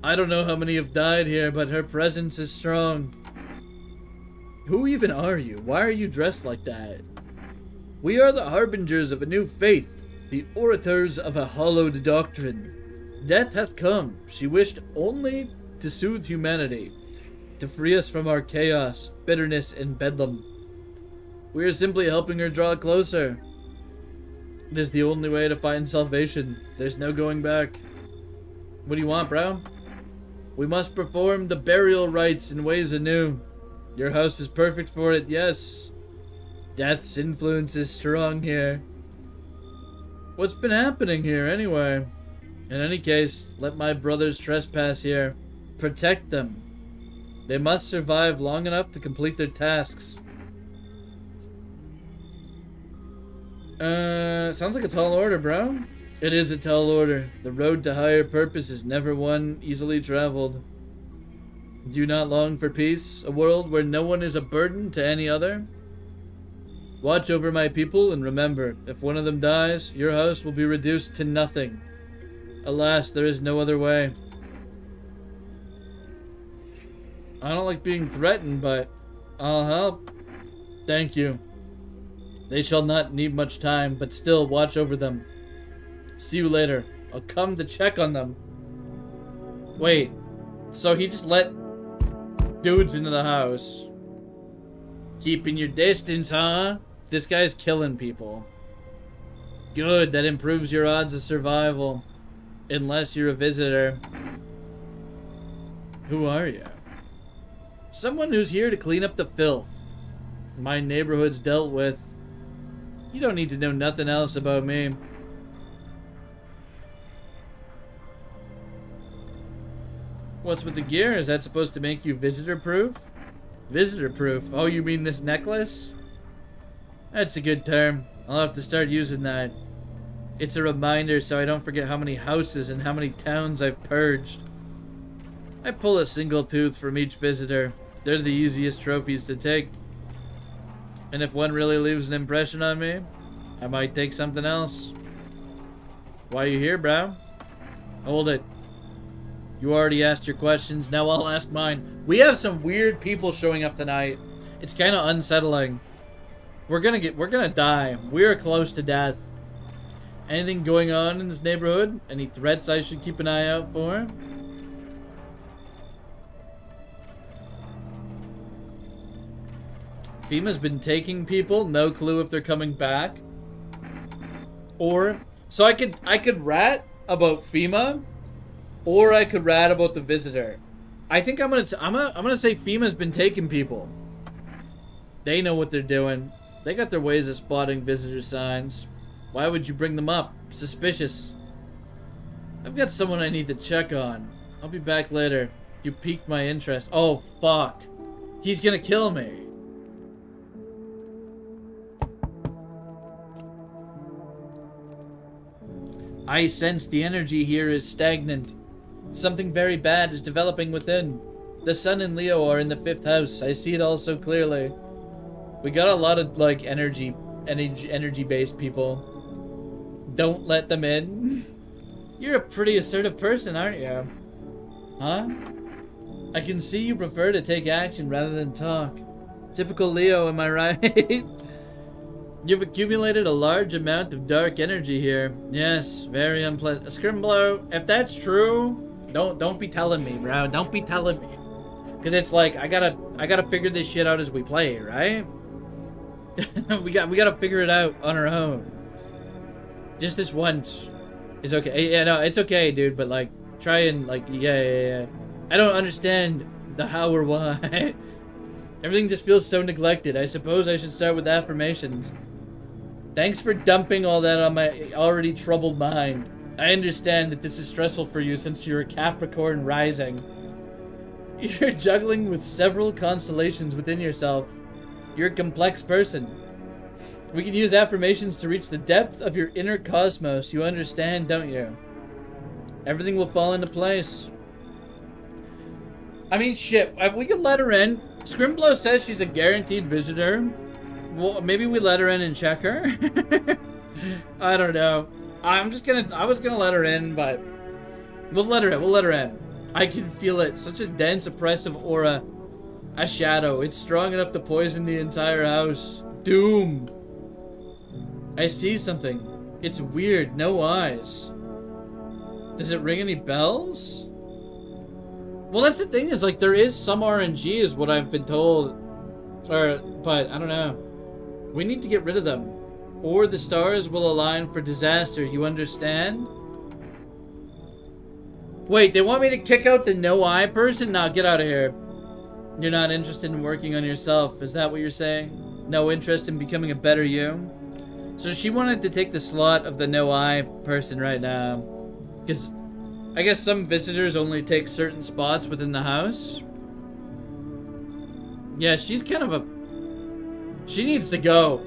I don't know how many have died here, but her presence is strong. Who even are you? Why are you dressed like that? We are the harbingers of a new faith, the orators of a hallowed doctrine. Death hath come. She wished only to soothe humanity, to free us from our chaos, bitterness, and bedlam. We are simply helping her draw closer. It is the only way to find salvation. There's no going back. What do you want, bro? We must perform the burial rites in ways anew. Your house is perfect for it, yes. Death's influence is strong here. What's been happening here, anyway? In any case, let my brothers trespass here. Protect them. They must survive long enough to complete their tasks. Sounds like a tall order, bro. It is a tall order. The road to higher purpose is never one easily traveled. Do you not long for peace? A world where no one is a burden to any other? Watch over my people and remember, if one of them dies, your house will be reduced to nothing. Alas, there is no other way. I don't like being threatened, but I'll help. Thank you. They shall not need much time, but still watch over them. See you later. I'll come to check on them. Wait, so he just let dudes into the house? Keeping your distance, huh? This guy's killing people. Good, that improves your odds of survival. Unless you're a visitor. Who are you? Someone who's here to clean up the filth. My neighborhood's dealt with. You don't need to know nothing else about me. What's with the gear? Is that supposed to make you visitor-proof? Visitor-proof? Oh, you mean this necklace? That's a good term. I'll have to start using that. It's a reminder so I don't forget how many houses and how many towns I've purged. I pull a single tooth from each visitor. They're the easiest trophies to take. And if one really leaves an impression on me, I might take something else. Why are you here, bro? Hold it. You already asked your questions, now I'll ask mine. We have some weird people showing up tonight. It's kind of unsettling. We're gonna die. We're close to death. Anything going on in this neighborhood? Any threats I should keep an eye out for? FEMA's been taking people. No clue if they're coming back. Or so I could rat about FEMA, or I could rat about the visitor. I think I'm gonna say FEMA's been taking people. They know what they're doing. They got their ways of spotting visitor signs. Why would you bring them up? Suspicious. I've got someone I need to check on. I'll be back later. You piqued my interest. Oh, fuck. He's gonna kill me. I sense the energy here is stagnant. Something very bad is developing within. The sun and Leo are in the 5th house. I see it all so clearly. We got a lot of, like, energy-based people. Don't let them in. You're a pretty assertive person, aren't you? Huh? I can see you prefer to take action rather than talk. Typical Leo, am I right? You've accumulated a large amount of dark energy here. Yes, very unpleasant. Scrimblow, if that's true, don't be telling me, bro. Don't be telling me. Cause it's like I gotta figure this shit out as we play, right? we gotta figure it out on our own. Just this once is okay. Yeah, no, it's okay, dude. But like, try and like, yeah. I don't understand the how or why. Everything just feels so neglected. I suppose I should start with affirmations. Thanks for dumping all that on my already troubled mind. I understand that this is stressful for you since you're a Capricorn rising. You're juggling with several constellations within yourself. You're a complex person. We can use affirmations to reach the depth of your inner cosmos. You understand, don't you? Everything will fall into place. I mean, shit. If we could let her in. Scrimblow says she's a guaranteed visitor. Well, maybe we let her in and check her. I don't know. I was gonna let her in, but we'll let her in. We'll let her in. I can feel it. Such a dense, oppressive aura. A shadow. It's strong enough to poison the entire house. Doom. I see something. It's weird. No eyes. Does it ring any bells? Well, that's the thing is, like, there is some RNG is what I've been told. But, I don't know. We need to get rid of them. Or the stars will align for disaster, you understand? Wait, they want me to kick out the no-eye person? Nah, get out of here. You're not interested in working on yourself, is that what you're saying? No interest in becoming a better you? So she wanted to take the slot of the no-eye person right now. Because I guess some visitors only take certain spots within the house. Yeah, she's kind of a... She needs to go.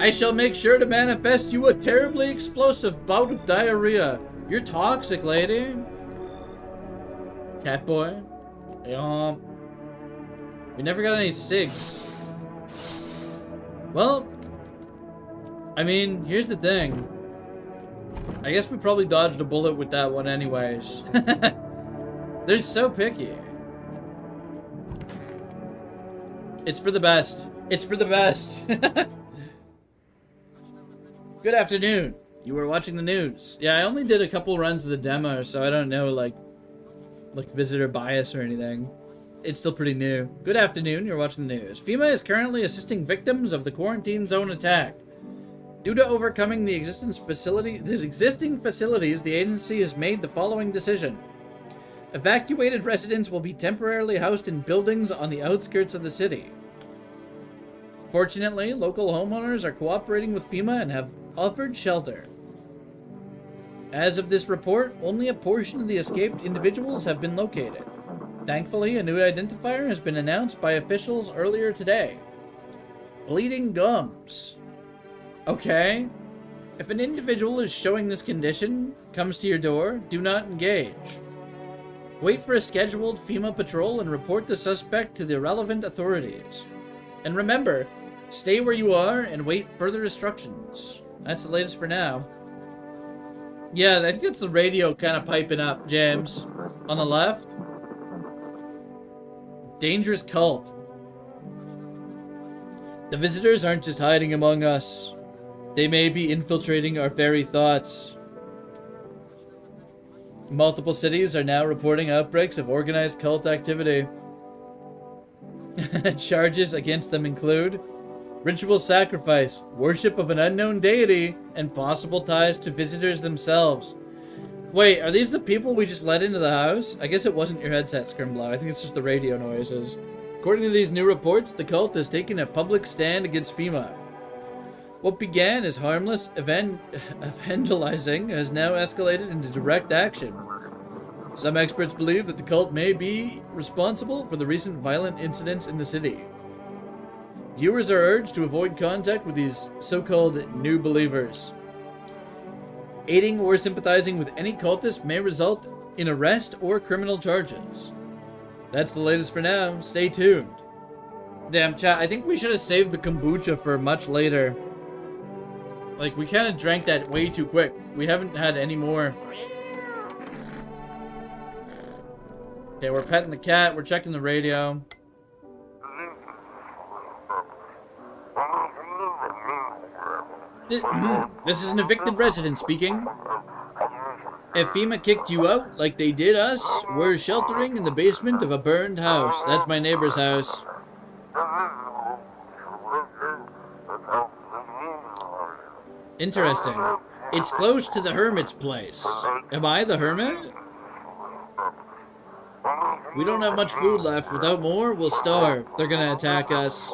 I shall make sure to manifest you a terribly explosive bout of diarrhea. You're toxic, lady. Catboy. We never got any cigs. Well, I mean, here's the thing. I guess we probably dodged a bullet with that one anyways. They're so picky. It's for the best. It's for the best. Good afternoon. You were watching the news. Yeah, I only did a couple runs of the demo, so I don't know, like visitor bias or anything. It's still pretty new. Good afternoon. You're watching the news. FEMA is currently assisting victims of the quarantine zone attack. Due to overcoming the existing facilities, the agency has made the following decision. Evacuated residents will be temporarily housed in buildings on the outskirts of the city. Fortunately, local homeowners are cooperating with FEMA and have offered shelter. As of this report, only a portion of the escaped individuals have been located. Thankfully, a new identifier has been announced by officials earlier today. Bleeding gums. Okay. If an individual is showing this condition, comes to your door, do not engage. Wait for a scheduled FEMA patrol and report the suspect to the relevant authorities. And remember, stay where you are and wait further instructions. That's the latest for now. Yeah, I think that's the radio kind of piping up, James. On the left. Dangerous cult. The visitors aren't just hiding among us. They may be infiltrating our very thoughts. Multiple cities are now reporting outbreaks of organized cult activity. Charges against them include ritual sacrifice, worship of an unknown deity, and possible ties to visitors themselves. Wait, are these the people we just let into the house? I guess it wasn't your headset, Scrimblow. I think it's just the radio noises. According to these new reports, the cult has taken a public stand against FEMA. What began as harmless evangelizing has now escalated into direct action. Some experts believe that the cult may be responsible for the recent violent incidents in the city. Viewers are urged to avoid contact with these so-called new believers. Aiding or sympathizing with any cultist may result in arrest or criminal charges. That's the latest for now. Stay tuned. Damn, chat, I think we should have saved the kombucha for much later. Like, we kind of drank that way too quick. We haven't had any more. Okay, we're petting the cat. We're checking the radio. This is an evicted resident speaking. If FEMA kicked you out like they did us, we're sheltering in the basement of a burned house. That's my neighbor's house. Interesting. It's close to the hermit's place. Am I the hermit? We don't have much food left. Without more, we'll starve. They're gonna attack us.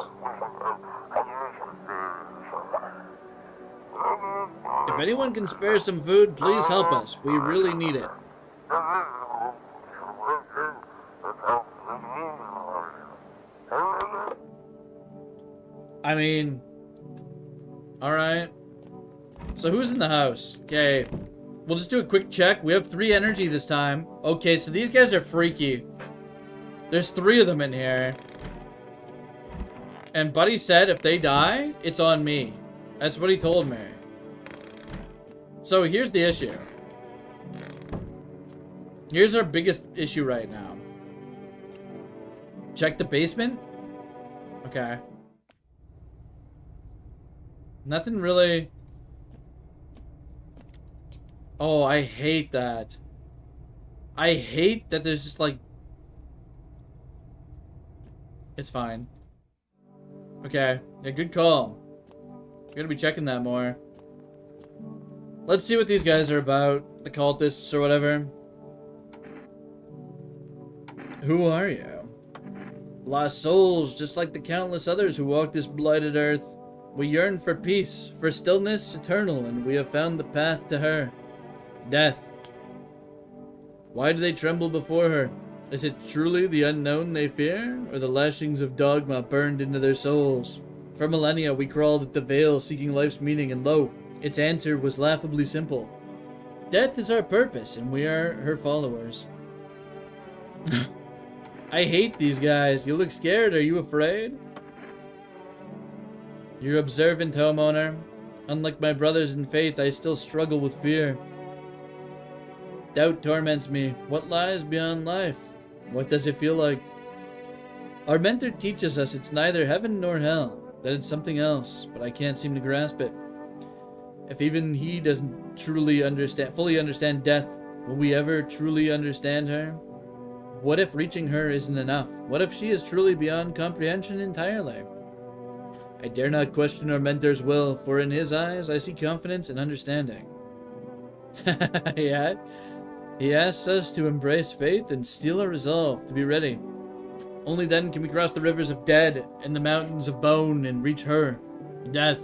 If anyone can spare some food, please help us. We really need it. I mean... Alright. So who's in the house? Okay. We'll just do a quick check. We have 3 energy this time. Okay, so these guys are freaky. There's 3 of them in here. And Buddy said if they die, it's on me. That's what he told me. So here's the issue. Here's our biggest issue right now. Check the basement. Okay. Nothing really... Oh, I hate that. I hate that there's just like... It's fine. Okay. Yeah, good call. We're gonna be checking that more. Let's see what these guys are about. The cultists or whatever. Who are you? Lost souls, just like the countless others who walk this blighted earth. We yearn for peace, for stillness eternal, and we have found the path to her. Death. Why do they tremble before her? Is it truly the unknown they fear, or the lashings of dogma burned into their souls? For millennia, we crawled at the veil seeking life's meaning, and lo, its answer was laughably simple. Death is our purpose, and we are her followers. I hate these guys. You look scared. Are you afraid? You're observant, homeowner. Unlike my brothers in faith, I still struggle with fear. Doubt torments me. What lies beyond life? What does it feel like? Our mentor teaches us it's neither heaven nor hell, that it's something else, but I can't seem to grasp it. If even he doesn't fully understand death, will we ever truly understand her? What if reaching her isn't enough? What if she is truly beyond comprehension entirely? I dare not question our mentor's will, for in his eyes I see confidence and understanding. Yeah. He asks us to embrace faith and steel our resolve to be ready. Only then can we cross the rivers of dead and the mountains of bone and reach her, death.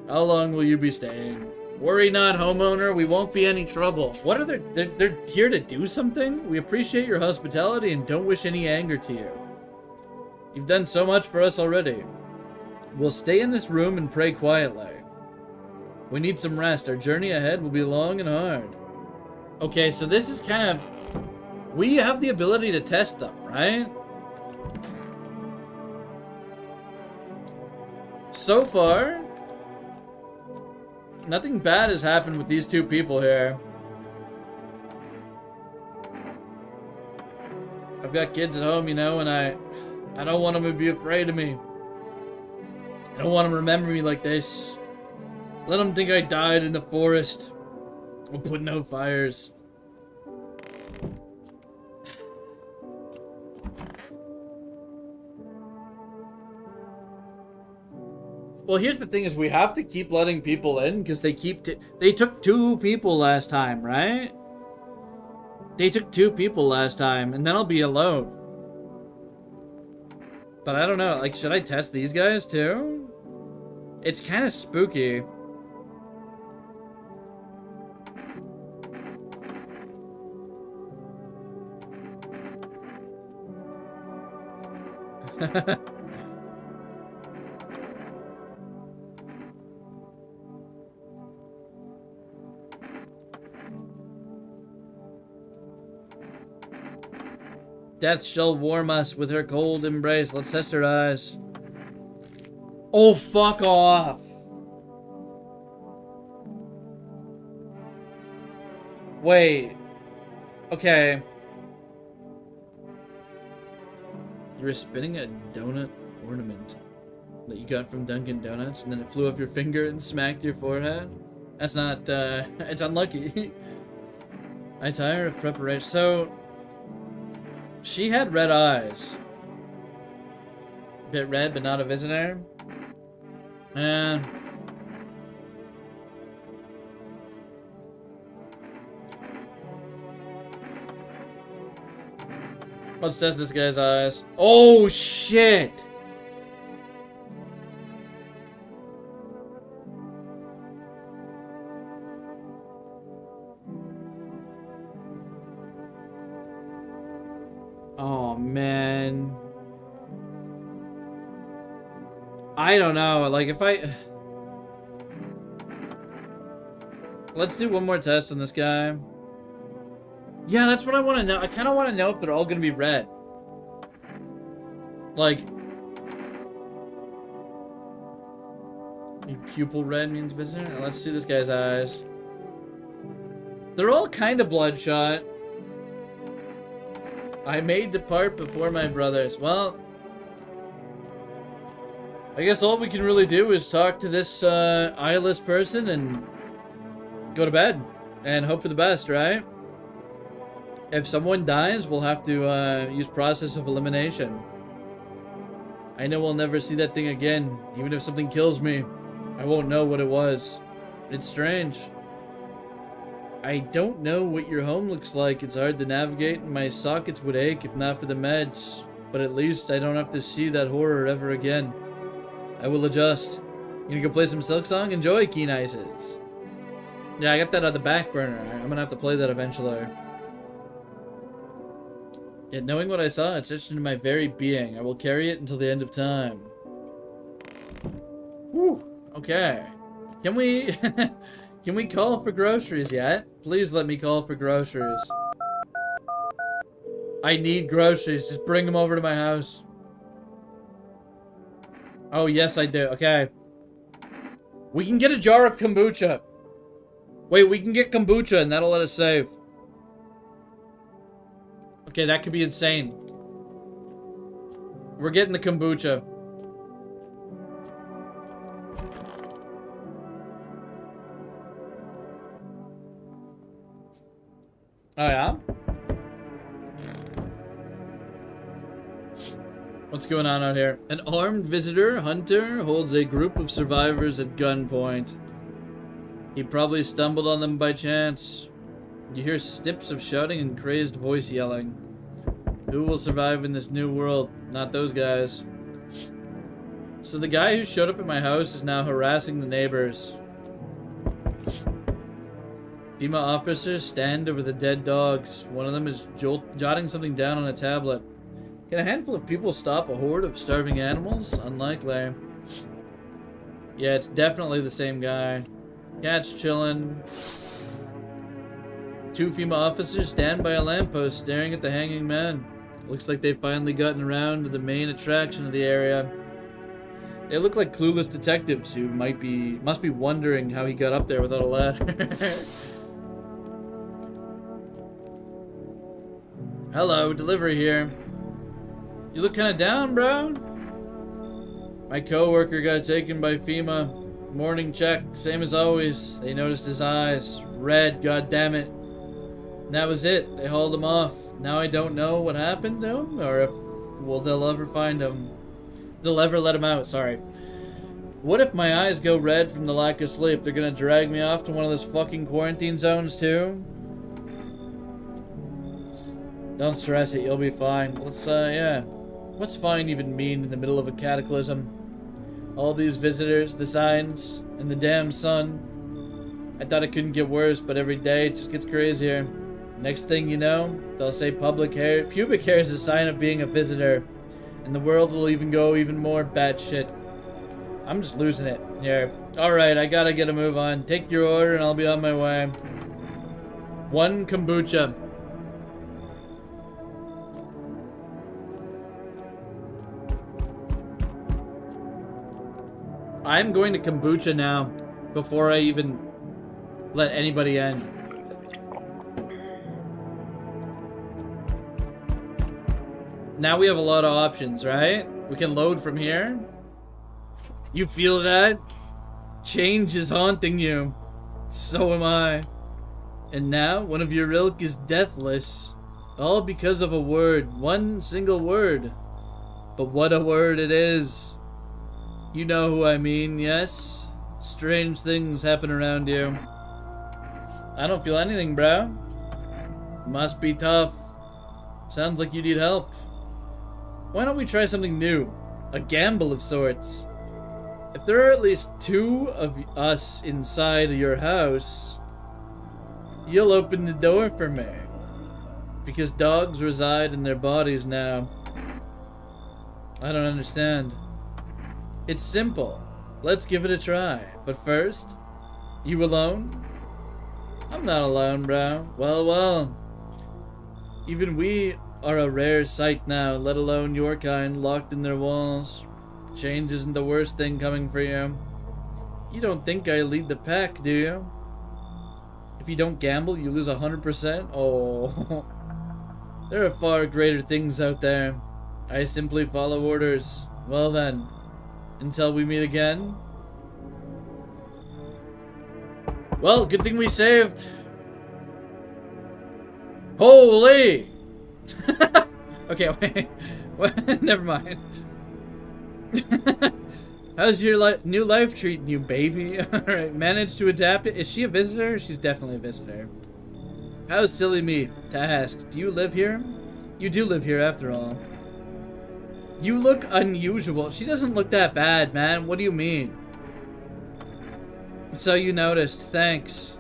How long will you be staying? Worry not, homeowner, we won't be any trouble. What are they're here to do something? We appreciate your hospitality and don't wish any anger to you. You've done so much for us already. We'll stay in this room and pray quietly. We need some rest. Our journey ahead will be long and hard. Okay, so this is kind of... We have the ability to test them, right? So far, nothing bad has happened with these two people here. I've got kids at home, you know, and I don't want them to be afraid of me. I don't want them to remember me like this. Let them think I died in the forest. We'll put no fires. Well, here's the thing is we have to keep letting people in because they took 2 people last time, right? They took 2 people last time, and then I'll be alone. But I don't know, like, should I test these guys too? It's kind of spooky. Death shall warm us with her cold embrace. Let's test her eyes. Oh, fuck off. Wait. Okay. You were spinning a donut ornament that you got from Dunkin' Donuts, and then it flew off your finger and smacked your forehead? That's not, it's unlucky. I tire of preparation. So, she had red eyes. Bit red, but not a visitor. And let's test this guy's eyes. Oh shit! Oh man. I don't know, like if I... Let's do one more test on this guy. Yeah, that's what I want to know. I kind of want to know if they're all going to be red. Like... Pupil red means visitor? Let's see this guy's eyes. They're all kind of bloodshot. I may depart before my brothers. Well... I guess all we can really do is talk to this eyeless person and go to bed and hope for the best, right? If someone dies, we'll have to use process of elimination. I know we'll never see that thing again. Even if something kills me, I won't know what it was. It's strange. I don't know what your home looks like. It's hard to navigate and my sockets would ache if not for the meds. But at least I don't have to see that horror ever again. I will adjust. You gonna go play some Silksong? Enjoy, Keen Ices. Yeah, I got that on the back burner. I'm gonna have to play that eventually. Yet knowing what I saw, it's etched into my very being. I will carry it until the end of time. Whew. Okay. Can we... Can we call for groceries yet? Please let me call for groceries. I need groceries. Just bring them over to my house. Oh, yes, I do. Okay. We can get a jar of kombucha. Wait, we can get kombucha and that'll let us save. Okay, that could be insane. We're getting the kombucha. Oh, yeah? What's going on out here? An armed visitor, Hunter, holds a group of survivors at gunpoint. He probably stumbled on them by chance. You hear snips of shouting and crazed voice yelling. Who will survive in this new world? Not those guys. So the guy who showed up at my house is now harassing the neighbors. FEMA officers stand over the dead dogs. One of them is jotting something down on a tablet. Can a handful of people stop a horde of starving animals? Unlikely. Yeah, it's definitely the same guy. Cat's chilling. Two FEMA officers stand by a lamppost staring at the hanging man. Looks like they've finally gotten around to the main attraction of the area. They look like clueless detectives who must be wondering how he got up there without a ladder. Hello, delivery here. You look kinda down, bro. My coworker got taken by FEMA. Morning check, same as always. They noticed his eyes. Red, goddammit. And that was it. They hauled him off. Now I don't know what happened to him, or if they'll ever find him. They'll ever let him out, sorry. What if my eyes go red from the lack of sleep? They're gonna drag me off to one of those fucking quarantine zones too? Don't stress it, you'll be fine. Let's, yeah. What's fine even mean in the middle of a cataclysm? All these visitors, the signs, and the damn sun. I thought it couldn't get worse, but every day it just gets crazier. Next thing you know, they'll say pubic hair is a sign of being a visitor. And the world will even go even more batshit. I'm just losing it here. Alright, I gotta get a move on. Take your order and I'll be on my way. 1 kombucha. I'm going to kombucha now, before I even let anybody in. Now we have a lot of options, right? We can load from here. You feel that? Change is haunting you. So am I. And now, one of your ilk is deathless. All because of a word. One single word. But what a word it is. You know who I mean, yes? Strange things happen around you. I don't feel anything, bro. Must be tough. Sounds like you need help. Why don't we try something new? A gamble of sorts. If there are at least 2 of us inside your house, you'll open the door for me. Because dogs reside in their bodies now. I don't understand. It's simple. Let's give it a try. But first, you alone? I'm not alone, bro. Well. Even we are a rare sight now, let alone your kind locked in their walls. Change isn't the worst thing coming for you. You don't think I lead the pack, do you? If you don't gamble, you lose 100%? Oh. There are far greater things out there. I simply follow orders. Well then. Until we meet again. Well, good thing we saved. Holy! Okay, wait. What? Never mind. How's your new life treating you, baby? Alright, managed to adapt it. Is she a visitor? She's definitely a visitor. How silly me to ask. Do you live here? You do live here after all. You look unusual. She doesn't look that bad, man. What do you mean? So you noticed. Thanks.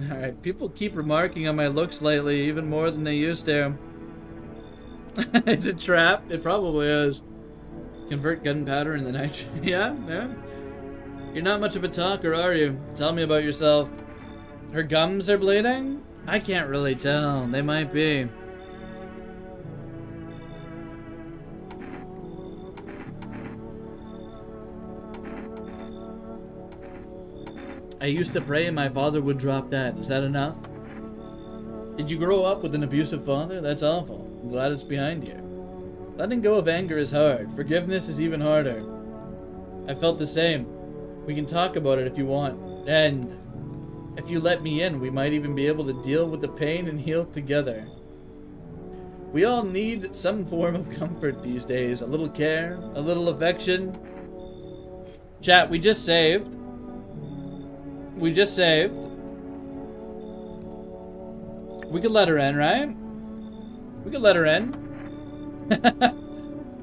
Alright, people keep remarking on my looks lately, even more than they used to. It's a trap. It probably is. Convert gunpowder in the night. Yeah, yeah. You're not much of a talker, are you? Tell me about yourself. Her gums are bleeding? I can't really tell. They might be. I used to pray my father would drop that. Is that enough? Did you grow up with an abusive father? That's awful. I'm glad it's behind you. Letting go of anger is hard. Forgiveness is even harder. I felt the same. We can talk about it if you want. And if you let me in, we might even be able to deal with the pain and heal together. We all need some form of comfort these days. A little care, a little affection. Chat, we just saved. We just saved. We could let her in, right? We could let her in.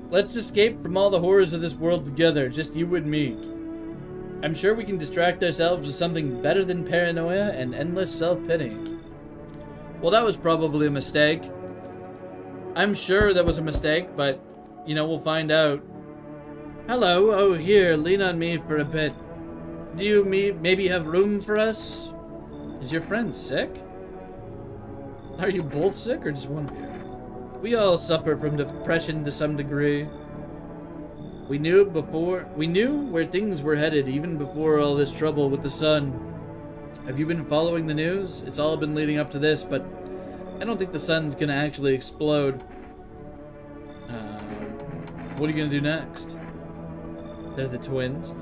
Let's escape from all the horrors of this world together, just you and me. I'm sure we can distract ourselves with something better than paranoia and endless self-pity. Well, that was probably a mistake. I'm sure that was a mistake, but, you know, we'll find out. Hello, oh here, lean on me for a bit. Do you maybe have room for us? Is your friend sick? Are you both sick or just one of you? We all suffer from depression to some degree. We knew where things were headed even before all this trouble with the sun. Have you been following the news? It's all been leading up to this, but I don't think the sun's gonna actually explode. What are you gonna do next? They're the twins.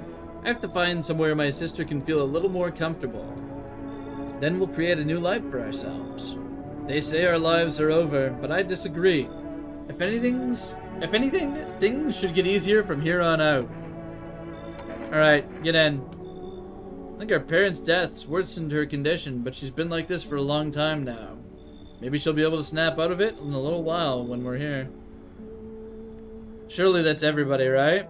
I have to find somewhere my sister can feel a little more comfortable. Then we'll create a new life for ourselves. They say our lives are over, but I disagree. If anything, things should get easier from here on out. Alright, get in. I think our parents' deaths worsened her condition, but she's been like this for a long time now. Maybe she'll be able to snap out of it in a little while when we're here. Surely that's everybody, right?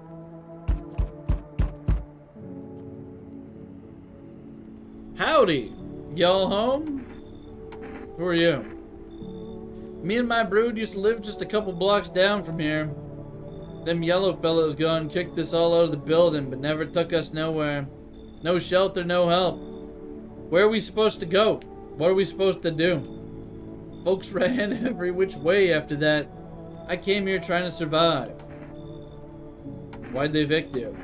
Howdy! Y'all home? Who are you? Me and my brood used to live just a couple blocks down from here. Them yellow fellas gone kicked us all out of the building, but never took us nowhere. No shelter, no help. Where are we supposed to go? What are we supposed to do? Folks ran every which way after that. I came here trying to survive. Why'd they evict you?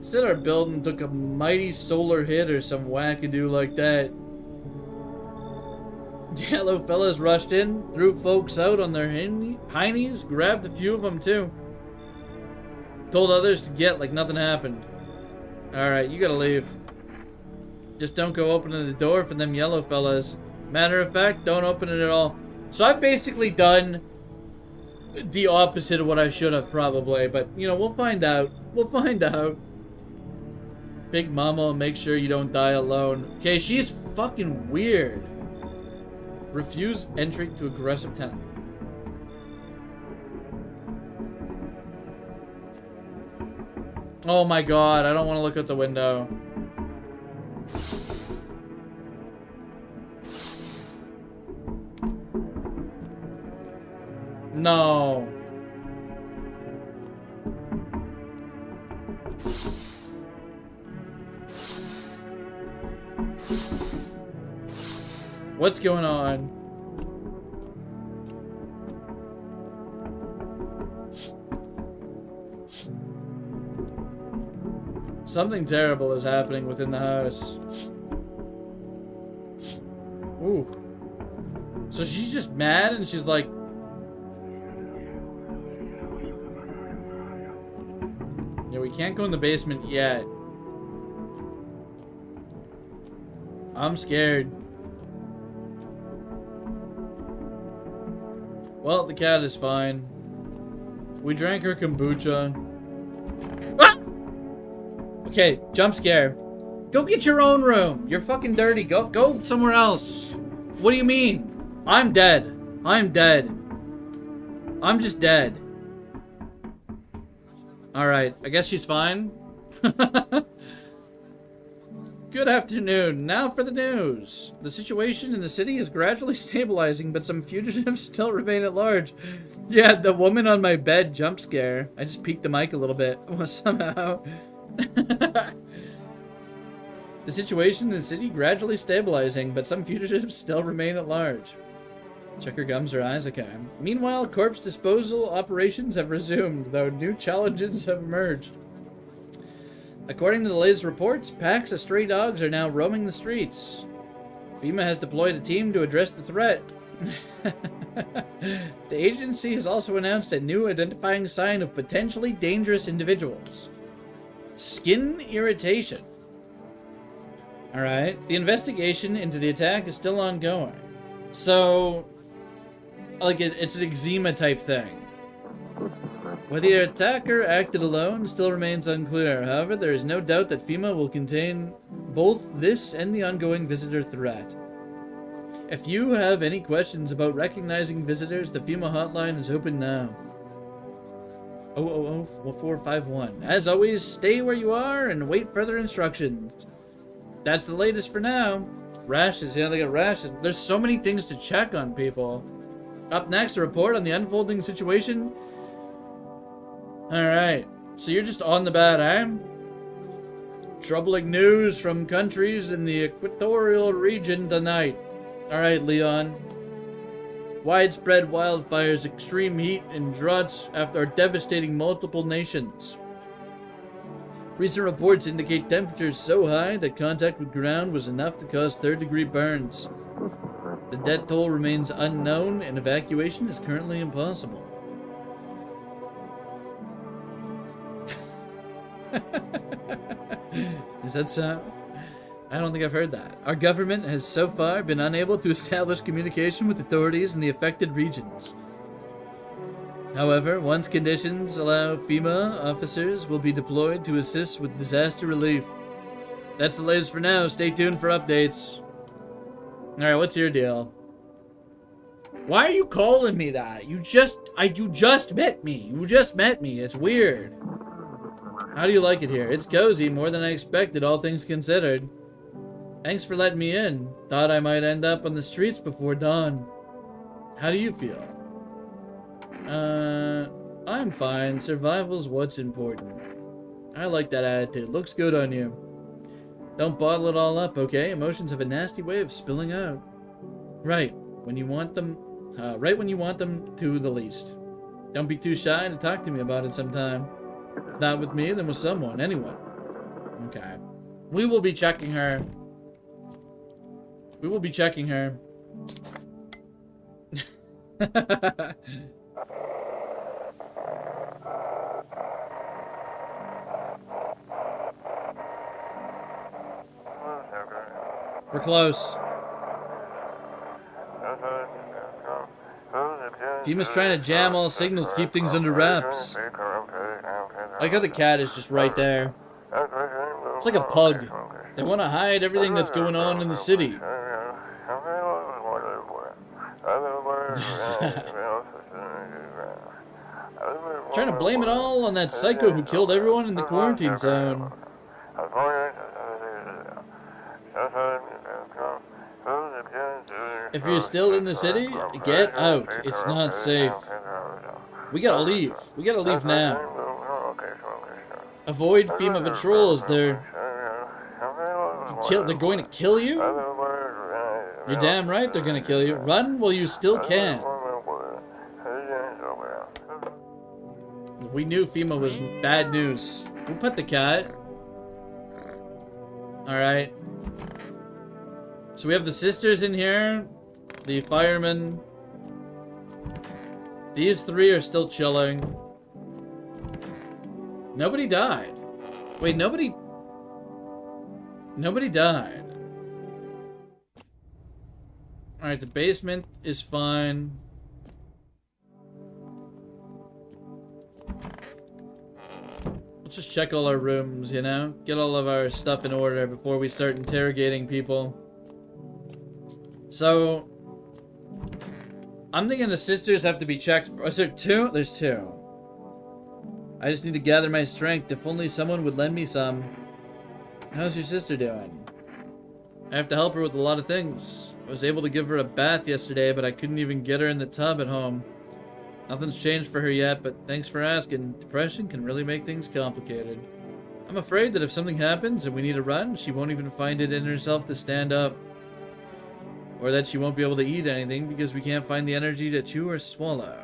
Said our building took a mighty solar hit or some wackadoo like that. Yellow fellas rushed in, threw folks out on their heinies, grabbed a few of them too. Told others to get like nothing happened. Alright, you gotta leave. Just don't go opening the door for them yellow fellas. Matter of fact, don't open it at all. So I've basically done the opposite of what I should have probably, but you know, we'll find out. We'll find out. Big Mama, make sure you don't die alone. Okay, she's fucking weird. Refuse entry to aggressive tenant. Oh my god, I don't want to look out the window. No. What's going on? Something terrible is happening within the house. Ooh. So she's just mad and she's like... Yeah, we can't go in the basement yet. I'm scared. Well, the cat is fine. We drank her kombucha. Ah! Okay, jump scare. Go get your own room. You're fucking dirty. Go somewhere else. What do you mean? I'm dead. I'm dead. I'm just dead. Alright, I guess she's fine. Good afternoon. Now for the news. The situation in the city is gradually stabilizing, but some fugitives still remain at large. Yeah, the woman on my bed jump scare. I just peeked the mic a little bit. Well, somehow. The situation in the city gradually stabilizing, but some fugitives still remain at large. Checker gums her eyes. Okay. Meanwhile, corpse disposal operations have resumed, though new challenges have emerged. According to the latest reports, packs of stray dogs are now roaming the streets. FEMA has deployed a team to address the threat. The agency has also announced a new identifying sign of potentially dangerous individuals. Skin irritation. Alright. The investigation into the attack is still ongoing. So, like, it's an eczema type thing. Whether the attacker acted alone still remains unclear. However, there is no doubt that FEMA will contain both this and the ongoing visitor threat. If you have any questions about recognizing visitors, the FEMA hotline is open now. 000-451. As always, stay where you are and wait further instructions. That's the latest for now. Rashes, yeah, they got rashes. There's so many things to check on people. Up next, a report on the unfolding situation. Alright, so you're just on the bad, eh? Troubling news from countries in the equatorial region tonight. Alright, Leon. Widespread wildfires, extreme heat, and droughts are devastating multiple nations. Recent reports indicate temperatures so high that contact with ground was enough to cause third-degree burns. The death toll remains unknown, and evacuation is currently impossible. Is that so? I don't think I've heard that. Our government has so far been unable to establish communication with authorities in the affected regions. However, once conditions allow, FEMA officers will be deployed to assist with disaster relief. That's the latest for now. Stay tuned for updates. Alright, what's your deal? Why are you calling me that? You just met me. You just met me. It's weird. How do you like it here? It's cozy, more than I expected, all things considered. Thanks for letting me in. Thought I might end up on the streets before dawn. How do you feel? I'm fine. Survival's what's important. I like that attitude. Looks good on you. Don't bottle it all up, okay? Emotions have a nasty way of spilling out. Right when you want them to the least. Don't be too shy to talk to me about it sometime. If not with me, then with someone, anyone. Okay. We will be checking her. We will be checking her. We're close. FEMA's trying to jam all signals to keep things under wraps. I like how the cat is just right there. It's like a pug. They want to hide everything that's going on in the city. Trying to blame it all on that psycho who killed everyone in the quarantine zone. If you're still in the city, get out. It's not safe. We gotta leave. We gotta leave now. Avoid FEMA patrols. They're going to kill you? You're damn right they're gonna kill you. Run while you still can. We knew FEMA was bad news. We'll put the cat. Alright. So we have the sisters in here. The firemen. These three are still chilling. Nobody died. Wait, nobody died. Alright, the basement is fine. Let's just check all our rooms, you know? Get all of our stuff in order before we start interrogating people. So, I'm thinking the sisters have to be checked for... Is there two? There's two. I just need to gather my strength. If only someone would lend me some. How's your sister doing? I have to help her with a lot of things. I was able to give her a bath yesterday, but I couldn't even get her in the tub at home. Nothing's changed for her yet, but thanks for asking. Depression can really make things complicated. I'm afraid that if something happens and we need to run, she won't even find it in herself to stand up. Or that she won't be able to eat anything because we can't find the energy to chew or swallow.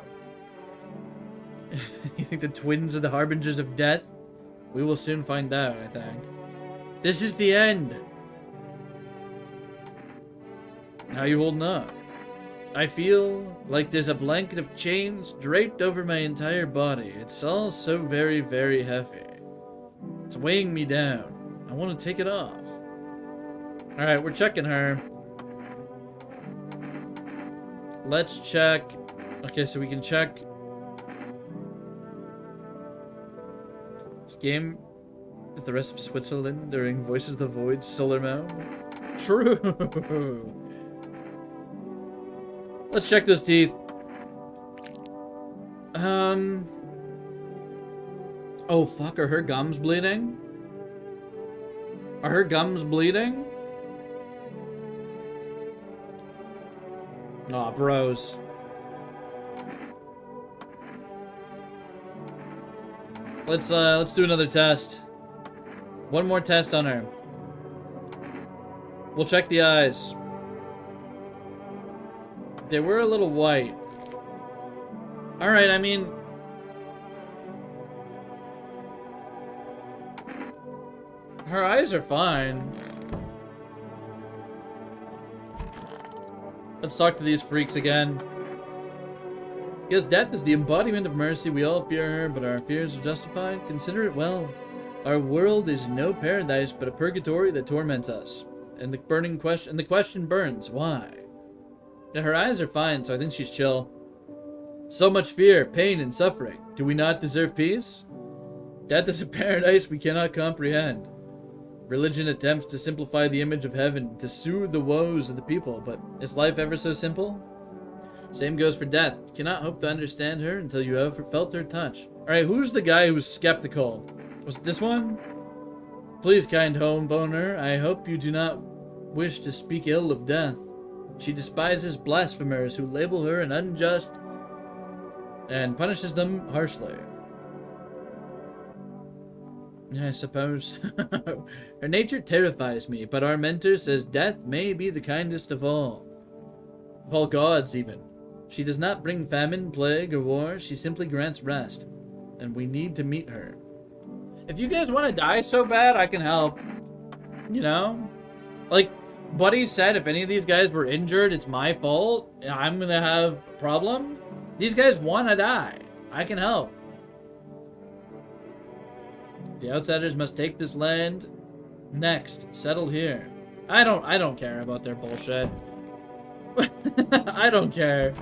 You think the twins are the harbingers of death? We will soon find out, I think. This is the end! How you holding up? I feel like there's a blanket of chains draped over my entire body. It's all so very, very heavy. It's weighing me down. I want to take it off. Alright, we're checking her. Let's check. Okay, so we can check. This game is the rest of Switzerland during Voices of the Void Solar Mound. True. Let's check those teeth. Oh fuck, are her gums bleeding? Are her gums bleeding? Aw, bros. Let's do another test. One more test on her. We'll check the eyes. They were a little white. Alright, I mean... her eyes are fine. Let's talk to these freaks again. Because death is the embodiment of mercy. We all fear her, but our fears are justified. Consider it well. Our world is no paradise, but a purgatory that torments us. And the question burns. Why? Yeah, her eyes are fine, so I think she's chill. So much fear, pain, and suffering. Do we not deserve peace? Death is a paradise we cannot comprehend. Religion attempts to simplify the image of heaven, to soothe the woes of the people, but is life ever so simple? Same goes for death. You cannot hope to understand her until you have felt her touch. Alright, who's the guy who's skeptical? Was it this one? Please, kind homeowner, I hope you do not wish to speak ill of death. She despises blasphemers who label her an unjust and punishes them harshly. I suppose. Her nature terrifies me, but our mentor says death may be the kindest of all. Of all gods, even. She does not bring famine, plague, or war. She simply grants rest. And we need to meet her. If you guys want to die so bad, I can help. You know? Like, Buddy said if any of these guys were injured, it's my fault. I'm gonna have a problem. These guys want to die. I can help. The outsiders must take this land. Next, settle here. I don't care about their bullshit. I don't care.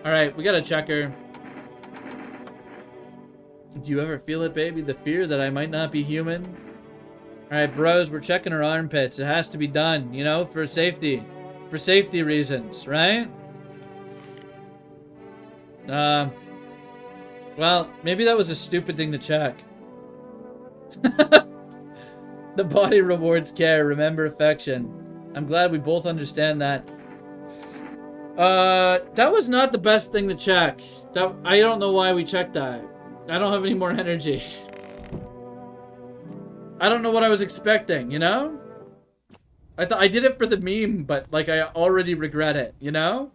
Alright, we gotta check her. Do you ever feel it, baby? The fear that I might not be human? Alright, bros, we're checking her armpits. It has to be done, you know, for safety. For safety reasons, right? Well, maybe that was a stupid thing to check. The body rewards care, remember affection. I'm glad we both understand that. That was not the best thing to check. I don't know why we checked that. I don't have any more energy. I don't know what I was expecting, you know? I thought I did it for the meme, but like I already regret it, you know?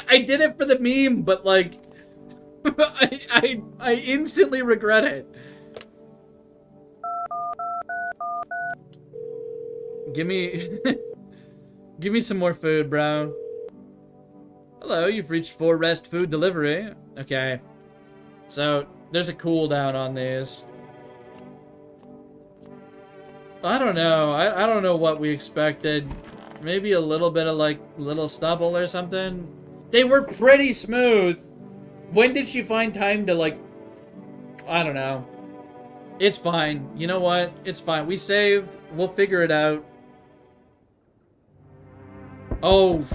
I did it for the meme, but like I instantly regret it. Give me some more food, bro. Hello, you've reached 4 rest food delivery. Okay. So, there's a cooldown on these. I don't know. I don't know what we expected. Maybe a little bit of, like, little stubble or something. They were pretty smooth. When did she find time to, like... I don't know. It's fine. You know what? It's fine. We saved. We'll figure it out. Oh.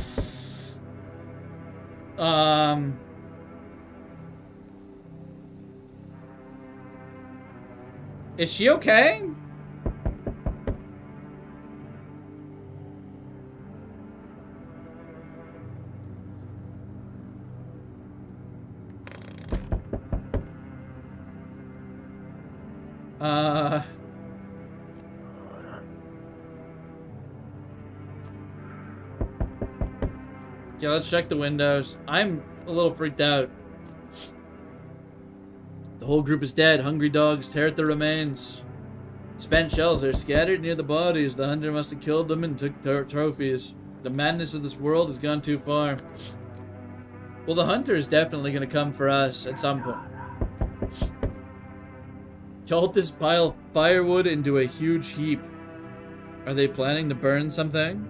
Is she okay? Okay, let's check the windows. I'm a little freaked out. The whole group is dead. Hungry dogs tear at the remains. Spent shells are scattered near the bodies. The hunter must have killed them and took trophies. The madness of this world has gone too far. Well, the hunter is definitely going to come for us at some point. Cultists pile firewood into a huge heap. Are they planning to burn something?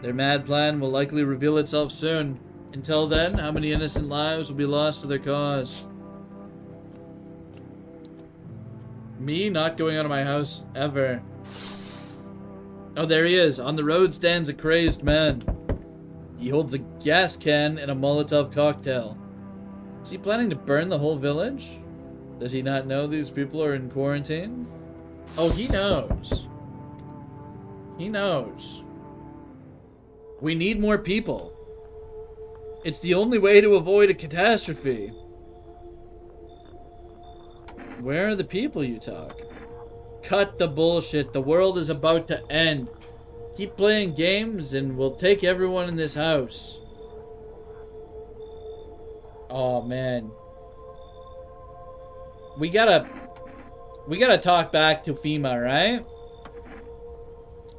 Their mad plan will likely reveal itself soon. Until then, how many innocent lives will be lost to their cause? Me not going out of my house ever. Oh, there he is. On the road stands a crazed man. He holds a gas can and a Molotov cocktail. Is he planning to burn the whole village? Does he not know these people are in quarantine? Oh, he knows. He knows. We need more people. It's the only way to avoid a catastrophe. Where are the people you talk? Cut the bullshit. The world is about to end. Keep playing games and we'll take everyone in this house. Oh, man. We gotta talk back to FEMA, right?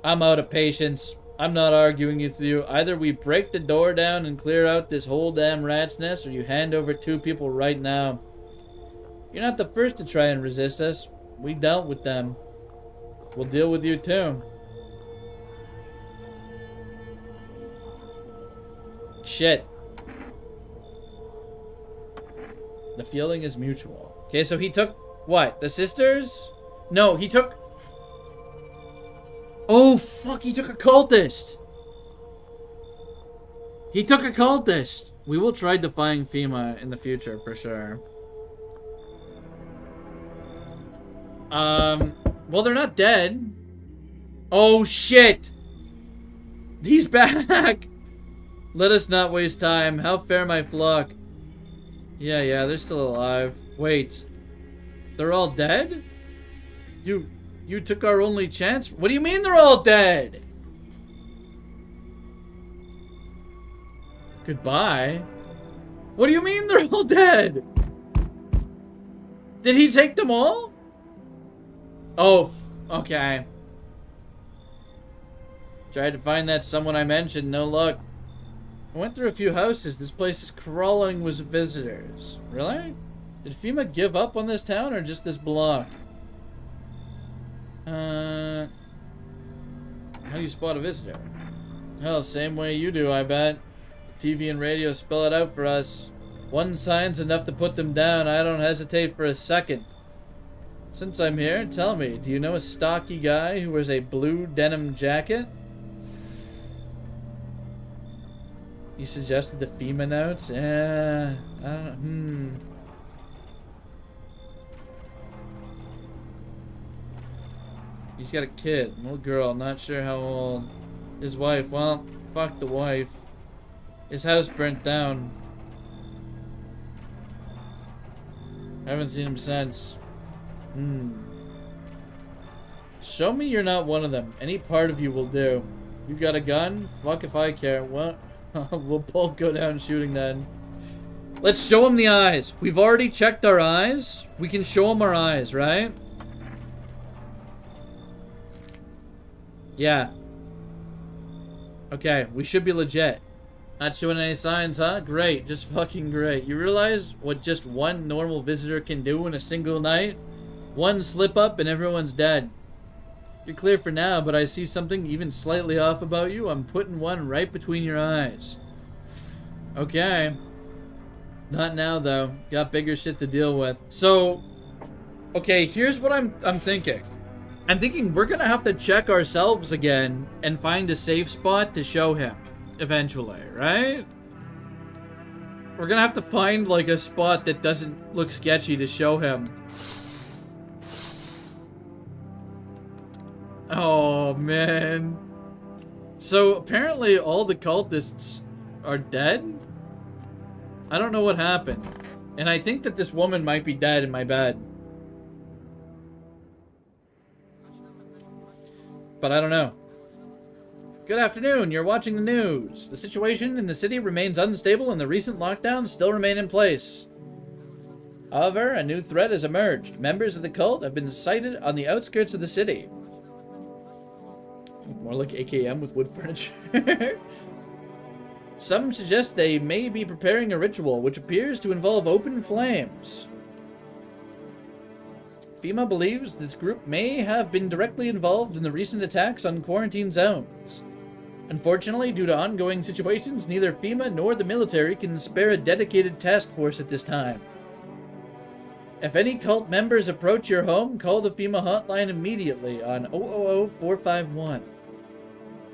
I'm out of patience. I'm not arguing with you. Either we break the door down and clear out this whole damn rat's nest, or you hand over 2 people right now. You're not the first to try and resist us. We dealt with them. We'll deal with you too. Shit. The feeling is mutual. Okay, so he took what? The sisters? No, he took... Oh, fuck, he took a cultist. He took a cultist. We will try defying FEMA in the future, for sure. Well, they're not dead. Oh, shit. He's back. Let us not waste time. How fare my flock? Yeah, they're still alive. Wait. They're all dead? You took our only chance? What do you mean they're all dead? Goodbye. What do you mean they're all dead? Did he take them all? Oh, okay. Tried to find that someone I mentioned, no luck. I went through a few houses. This place is crawling with visitors. Really? Did FEMA give up on this town or just this block? How do you spot a visitor? Well, same way you do, I bet. TV and radio spell it out for us. One sign's enough to put them down. I don't hesitate for a second. Since I'm here, tell me, do you know a stocky guy who wears a blue denim jacket? You suggested the FEMA notes? He's got a kid, little girl, not sure how old. His wife, well, fuck the wife. His house burnt down. Haven't seen him since. Show me you're not one of them. Any part of you will do. You got a gun? Fuck if I care. What? We'll both go down shooting then. Let's show him the eyes. We've already checked our eyes. We can show him our eyes, right? Yeah. Okay, we should be legit. Not showing any signs, huh? Great, just fucking great. You realize what just one normal visitor can do in a single night? One slip up and everyone's dead. You're clear for now, but I see something even slightly off about you. I'm putting one right between your eyes. Okay. Not now, though. Got bigger shit to deal with. So, okay, here's what I'm thinking. I'm thinking we're gonna have to check ourselves again and find a safe spot to show him eventually, right? We're gonna have to find like a spot that doesn't look sketchy to show him. Oh man. So apparently all the cultists are dead? I don't know what happened. And I think that this woman might be dead in my bed. but I don't know. Good afternoon, you're watching the news. The situation in the city remains unstable and the recent lockdowns still remain in place. However, a new threat has emerged. Members of the cult have been sighted on the outskirts of the city. More like AKM with wood furniture. Some suggest they may be preparing a ritual which appears to involve open flames. FEMA believes this group may have been directly involved in the recent attacks on quarantine zones. Unfortunately, due to ongoing situations, neither FEMA nor the military can spare a dedicated task force at this time. If any cult members approach your home, call the FEMA hotline immediately on 000-451.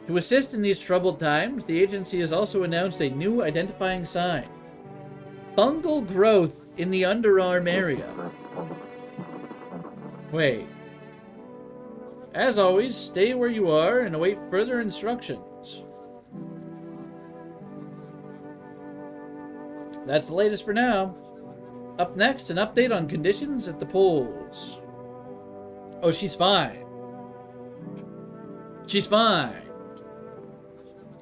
To assist in these troubled times, the agency has also announced a new identifying sign. Fungal growth in the underarm area. Wait. As always, stay where you are and await further instructions. That's the latest for now. Up next, an update on conditions at the polls. Oh, she's fine. She's fine.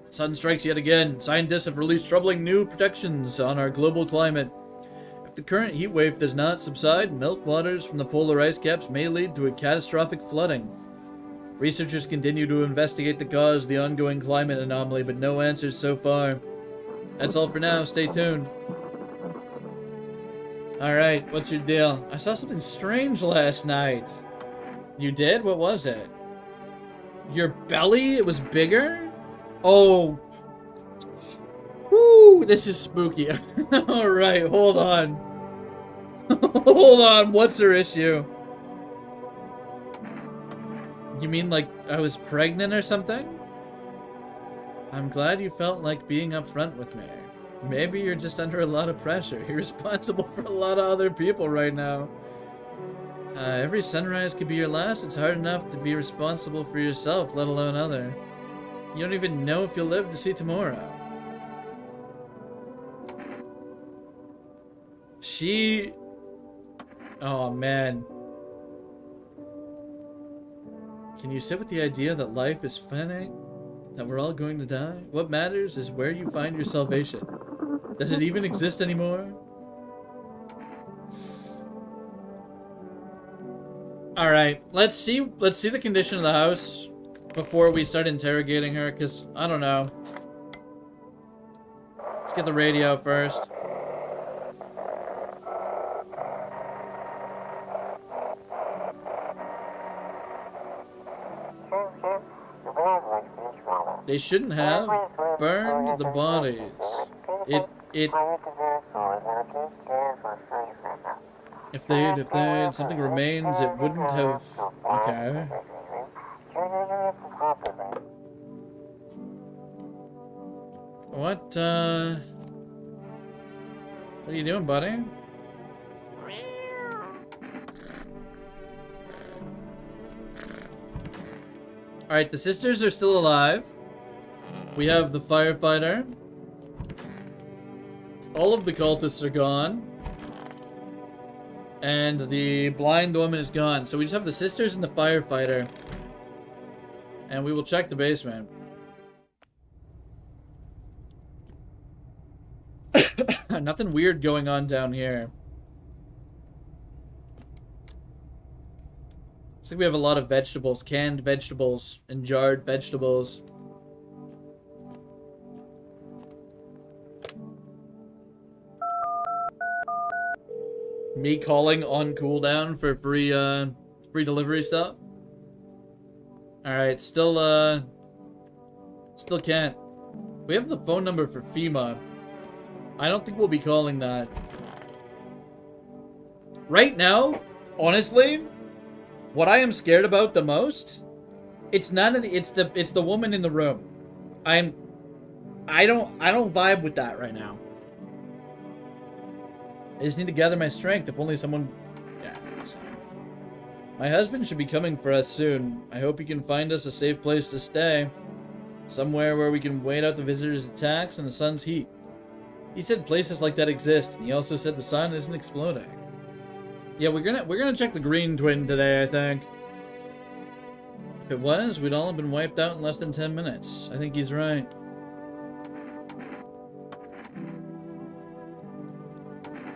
Sun strikes yet again. Scientists have released troubling new predictions on our global climate. If the current heat wave does not subside, meltwaters from the polar ice caps may lead to a catastrophic flooding. Researchers continue to investigate the cause of the ongoing climate anomaly, but no answers so far. That's all for now. Stay tuned. Alright, what's your deal? I saw something strange last night. You did? What was it? Your belly? It was bigger? Oh. Woo, this is spooky. Alright, hold on. Hold on, what's her issue? You mean like I was pregnant or something? I'm glad you felt like being upfront with me. Maybe you're just under a lot of pressure. You're responsible for a lot of other people right now. Every sunrise could be your last. It's hard enough to be responsible for yourself, let alone other. You don't even know if you'll live to see tomorrow. She... Oh, man. Can you sit with the idea that life is finite? That we're all going to die? What matters is where you find your salvation. Does it even exist anymore? Alright, let's see the condition of the house before we start interrogating her, because I don't know. Let's get the radio first. They shouldn't have burned the bodies. If they'd something remains, it wouldn't have. Okay. What are you doing, buddy? Alright, the sisters are still alive. We have the firefighter. All of the cultists are gone. And the blind woman is gone. So we just have the sisters and the firefighter. And we will check the basement. Nothing weird going on down here. Looks like we have a lot of vegetables. Canned vegetables and jarred vegetables. Me calling on cooldown for free delivery stuff. Alright, still can't. We have the phone number for FEMA. I don't think we'll be calling that. Right now, honestly, what I am scared about the most, it's the woman in the room. I don't vibe with that right now. I just need to gather my strength. If only someone... Yeah. My husband should be coming for us soon. I hope he can find us a safe place to stay. Somewhere where we can wait out the visitors' attacks and the sun's heat. He said places like that exist, and he also said the sun isn't exploding. Yeah, we're gonna check the green twin today, I think. If it was, we'd all have been wiped out in less than 10 minutes. I think he's right.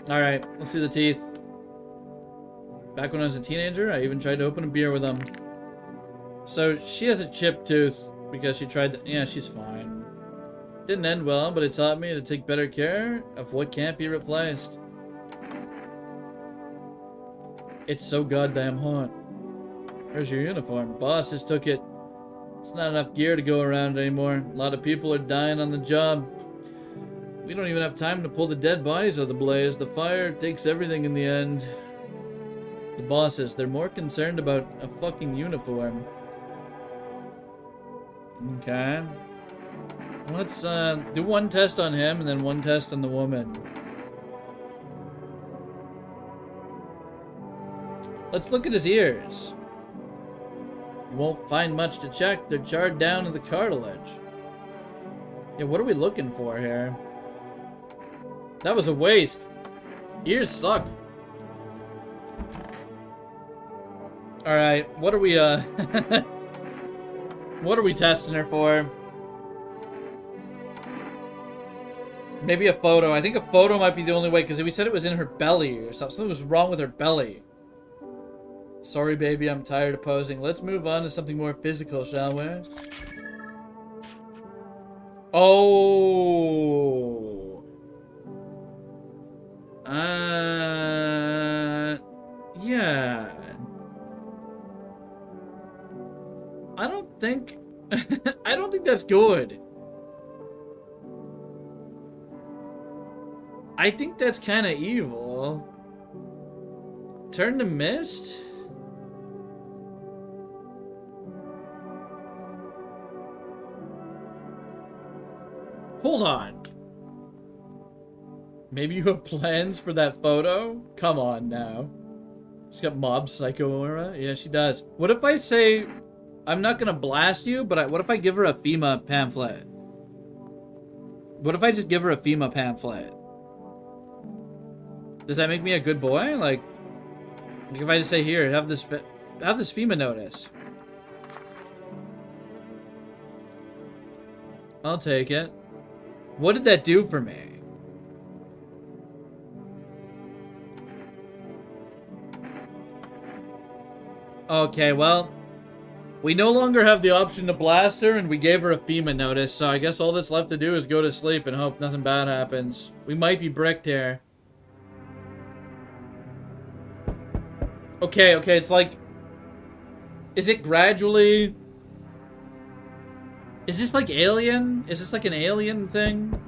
Alright, let's see the teeth. Back when I was a teenager, I even tried to open a beer with him. So, she has a chipped tooth because she tried to... Yeah, she's fine. Didn't end well, but it taught me to take better care of what can't be replaced. It's so goddamn hot. Where's your uniform? Boss just took it. It's not enough gear to go around anymore. A lot of people are dying on the job. We don't even have time to pull the dead bodies out of the blaze. The fire takes everything in the end. The bosses, they're more concerned about a fucking uniform. Okay. Let's do one test on him and then one test on the woman. Let's look at his ears. You won't find much to check. They're charred down to the cartilage. Yeah, what are we looking for here? That was a waste. Ears suck. Alright, what are we, what are we testing her for? Maybe a photo. I think a photo might be the only way, because we said it was in her belly or something. Something was wrong with her belly. Sorry, baby, I'm tired of posing. Let's move on to something more physical, shall we? Oh. Yeah. I don't think... I don't think that's good. I think that's kind of evil. Turn to mist? Hold on. Maybe you have plans for that photo? Come on now. She's got mob psycho aura? Yeah, she does. What if I say, I'm not gonna blast you, but what if I give her a FEMA pamphlet? What if I just give her a FEMA pamphlet? Does that make me a good boy? Like if I just say, here, have this FEMA notice. I'll take it. What did that do for me? Okay, well, we no longer have the option to blast her, and we gave her a FEMA notice, so I guess all that's left to do is go to sleep and hope nothing bad happens. We might be bricked here. Okay, it's like... Is it gradually... Is this like Alien? Is this like an Alien thing?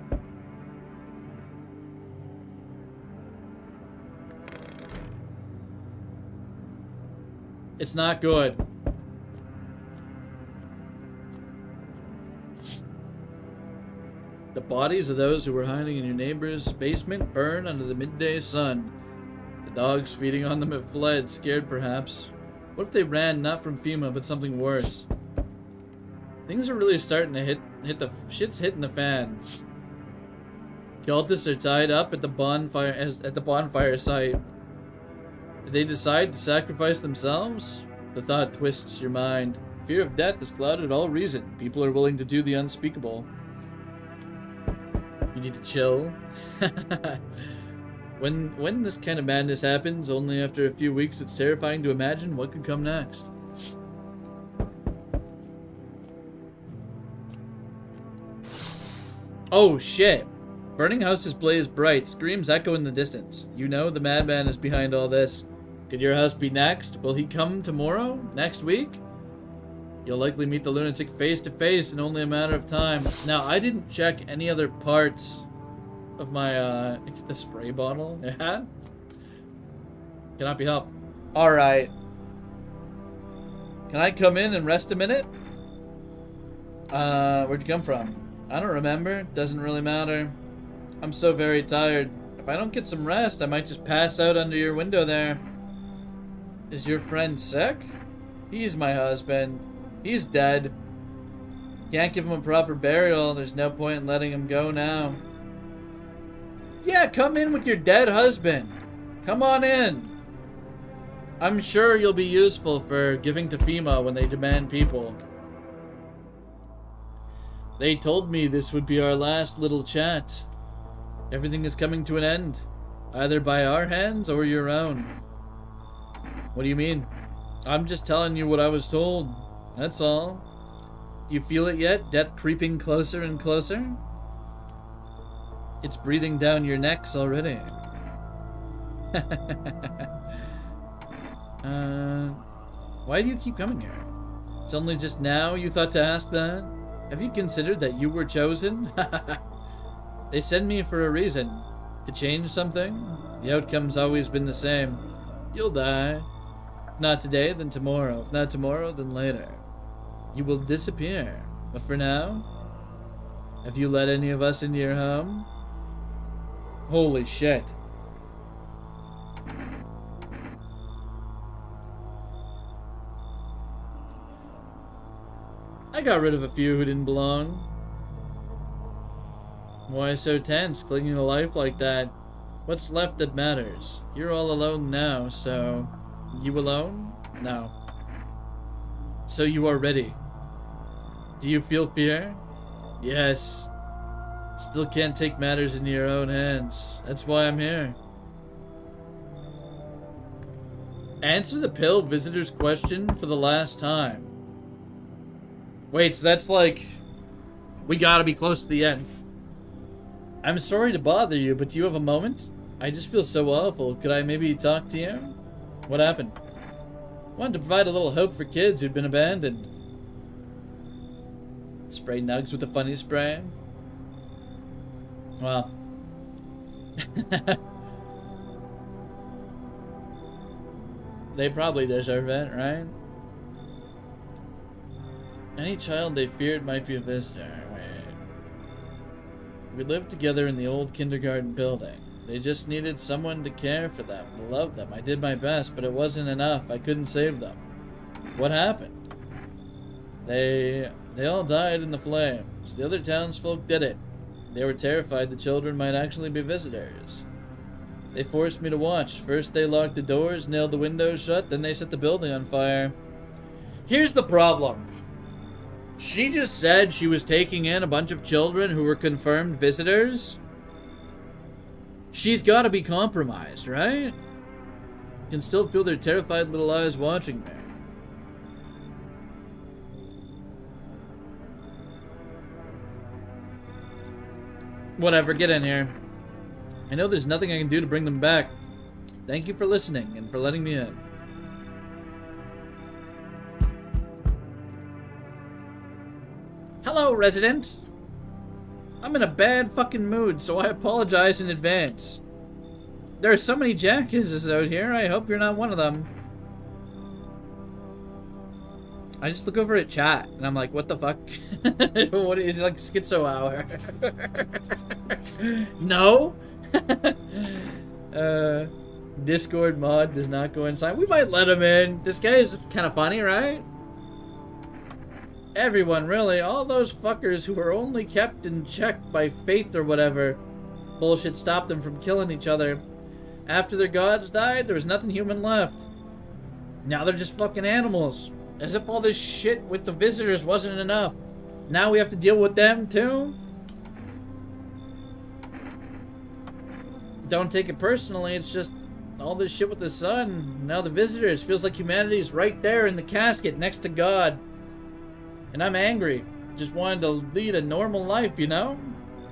It's not good. The bodies of those who were hiding in your neighbor's basement burn under the midday sun. The dogs feeding on them have fled, scared perhaps. What if they ran not from FEMA but something worse? Things are really starting to hit the shit's hitting the fan. Cultists are tied up at the bonfire site. Did they decide to sacrifice themselves? The thought twists your mind. Fear of death has clouded all reason. People are willing to do the unspeakable. You need to chill. When this kind of madness happens, only after a few weeks, it's terrifying to imagine what could come next. Oh shit. Burning houses blaze bright. Screams echo in the distance. You know the madman is behind all this. Could your house be next? Will he come tomorrow? Next week? You'll likely meet the lunatic face to face in only a matter of time. Now, I didn't check any other parts of my, the spray bottle. Yeah? Cannot be helped. Alright. Can I come in and rest a minute? Where'd you come from? I don't remember. Doesn't really matter. I'm so very tired. If I don't get some rest, I might just pass out under your window there. Is your friend sick? He's my husband. He's dead. Can't give him a proper burial. There's no point in letting him go now. Yeah, come in with your dead husband. Come on in. I'm sure you'll be useful for giving to FEMA when they demand people. They told me this would be our last little chat. Everything is coming to an end, either by our hands or your own. What do you mean? I'm just telling you what I was told. That's all. Do you feel it yet? Death creeping closer and closer? It's breathing down your necks already. Why do you keep coming here? It's only just now you thought to ask that? Have you considered that you were chosen? They send me for a reason. To change something? The outcome's always been the same. You'll die. If not today, then tomorrow. If not tomorrow, then later. You will disappear. But for now, have you let any of us into your home? Holy shit. I got rid of a few who didn't belong. Why so tense, clinging to life like that? What's left that matters? You're all alone now, so... You alone? No. So you are ready. Do you feel fear? Yes. Still can't take matters into your own hands. That's why I'm here. Answer the pill visitor's question for the last time. Wait, so that's like... We gotta be close to the end. I'm sorry to bother you, but do you have a moment? I just feel so awful. Could I maybe talk to you? What happened? Wanted to provide a little hope for kids who'd been abandoned. Spray nugs with the funny spray? Well. They probably deserve it, right? Any child they feared might be a visitor. Wait. We lived together in the old kindergarten building. They just needed someone to care for them, to love them. I did my best, but it wasn't enough. I couldn't save them. What happened? They all died in the flames. The other townsfolk did it. They were terrified the children might actually be visitors. They forced me to watch. First they locked the doors, nailed the windows shut, then they set the building on fire. Here's the problem. She just said she was taking in a bunch of children who were confirmed visitors. She's got to be compromised, right? Can still feel their terrified little eyes watching me. Whatever, get in here. I know there's nothing I can do to bring them back. Thank you for listening and for letting me in. Hello, resident. I'm in a bad fucking mood, so I apologize in advance. There are so many jackasses out here, I hope you're not one of them. I just look over at chat, and I'm like, what the fuck? What is it, like schizo hour? No? Discord mod does not go inside. We might let him in. This guy is kind of funny, right? Everyone, really. All those fuckers who were only kept in check by fate or whatever. Bullshit stopped them from killing each other. After their gods died, there was nothing human left. Now they're just fucking animals. As if all this shit with the visitors wasn't enough. Now we have to deal with them too? Don't take it personally, it's just all this shit with the sun. Now the visitors. Feels like humanity's right there in the casket next to God. And I'm angry. Just wanted to lead a normal life, you know?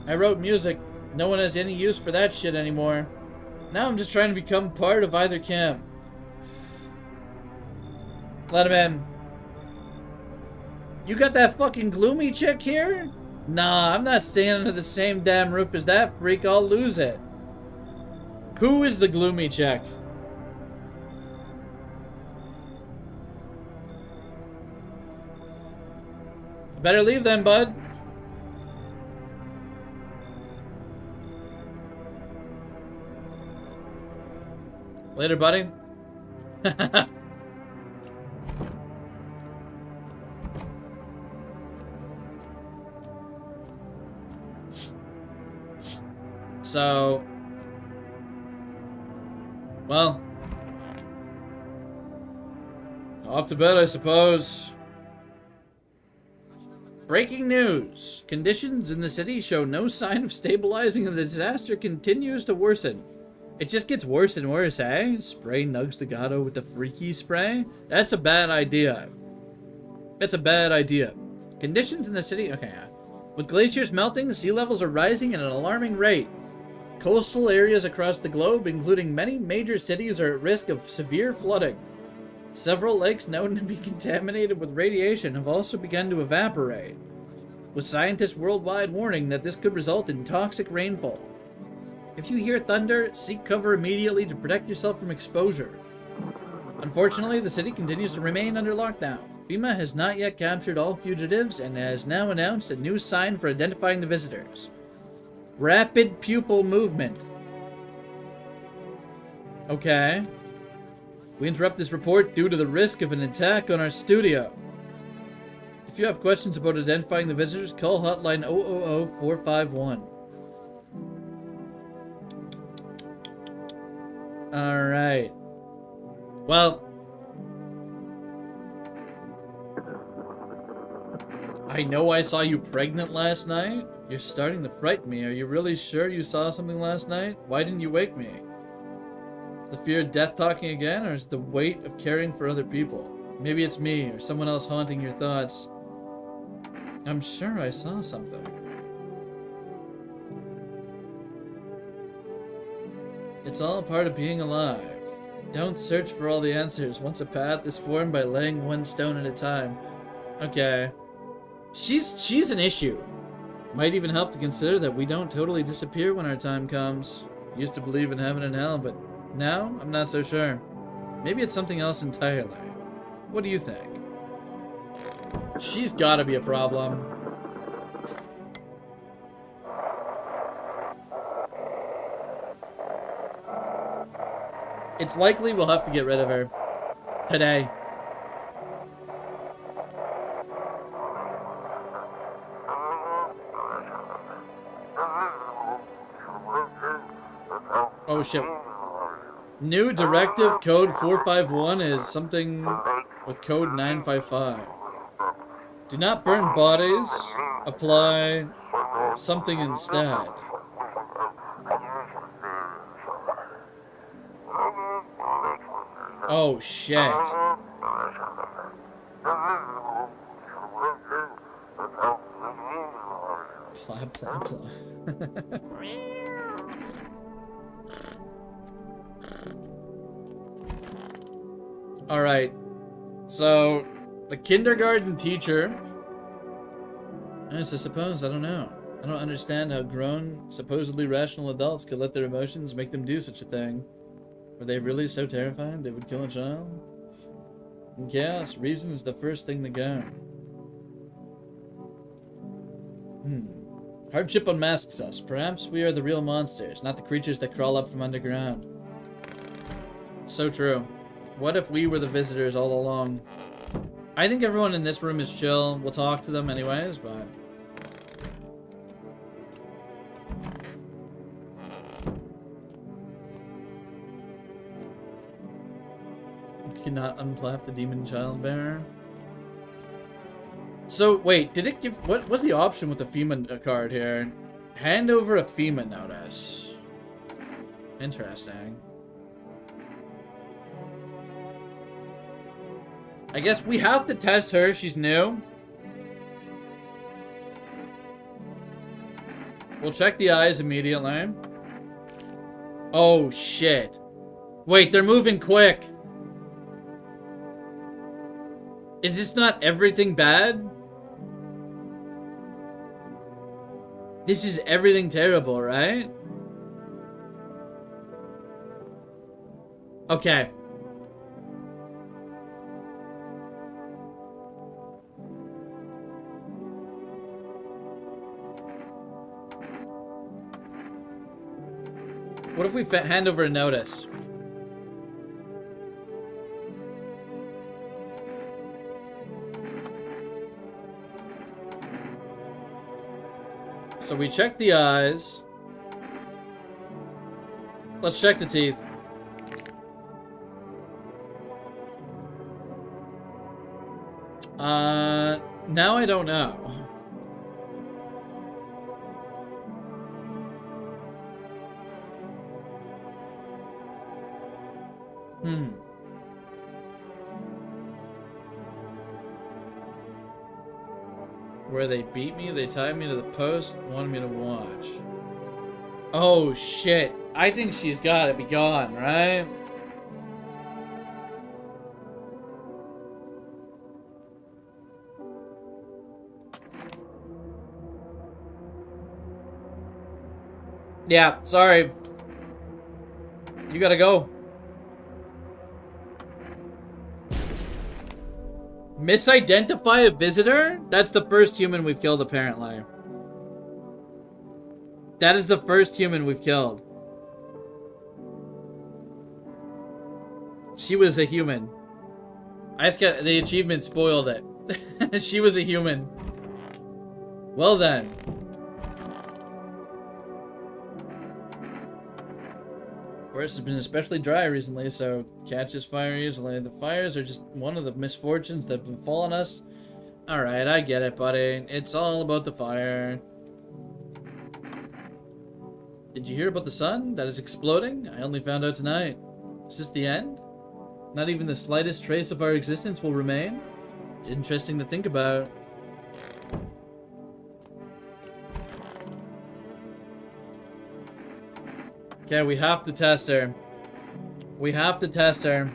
I wrote music. No one has any use for that shit anymore. Now I'm just trying to become part of either camp. Let him in. You got that fucking gloomy chick here? Nah, I'm not staying under the same damn roof as that freak. I'll lose it. Who is the gloomy chick? Better leave then, bud. Later, buddy. So, well, Off to bed, I suppose. Breaking news. Conditions in the city show no sign of stabilizing and the disaster continues to worsen. It just gets worse and worse, eh? Spray Nugs the Gato with the freaky spray? That's a bad idea. That's a bad idea. Conditions in the city... Okay, with glaciers melting, sea levels are rising at an alarming rate. Coastal areas across the globe, including many major cities, are at risk of severe flooding. Several lakes known to be contaminated with radiation have also begun to evaporate, with scientists worldwide warning that this could result in toxic rainfall. If you hear thunder, seek cover immediately to protect yourself from exposure. Unfortunately, the city continues to remain under lockdown. FEMA has not yet captured all fugitives and has now announced a new sign for identifying the visitors. Rapid pupil movement. Okay. We interrupt this report due to the risk of an attack on our studio. If you have questions about identifying the visitors, call hotline 000-451. Alright. Well, I know I saw you pregnant last night. You're starting to frighten me. Are you really sure you saw something last night? Why didn't you wake me? Is the fear of death talking again, or is it the weight of caring for other people? Maybe it's me, or someone else haunting your thoughts. I'm sure I saw something. It's all part of being alive. Don't search for all the answers once a path is formed by laying one stone at a time. Okay. She's an issue. Might even help to consider that we don't totally disappear when our time comes. Used to believe in heaven and hell, but now I'm not so sure. Maybe it's something else entirely. What do you think? She's gotta be a problem. It's likely we'll have to get rid of her. Today. Oh shit. New directive code 451 is something with code 955. Do not burn bodies. Apply something instead. Oh shit. Blah blah blah. Alright, so the kindergarten teacher, I suppose, I don't know. I don't understand how grown, supposedly rational adults could let their emotions make them do such a thing. Were they really so terrified they would kill a child? In chaos, reason is the first thing to go. Hardship unmasks us. Perhaps we are the real monsters, not the creatures that crawl up from underground. So true. What if we were the visitors all along? I think everyone in this room is chill. We'll talk to them anyways, but... Cannot unplap the demon childbearer. So, wait, did it give... What was the option with the FEMA card here? Hand over a FEMA notice. Interesting. I guess we have to test her. She's new. We'll check the eyes immediately. Oh, shit. Wait, they're moving quick. Is this not everything bad? This is everything terrible, right? Okay. What if we hand over a notice? So we check the eyes. Let's check the teeth. Now I don't know. Where they beat me, they tied me to the post, wanted me to watch. Oh shit. I think she's gotta be gone, right? Yeah, sorry. You gotta go. Misidentify a visitor? That's the first human we've killed, apparently. That is the first human we've killed. She was a human. I just got the achievement spoiled it. She was a human. Well then. Forest has been especially dry recently, so catches fire easily. The fires are just one of the misfortunes that have befallen us. Alright, I get it, buddy. It's all about the fire. Did you hear about the sun that is exploding? I only found out tonight. Is this the end? Not even the slightest trace of our existence will remain? It's interesting to think about. Okay, we have to test her. We have to test her.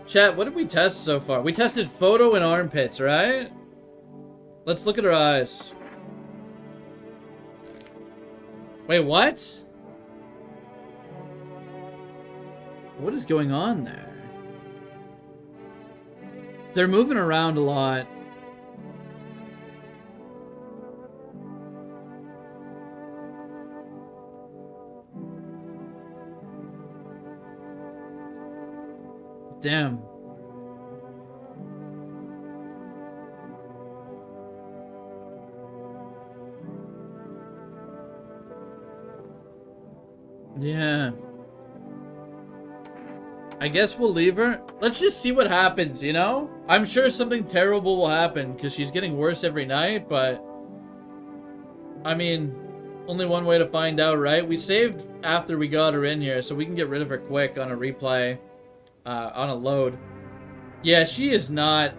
Chat, what did we test so far? We tested photo and armpits, right? Let's look at her eyes. Wait, what? What is going on there? They're moving around a lot. Damn. Yeah. I guess we'll leave her. Let's just see what happens, you know? I'm sure something terrible will happen because she's getting worse every night, but I mean, only one way to find out, right? We saved after we got her in here, so we can get rid of her quick on a replay. On a load. Yeah, she is not...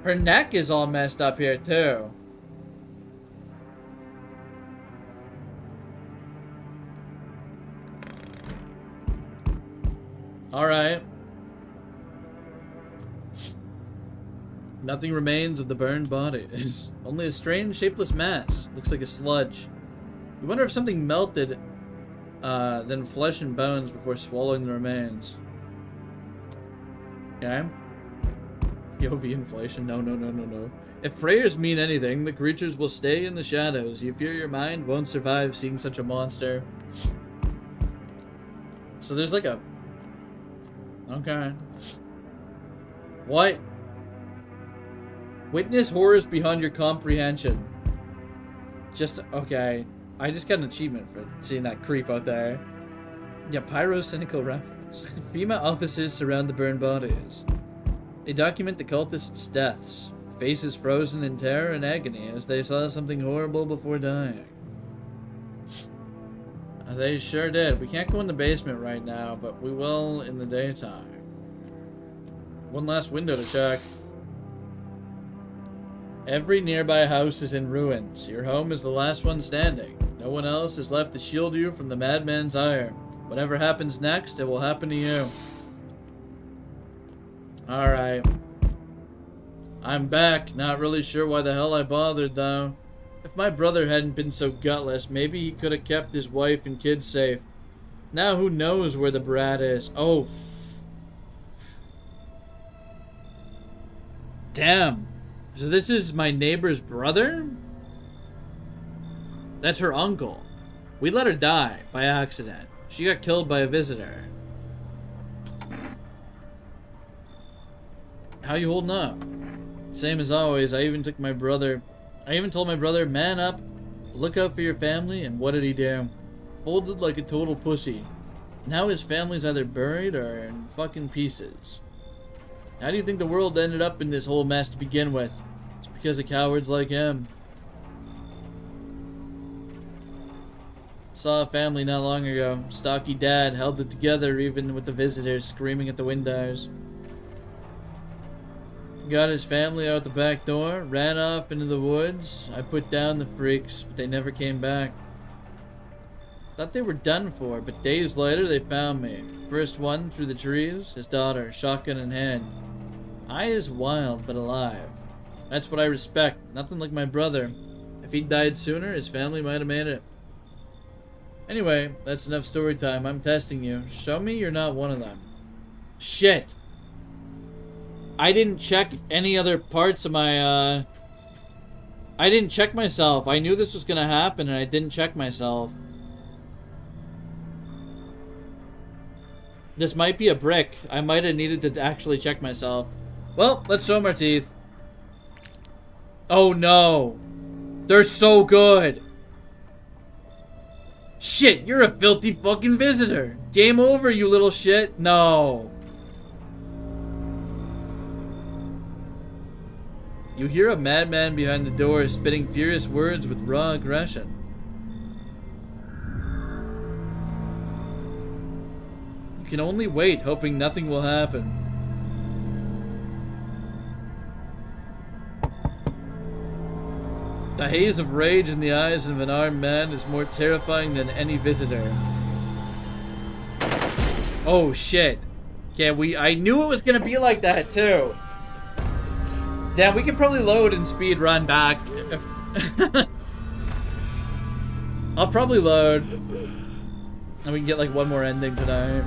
Her neck is all messed up here, too. Alright. Nothing remains of the burned bodies. Only a strange, shapeless mass. Looks like a sludge. You wonder if something melted, then flesh and bones before swallowing the remains. Okay. POV inflation. No. If prayers mean anything, the creatures will stay in the shadows. You fear your mind won't survive seeing such a monster. So there's like a... Okay. What? Witness horrors beyond your comprehension. Just... Okay. I just got an achievement for seeing that creep out there. Yeah, pyrocynical reference. FEMA officers surround the burned bodies. They document the cultists' deaths, faces frozen in terror and agony as they saw something horrible before dying. They sure did. We can't go in the basement right now, but we will in the daytime. One last window to check. Every nearby house is in ruins. Your home is the last one standing. No one else is left to shield you from the madman's ire. Whatever happens next, it will happen to you. Alright. I'm back. Not really sure why the hell I bothered, though. If my brother hadn't been so gutless, maybe he could have kept his wife and kids safe. Now who knows where the brat is? Oh. Damn. So this is my neighbor's brother? That's her uncle. We let her die by accident. She got killed by a visitor. How you holding up? Same as always. I even told my brother, man up, look out for your family, and what did he do? folded like a total pussy. Now his family's either buried or in fucking pieces. How do you think the world ended up in this whole mess to begin with? It's because of cowards like him. Saw a family not long ago. Stocky dad held it together even with the visitors screaming at the windows. Got his family out the back door, ran off into the woods. I put down the freaks, but they never came back. Thought they were done for, but days later they found me. First one through the trees, his daughter, shotgun in hand. Eyes wild, but alive. That's what I respect. Nothing like my brother. If he'd died sooner, his family might have made it. Anyway, that's enough story time. I'm testing you. Show me you're not one of them. Shit. I didn't check any other parts of my, I didn't check myself. I knew this was gonna happen and I didn't check myself. This might be a brick. I might have needed to actually check myself. Well, let's show them our teeth. Oh no. They're so good. Shit, you're a filthy fucking visitor. Game over, you little shit. No. You hear a madman behind the door spitting furious words with raw aggression. You can only wait, hoping nothing will happen. The haze of rage in the eyes of an armed man is more terrifying than any visitor. Oh shit. Okay, I knew it was gonna be like that too. Damn, we could probably load and speed run back. I'll probably load. And we can get like one more ending tonight.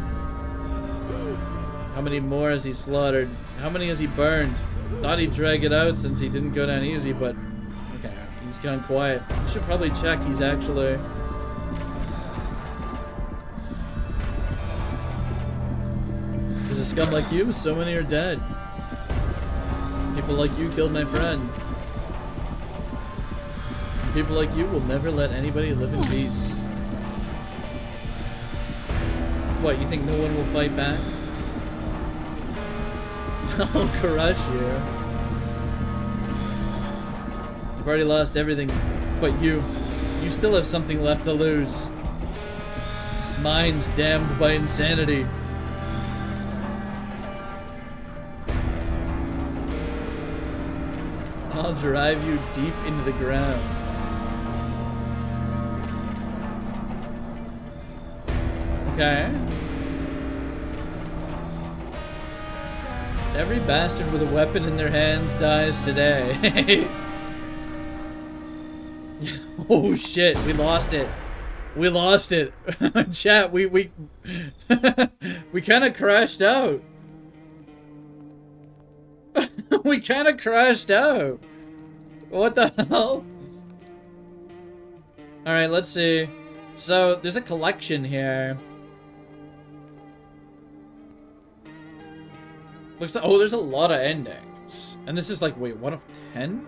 How many more has he slaughtered? How many has he burned? Thought he'd drag it out since he didn't go down easy, but okay, he's gone quiet. You should probably check he's actually... Because a scum like you, so many are dead. People like you killed my friend. And people like you will never let anybody live in peace. What, you think no one will fight back? I'll crush you. You've already lost everything, but you still have something left to lose. Minds damned by insanity. I'll drive you deep into the ground. Okay. Every bastard with a weapon in their hands dies today. Oh shit, we lost it. We lost it. Chat, we we kind of crashed out. We kind of crashed out. What the hell? Alright, let's see. So, there's a collection here. Looks like, oh, there's a lot of endings. And this is like, wait, 1 of 10?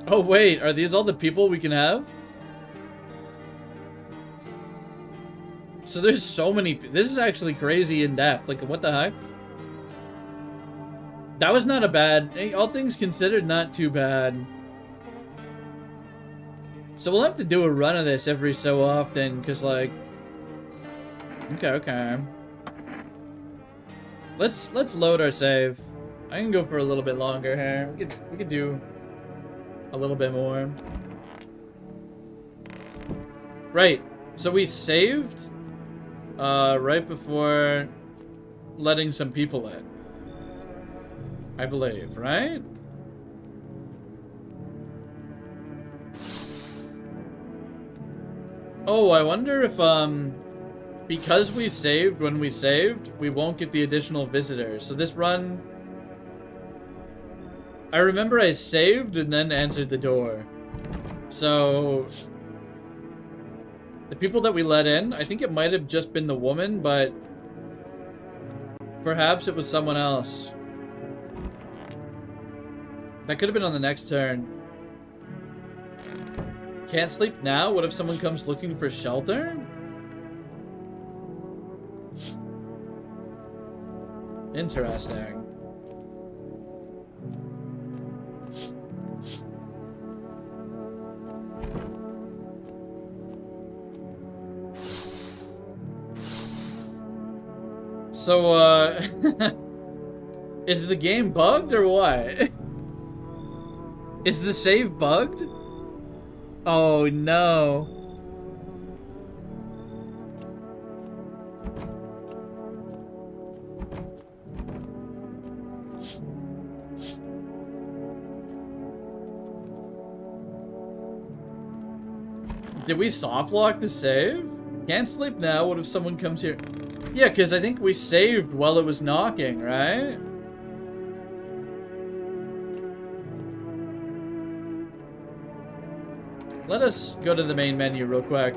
Oh, wait, are these all the people we can have? So there's so many. This is actually crazy in depth. Like, what the heck? That was not a bad. All things considered, not too bad. So we'll have to do a run of this every so often, because, like... Okay. Let's load our save. I can go for a little bit longer here. We could do a little bit more. Right. So we saved right before letting some people in. I believe, right? Oh, I wonder if because we saved when we saved, we won't get the additional visitors. So this run, I remember I saved and then answered the door. So the people that we let in, I think it might have just been the woman, but perhaps it was someone else. That could have been on the next turn. Can't sleep now? What if someone comes looking for shelter? Interesting. So, is the game bugged or what? Is the save bugged? Oh no. Did we soft lock the save? Can't sleep now. What if someone comes here? Yeah, because I think we saved while it was knocking, right? Let us go to the main menu real quick.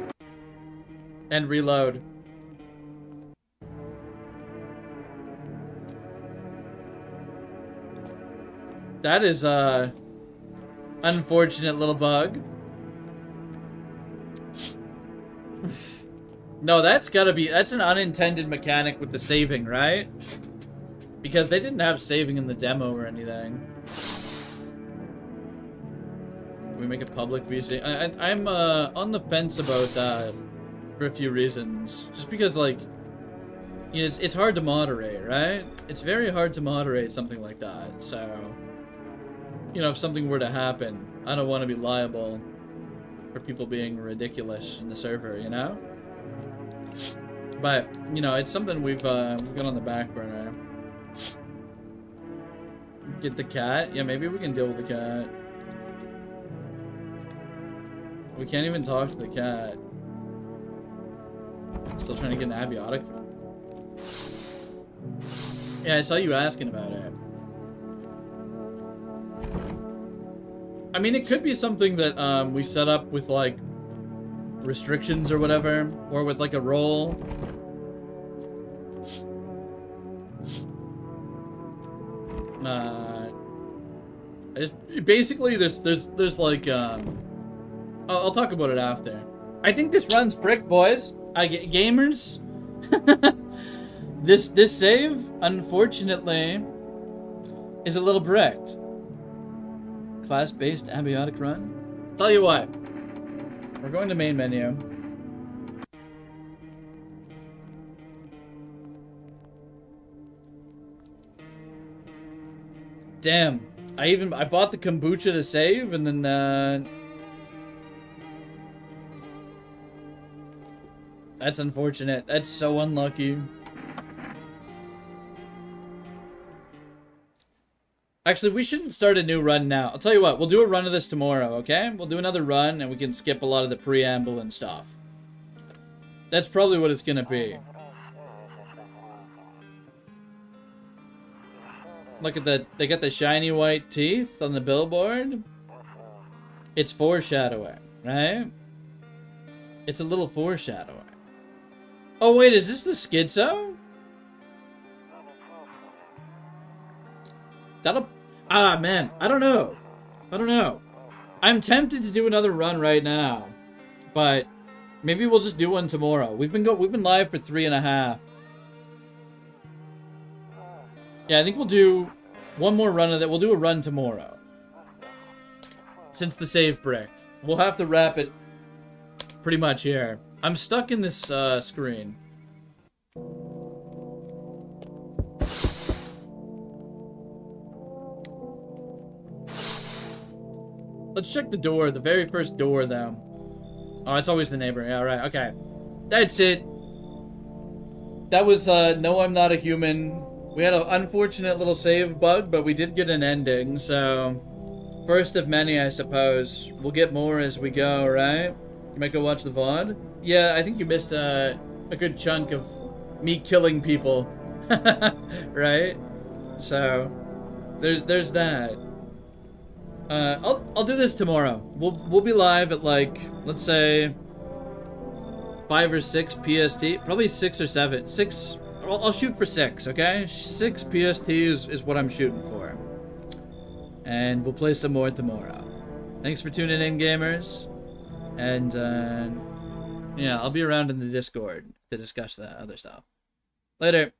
And reload. That is a unfortunate little bug. No, that's gotta be, that's an unintended mechanic with the saving, right? Because they didn't have saving in the demo or anything. Can we make a public VC? I'm on the fence about that for a few reasons. Just because, like, you know, it's hard to moderate, right? It's very hard to moderate something like that. So, you know, if something were to happen, I don't want to be liable for people being ridiculous in the server, you know? But, you know, it's something we've got on the back burner. Get the cat? Yeah, maybe we can deal with the cat. We can't even talk to the cat. Still trying to get an abiotic. Yeah, I saw you asking about it. I mean, it could be something that we set up with, like, restrictions or whatever, or with, like, a role. Basically, there's like, I'll talk about it after. I think this runs brick, boys. Gamers. This save, unfortunately, is a little bricked. Class-based abiotic run. Tell you what, we're going to main menu. Damn, I bought the kombucha to save, and then that's unfortunate. That's so unlucky. Actually, we shouldn't start a new run now. I'll tell you what, we'll do a run of this tomorrow, okay? We'll do another run, and we can skip a lot of the preamble and stuff. That's probably what it's gonna be. Look at that, they got the shiny white teeth on the billboard. It's foreshadowing, right? It's a little foreshadowing. Oh wait, is this the schizo? That'll... Ah, man, I don't know. I'm tempted to do another run right now, but maybe we'll just do one tomorrow. We've been live for 3.5. Yeah, I think we'll do one more run of that. We'll do a run tomorrow. Since the save bricked. We'll have to wrap it pretty much here. I'm stuck in this screen. Let's check the door, the very first door, though. Oh, it's always the neighbor. Yeah, right, okay. That's it. That was, No, I'm Not a Human. We had an unfortunate little save bug, but we did get an ending, so... First of many, I suppose. We'll get more as we go, right? You might go watch the VOD? Yeah, I think you missed a good chunk of me killing people. Right? So, there's that. I'll do this tomorrow. We'll be live at, like, let's say 5 or 6 PST. Probably 6 or 7. 6... I'll shoot for 6, okay? 6 PST is what I'm shooting for. And we'll play some more tomorrow. Thanks for tuning in, gamers. And yeah, I'll be around in the Discord to discuss that other stuff. Later.